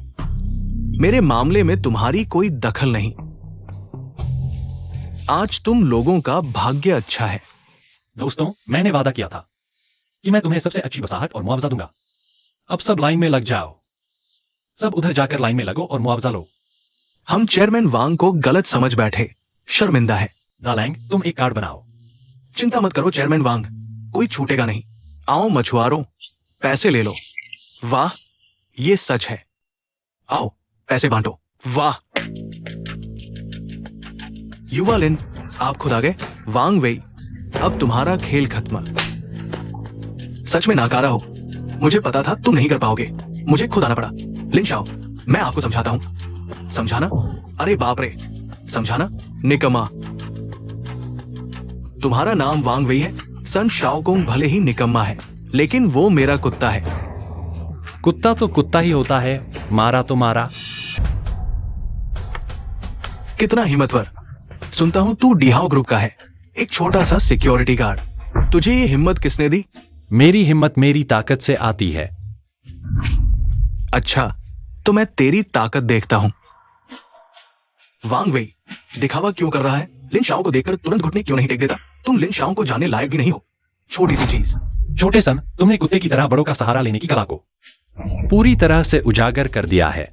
मेरे मामले में तुम्हारी कोई दखल नहीं। आज तुम लोगों का भाग्य अच्छा है। दोस्तों, मैंने वादा किया था कि मैं तुम्हें सबसे अच्छी बसाहट और मुआवजा दूंगा। अब सब लाइन में लग जाओ। सब उधर जाकर लाइन में लगो और मुआवजा लो। हम चेयरमैन वांग को गलत समझ बैठे। शर्मिंदा है। दालैंग, तुम एक कार्ड बनाओ। चिंता मत करो चेयरमैन वांग, कोई छूटेगा नहीं। आओ मछुआरों, पैसे ले लो। वाह, ये सच है। आओ, पैसे बांटो। वाह, युवा लिन, आप खुद आ गए। वांग वेई, अब तुम्हारा खेल खत्म। सच में नाकारा हो। मुझे पता था तुम नहीं कर पाओगे। मुझे खुद आना पड़ा। लिन शाओ, मैं आपको समझाता हूं। समझाना? अरे बाप रे, समझाना? निकम्मा। तुम्हारा नाम वांग वेई है। सन शाओकोंग भले ही निकम्मा है, लेकिन वो मेरा कुत्ता है। कुत्ता तो कुत्ता ही होता है, मारा तो मारा। कितना हिम्मतवर। सुनता हूं तू डिहाओ ग्रुप का है, एक छोटा सा सिक्योरिटी गार्ड। तुझे ये हिम्मत किसने दी? मेरी हिम्मत मेरी ताकत से आती है। अच्छा, तो मैं तेरी ताकत देखता हूं। वांग वेई, दिखावा क्यों कर रहा है? लिन शाओ को देखकर तुरंत घुटने क्यों नहीं टेक देता? तुम लिन शाओ को जाने लायक भी नहीं हो। छोटी सी चीज। छोटे सन, तुमने कुत्ते की तरह बड़ों का सहारा लेने की कला को पूरी तरह से उजागर कर दिया है।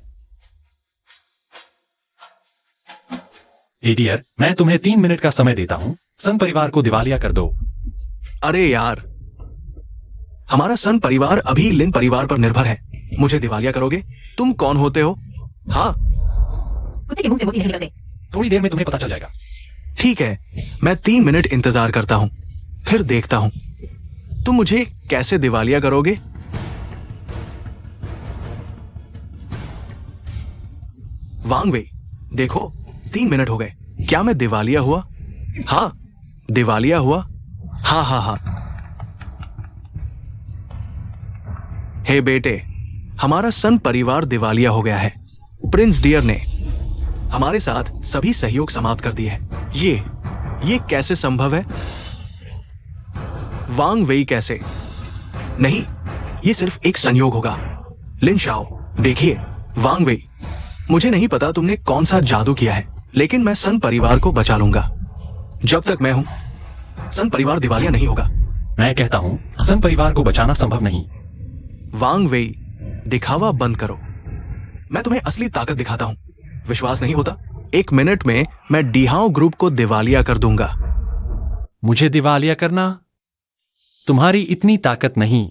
एडियर, मैं तुम्हें 3 मिनट का समय देता हूं। सन परिवार को दिवालिया कर दो। अरे यार, हमारा सन परिवार अभी लिन परिवार पर निर्भर है। मुझे दिवालिया करोगे? तुम कौन होते हो? हाँ, कुत्ते के मुंह से मोती नहीं निकलते। थोड़ी देर में तुम्हें पता चल जाएगा। ठीक है, मैं 3 मिनट इंतजार करता हूं, फिर देखता हूं तुम मुझे कैसे दिवालिया करोगे। वांग वेई, देखो 3 मिनट हो गए। क्या मैं दिवालिया हुआ? हाँ, दिवालिया हुआ। हाँ हाँ हाँ। हे बेटे, हमारा सन परिवार दिवालिया हो गया है। प्रिंस डियर ने हमारे साथ सभी सहयोग समाप्त कर दिए हैं। ये कैसे संभव है? वांग वेई कैसे? नहीं, ये सिर्फ एक संयोग होगा। लिन शाओ, देखिए, वांग वेई, मुझे नहीं पता तुमने कौन सा जादू किया है, लेकिन मैं सन परिवार को बचा लूंगा। जब तक मैं हूं, सन परिवार दिवालिया नहीं होगा। मैं कहता हूं सन परिवार को बचाना संभव नहीं। वांग वेई, दिखावा बंद करो। मैं तुम्हें असली ताकत दिखाता हूं। विश्वास नहीं होता? 1 मिनट में मैं डीहाओ ग्रुप को दिवालिया कर दूंगा। मुझे दिवालिया करना? तुम्हारी इतनी ताकत नहीं।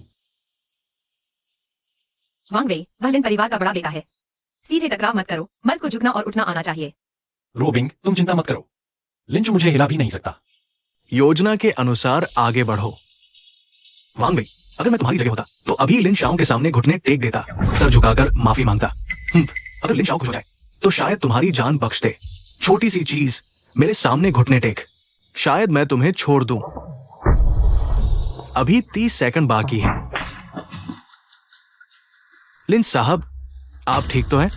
वांग वेई, वह लिन परिवार का बड़ा बेटा है। सीधे टकराव मत करो, मर्द को झुकना और उठना आना चाहिए। रोबिंग, तुम चिंता मत करो। लिंच मुझे हिला भी नहीं सकता। योजना के अनुसार आगे बढ़ो। वांग वेई, अगर मैं तुम्हारी जगह होता तो अभी लिन शाओ के सामने घुटने टेक देता, सर झुकाकर माफी मांगता। अगर लिन शाओ खुश हो जाए तो शायद तुम्हारी जान बख्श दे। छोटी सी चीज, मेरे सामने घुटने टेक, शायद मैं तुम्हें छोड़ दूं। अभी 30 सेकंड बाकी है। लिन साहब, आप ठीक तो हैं?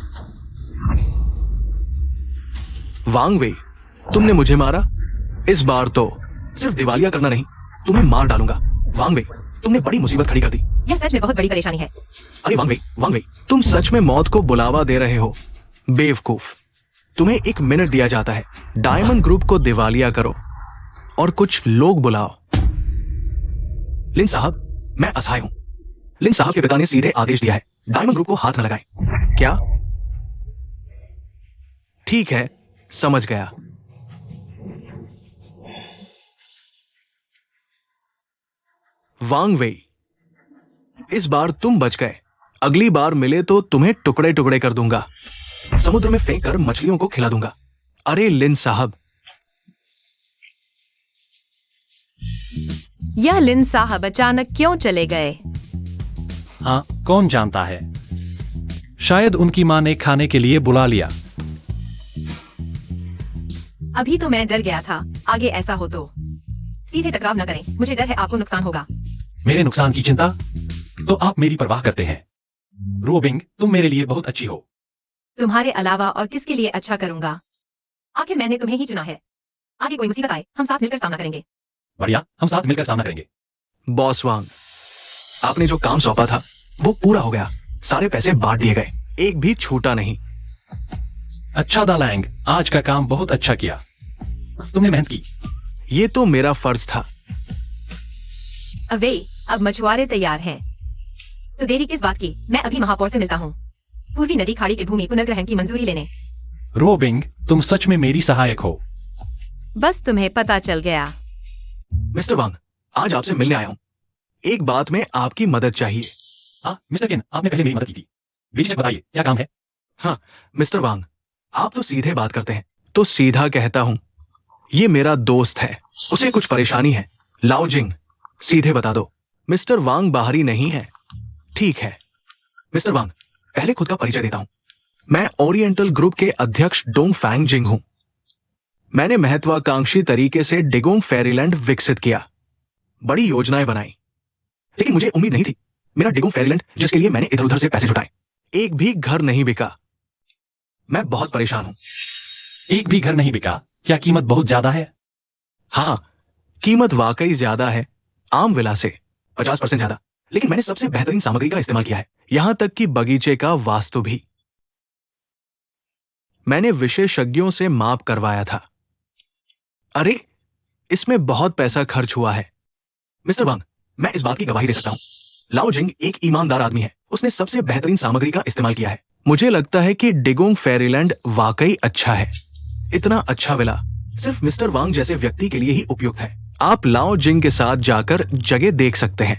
वांग वेई, तुमने मुझे मारा। इस बार तो सिर्फ दिवालिया करना नहीं, तुम्हें मार डालूंगा। वांग वेई, तुमने बड़ी मुसीबत खड़ी कर दी। यह सच में बहुत बड़ी परेशानी है। अरे वांग वेई, तुम सच में मौत को बुलावा दे रहे हो। बेवकूफ, तुम्हें 1 मिनट दिया जाता है। डायमंड ग्रुप को दिवालिया करो और कुछ लोग बुलाओ। लिन साहब, मैं असहाय हूं। लिन साहब के पिता ने सीधे आदेश दिया है, डायमंड ग्रुप को हाथ न लगाएं। क्या? ठीक है, समझ गया। वांग वेई, इस बार तुम बच गए। अगली बार मिले तो तुम्हें टुकड़े टुकड़े कर दूंगा, समुद्र में फेंक कर मछलियों को खिला दूंगा। अरे लिन साहब, यह लिन साहब अचानक क्यों चले गए? हाँ, कौन जानता है। शायद उनकी मां ने खाने के लिए बुला लिया। अभी तो मैं डर गया था, आगे ऐसा हो तो। सीधे टकराव न करें, मुझे डर है आपको नुकसान होगा। मेरे नुकसान की चिंता? तो आप मेरी परवाह करते हैं। रोबिंग, तुम मेरे लिए बहुत अच्छी हो। तुम्हारे अलावा और किसके लिए अच्छा करूंगा? आखिर मैंने तुम्हें ही चुना है। आगे कोई मुसीबत आए, हम साथ मिलकर सामना करेंगे। बढ़िया, हम साथ मिलकर सामना करेंगे। बॉस वांग, आपने जो काम सौंपा था वो पूरा हो गया। सारे पैसे बांट दिए गए, एक भी छूटा नहीं। अच्छा दालैंग, आज का काम बहुत अच्छा किया। तुमने मेहनत की। ये तो मेरा फर्ज था। अवे, अब मछुआरे तैयार हैं। तो देरी किस बात की? मैं अभी महापौर से मिलता हूँ, पूर्वी नदी खाड़ी की भूमि पुनर्ग्रहण की मंजूरी लेने। रोबिंग, तुम सच में मेरी सहायक हो। बस तुम्हें पता चल गया। मिस्टर वांग, आज आपसे मिलने आया हूं। एक बात में आपकी मदद चाहिए। हाँ मिस्टर किन, आपने पहले मेरी मदद की थी। बेझिझक बताइए, क्या काम है? हाँ मिस्टर वांग, आप तो सीधे बात करते हैं, तो सीधा कहता हूं, ये मेरा दोस्त है, उसे कुछ परेशानी है। लाओ जिंग, सीधे बता दो। मिस्टर वांग बाहरी नहीं है। ठीक है मिस्टर वांग, पहले खुद का परिचय देता हूं। मैं ओरिएंटल ग्रुप के अध्यक्ष डोंग फैंग जिंग हूं। मैंने महत्वाकांक्षी तरीके से डिगोंग फेरीलैंड विकसित किया, बड़ी योजनाएं बनाई, लेकिन मुझे उम्मीद नहीं थी मेरा डिगोंग फेरीलैंड, जिसके लिए मैंने इधर उधर से पैसे जुटाए, एक भी घर नहीं बिका। मैं बहुत परेशान हूं। एक भी घर नहीं बिका? क्या कीमत बहुत ज्यादा है? हाँ, कीमत वाकई ज्यादा है, आम विला से 50% ज्यादा, लेकिन मैंने सबसे बेहतरीन सामग्री का इस्तेमाल किया है, यहां तक कि बगीचे का वास्तु भी मैंने विशेषज्ञों से माप करवाया था। अरे, इसमें बहुत पैसा खर्च हुआ है। मिस्टर वांग, मैं इस बात की गवाही दे सकता हूं, लाओ जिंग एक ईमानदार आदमी है, उसने सबसे बेहतरीन सामग्री का इस्तेमाल किया है। मुझे लगता है कि डिगोंग फेरीलैंड वाकई अच्छा है। इतना अच्छा विला सिर्फ मिस्टर वांग जैसे व्यक्ति के लिए ही उपयुक्त है। आप लाओ जिंग के साथ जाकर जगह देख सकते हैं।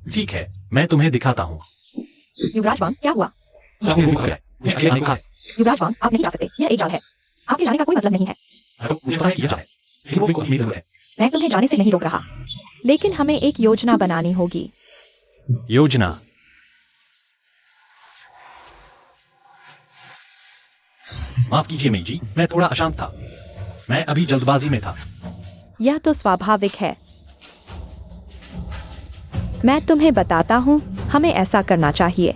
ठीक है, मैं तुम्हें दिखाता हूँ। युवराज वांग, क्या हुआ? मुझे अकेले आने को कहा है। युवराज वांग, आप नहीं जा सकते, यह एक जाल है, आपके जाने का कोई मतलब नहीं है। मुझे पता है कि यह जाल है, लेकिन वो भी को मेरी जरूरत है। मैं तुम्हें जाने से नहीं रोक रहा, लेकिन हमें एक योजना बनानी होगी। योजना? माफ कीजिए मेई जी, मैं थोड़ा अशांत था, मैं अभी जल्दबाजी में था। यह तो स्वाभाविक है। मैं तुम्हें बताता हूँ, हमें ऐसा करना चाहिए।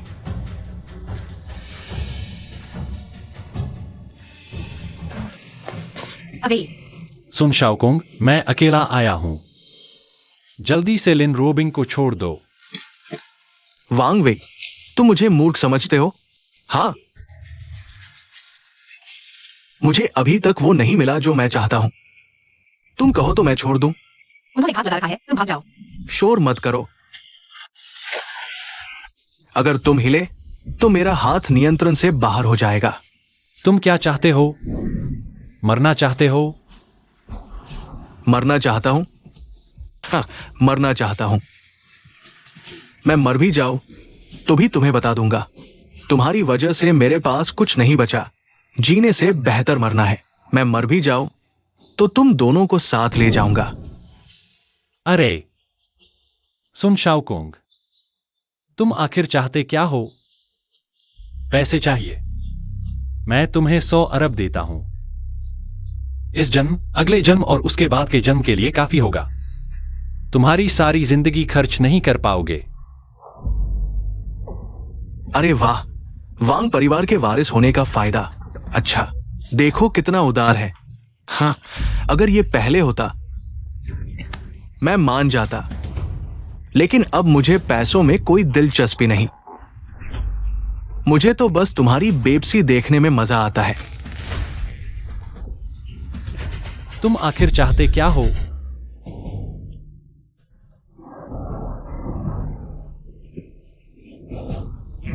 अवे, सुन शाओकुंग, मैं अकेला आया हूँ। जल्दी से लिन रोबिंग को छोड़ दो। वांग वेई, तुम मुझे मूर्ख समझते हो? हाँ, मुझे अभी तक वो नहीं मिला जो मैं चाहता हूं। तुम कहो तो मैं छोड़ दूं। उन्होंने घात लगा रखा है, तुम भाग जाओ। शोर मत करो। अगर तुम हिले तो मेरा हाथ नियंत्रण से बाहर हो जाएगा। तुम क्या चाहते हो? मरना चाहते हो? मरना चाहता हूं? हाँ, मरना चाहता हूं। मैं मर भी जाऊं तो भी तुम्हें बता दूंगा। तुम्हारी वजह से मेरे पास कुछ नहीं बचा। जीने से बेहतर मरना है। मैं मर भी जाऊं तो तुम दोनों को साथ ले जाऊंगा। अरे सुन शाओकुंग, तुम आखिर चाहते क्या हो? पैसे चाहिए? मैं तुम्हें 100 अरब देता हूं। इस जन्म, अगले जन्म और उसके बाद के जन्म के लिए काफी होगा। तुम्हारी सारी जिंदगी खर्च नहीं कर पाओगे। अरे वाह, वांग परिवार के वारिस होने का फायदा। अच्छा, देखो कितना उदार है। हाँ, अगर ये पहले होता मैं मान जाता, लेकिन अब मुझे पैसों में कोई दिलचस्पी नहीं। मुझे तो बस तुम्हारी बेबसी देखने में मजा आता है। तुम आखिर चाहते क्या हो?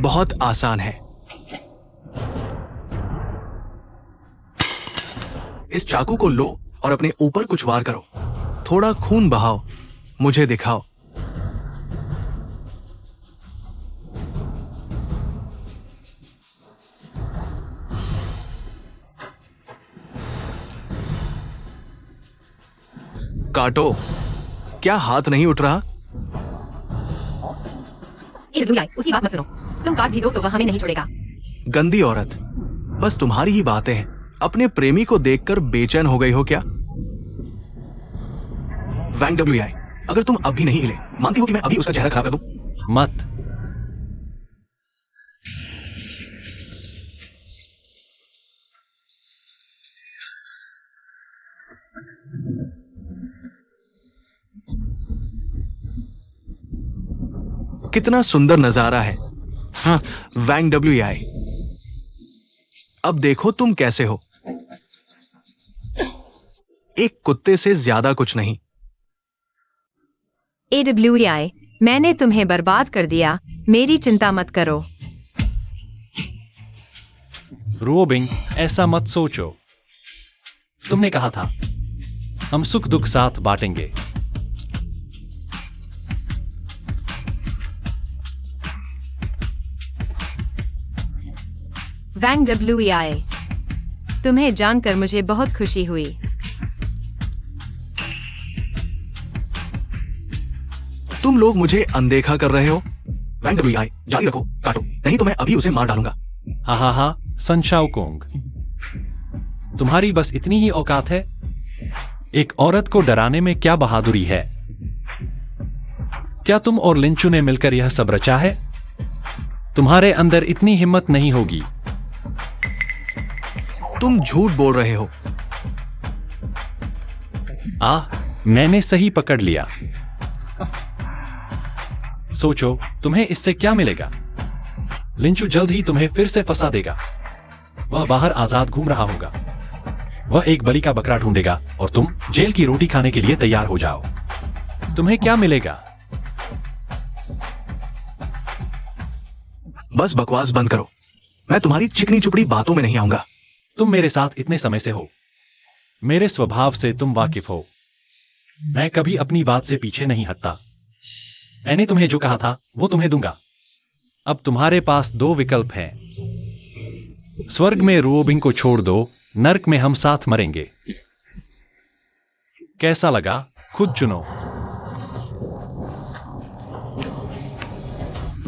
बहुत आसान है। इस चाकू को लो और अपने ऊपर कुछ वार करो। थोड़ा खून बहाओ, मुझे दिखाओ। काटो। क्या हाथ नहीं उठ रहा? उसकी बात मत सुनो। तुम काट भी दो तो वह हमें नहीं छोड़ेगा। गंदी औरत, बस तुम्हारी ही बातें हैं। अपने प्रेमी को देखकर बेचैन हो गई हो क्या? वैंग डब्ल्यूआई, अगर तुम अभी नहीं हिले, मानती हो कि मैं अभी उसका चेहरा खराब कर दूं? मत। कितना सुंदर नजारा है। हाँ, वैंग डब्ल्यूआई, अब देखो तुम कैसे हो। एक कुत्ते से ज्यादा कुछ नहीं। AWI, मैंने तुम्हें बर्बाद कर दिया। मेरी चिंता मत करो। रोबिंग, ऐसा मत सोचो। तुमने कहा था हम सुख दुख साथ बांटेंगे। वैंग WEI, तुम्हें जानकर मुझे बहुत खुशी हुई। तुम लोग मुझे अनदेखा कर रहे हो। वैंग डब्ल्यूआई, जारी रखो, काटो, नहीं तो मैं अभी उसे मार डालूंगा। हा हा हा, सन शाओकुंग, तुम्हारी बस इतनी ही औकात है? एक औरत को डराने में क्या बहादुरी है? क्या तुम और लिंचू ने मिलकर यह सब रचा है? तुम्हारे अंदर इतनी हिम्मत नहीं होगी। तुम झूठ बोल रहे हो। मैंने सही पकड़ लिया। सोचो, तुम्हें इससे क्या मिलेगा? लिंचू जल्द ही तुम्हें फिर से फंसा देगा। वह बाहर आजाद घूम रहा होगा। वह एक बलि का बकरा ढूंढेगा और तुम जेल की रोटी खाने के लिए तैयार हो जाओ। तुम्हें क्या मिलेगा? बस बकवास बंद करो। मैं तुम्हारी चिकनी चुपड़ी बातों में नहीं आऊंगा। तुम मेरे साथ इतने समय से हो। मेरे स्वभाव से तुम वाकिफ हो। मैं कभी अपनी बात से पीछे नहीं हटता। मैंने तुम्हें जो कहा था वो तुम्हें दूंगा। अब तुम्हारे पास 2 विकल्प हैं। स्वर्ग में रोबिंग को छोड़ दो, नर्क में हम साथ मरेंगे। कैसा लगा? खुद चुनो।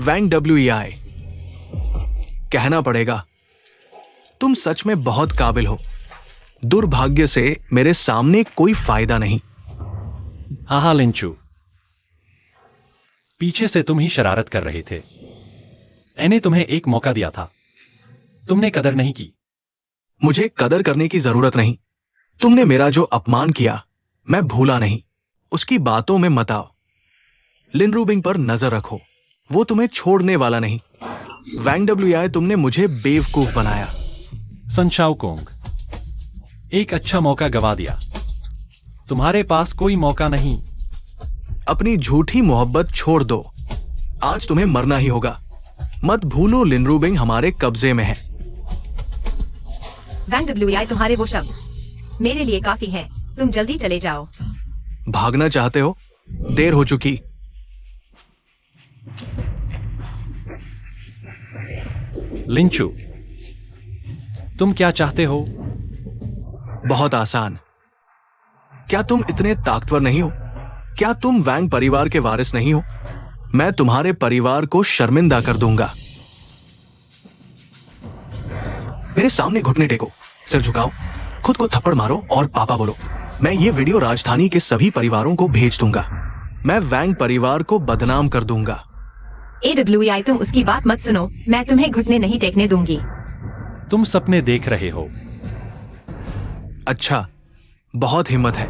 वैंग डब्ल्यूआई, कहना पड़ेगा, तुम सच में बहुत काबिल हो। दुर्भाग्य से मेरे सामने कोई फायदा नहीं। हाँ लिंचू, पीछे से तुम ही शरारत कर रहे थे। मैंने तुम्हें एक मौका दिया था, तुमने कदर नहीं की। मुझे कदर करने की जरूरत नहीं। तुमने मेरा जो अपमान किया मैं भूला नहीं। उसकी बातों में मत आओ। लिन रूबिंग पर नजर रखो। वो तुम्हें छोड़ने वाला नहीं। वैंग डब्ल्यूआई, तुमने मुझे बेवकूफ बनाया। सन शाओकोंग, एक अच्छा मौका गवा दिया। तुम्हारे पास कोई मौका नहीं। अपनी झूठी मोहब्बत छोड़ दो। आज तुम्हें मरना ही होगा। मत भूलो लिन रूबिंग हमारे कब्जे में है। वैंग डब्ल्यूआई, तुम्हारे वो शब्द मेरे लिए काफी हैं। तुम जल्दी चले जाओ। भागना चाहते हो? देर हो चुकी। लिंचू, तुम क्या चाहते हो? बहुत आसान। क्या तुम इतने ताकतवर नहीं हो? क्या तुम वैंग परिवार के वारिस नहीं हो? मैं तुम्हारे परिवार को शर्मिंदा कर दूंगा। मेरे सामने घुटने टेको, सिर झुकाओ, खुद को थप्पड़ मारो और पापा बोलो। मैं ये वीडियो राजधानी के सभी परिवारों को भेज दूंगा। मैं वैंग परिवार को बदनाम कर दूंगा। AWI, तुम उसकी बात मत सुनो। मैं तुम्हें घुटने नहीं टेकने दूंगी। तुम सपने देख रहे हो। अच्छा, बहुत हिम्मत है।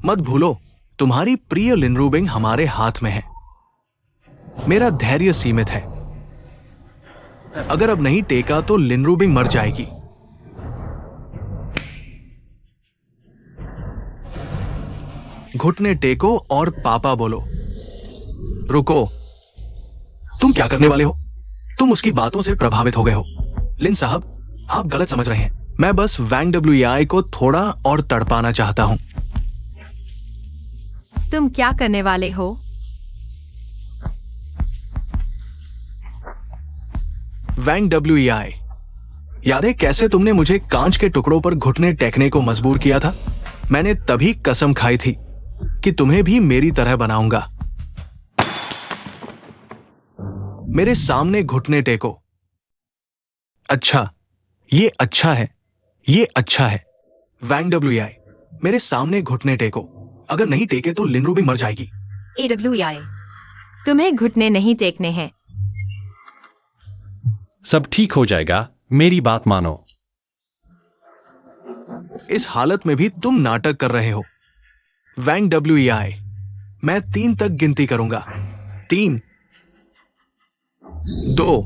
मत भूलो, तुम्हारी प्रिय लिन रूबिंग हमारे हाथ में है। मेरा धैर्य सीमित है। अगर अब नहीं टेका तो लिन रूबिंग मर जाएगी। घुटने टेको और पापा बोलो। रुको, तुम क्या करने वाले हो? तुम उसकी बातों से प्रभावित हो गए हो। लिन साहब, आप गलत समझ रहे हैं। मैं बस वैंग डब्ल्यूआई को थोड़ा और तड़पाना चाहता हूं। तुम क्या करने वाले हो? वैंग डब्ल्यूआई, याद है कैसे तुमने मुझे कांच के टुकड़ों पर घुटने टेकने को मजबूर किया था? मैंने तभी कसम खाई थी कि तुम्हें भी मेरी तरह बनाऊंगा। मेरे सामने घुटने टेको। अच्छा, ये अच्छा है, ये अच्छा है। वैंग डब्ल्यूआई, मेरे सामने घुटने टेको। अगर नहीं टेके तो लिन रूबिंग मर जाएगी। AWI, तुम्हें घुटने नहीं टेकने हैं। सब ठीक हो जाएगा, मेरी बात मानो। इस हालत में भी तुम नाटक कर रहे हो। वैंग डब्ल्यूआई, मैं 3 तक गिनती करूंगा। 3, 2,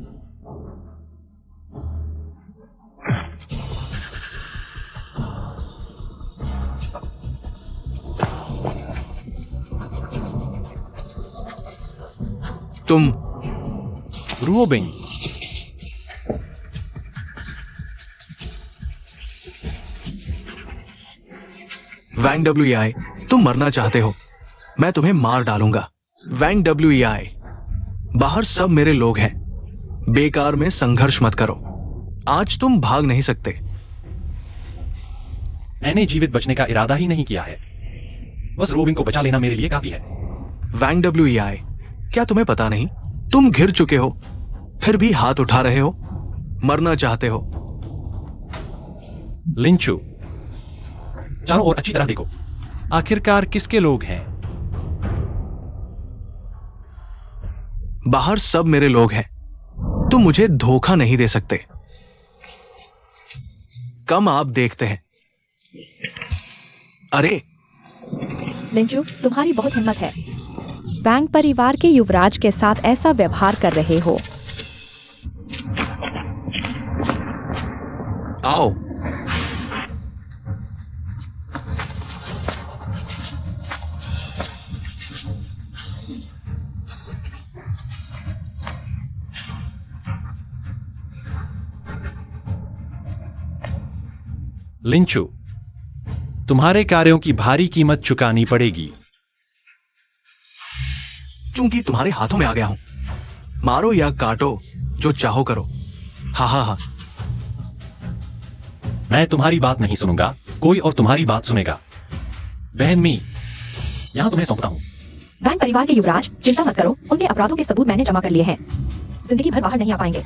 तुम। रूबिंग, वैंग डब्ल्यूआई, तुम मरना चाहते हो। मैं तुम्हें मार डालूंगा। वैंग डब्ल्यूआई, बाहर सब मेरे लोग हैं। बेकार में संघर्ष मत करो। आज तुम भाग नहीं सकते। मैंने जीवित बचने का इरादा ही नहीं किया है। बस रूबिंग को बचा लेना मेरे लिए काफी है। वैंग डब्ल्यूआई, क्या तुम्हें पता नहीं? तुम घिर चुके हो, फिर भी हाथ उठा रहे हो। मरना चाहते हो। लिंचू, चारों ओर अच्छी तरह देखो। आखिरकार किसके लोग हैं? बाहर सब मेरे लोग हैं। तुम मुझे धोखा नहीं दे सकते। कम आप देखते हैं। अरे, लिंचू, तुम्हारी बहुत हिम्मत है। वैंग परिवार के युवराज के साथ ऐसा व्यवहार कर रहे हो। आओ। लिंचू, तुम्हारे कार्यों की भारी कीमत चुकानी पड़ेगी। चूंकि तुम्हारे हाथों में आ गया हूं, मारो या काटो, जो चाहो करो। हा हा हा। मैं तुम्हारी बात नहीं सुनूंगा, कोई और तुम्हारी बात सुनेगा। बहन मी, यहां तुम्हें सौंपता हूं। वैंग परिवार के युवराज, चिंता मत करो। उनके अपराधों के सबूत मैंने जमा कर लिए हैं। जिंदगी भर बाहर नहीं आ पाएंगे।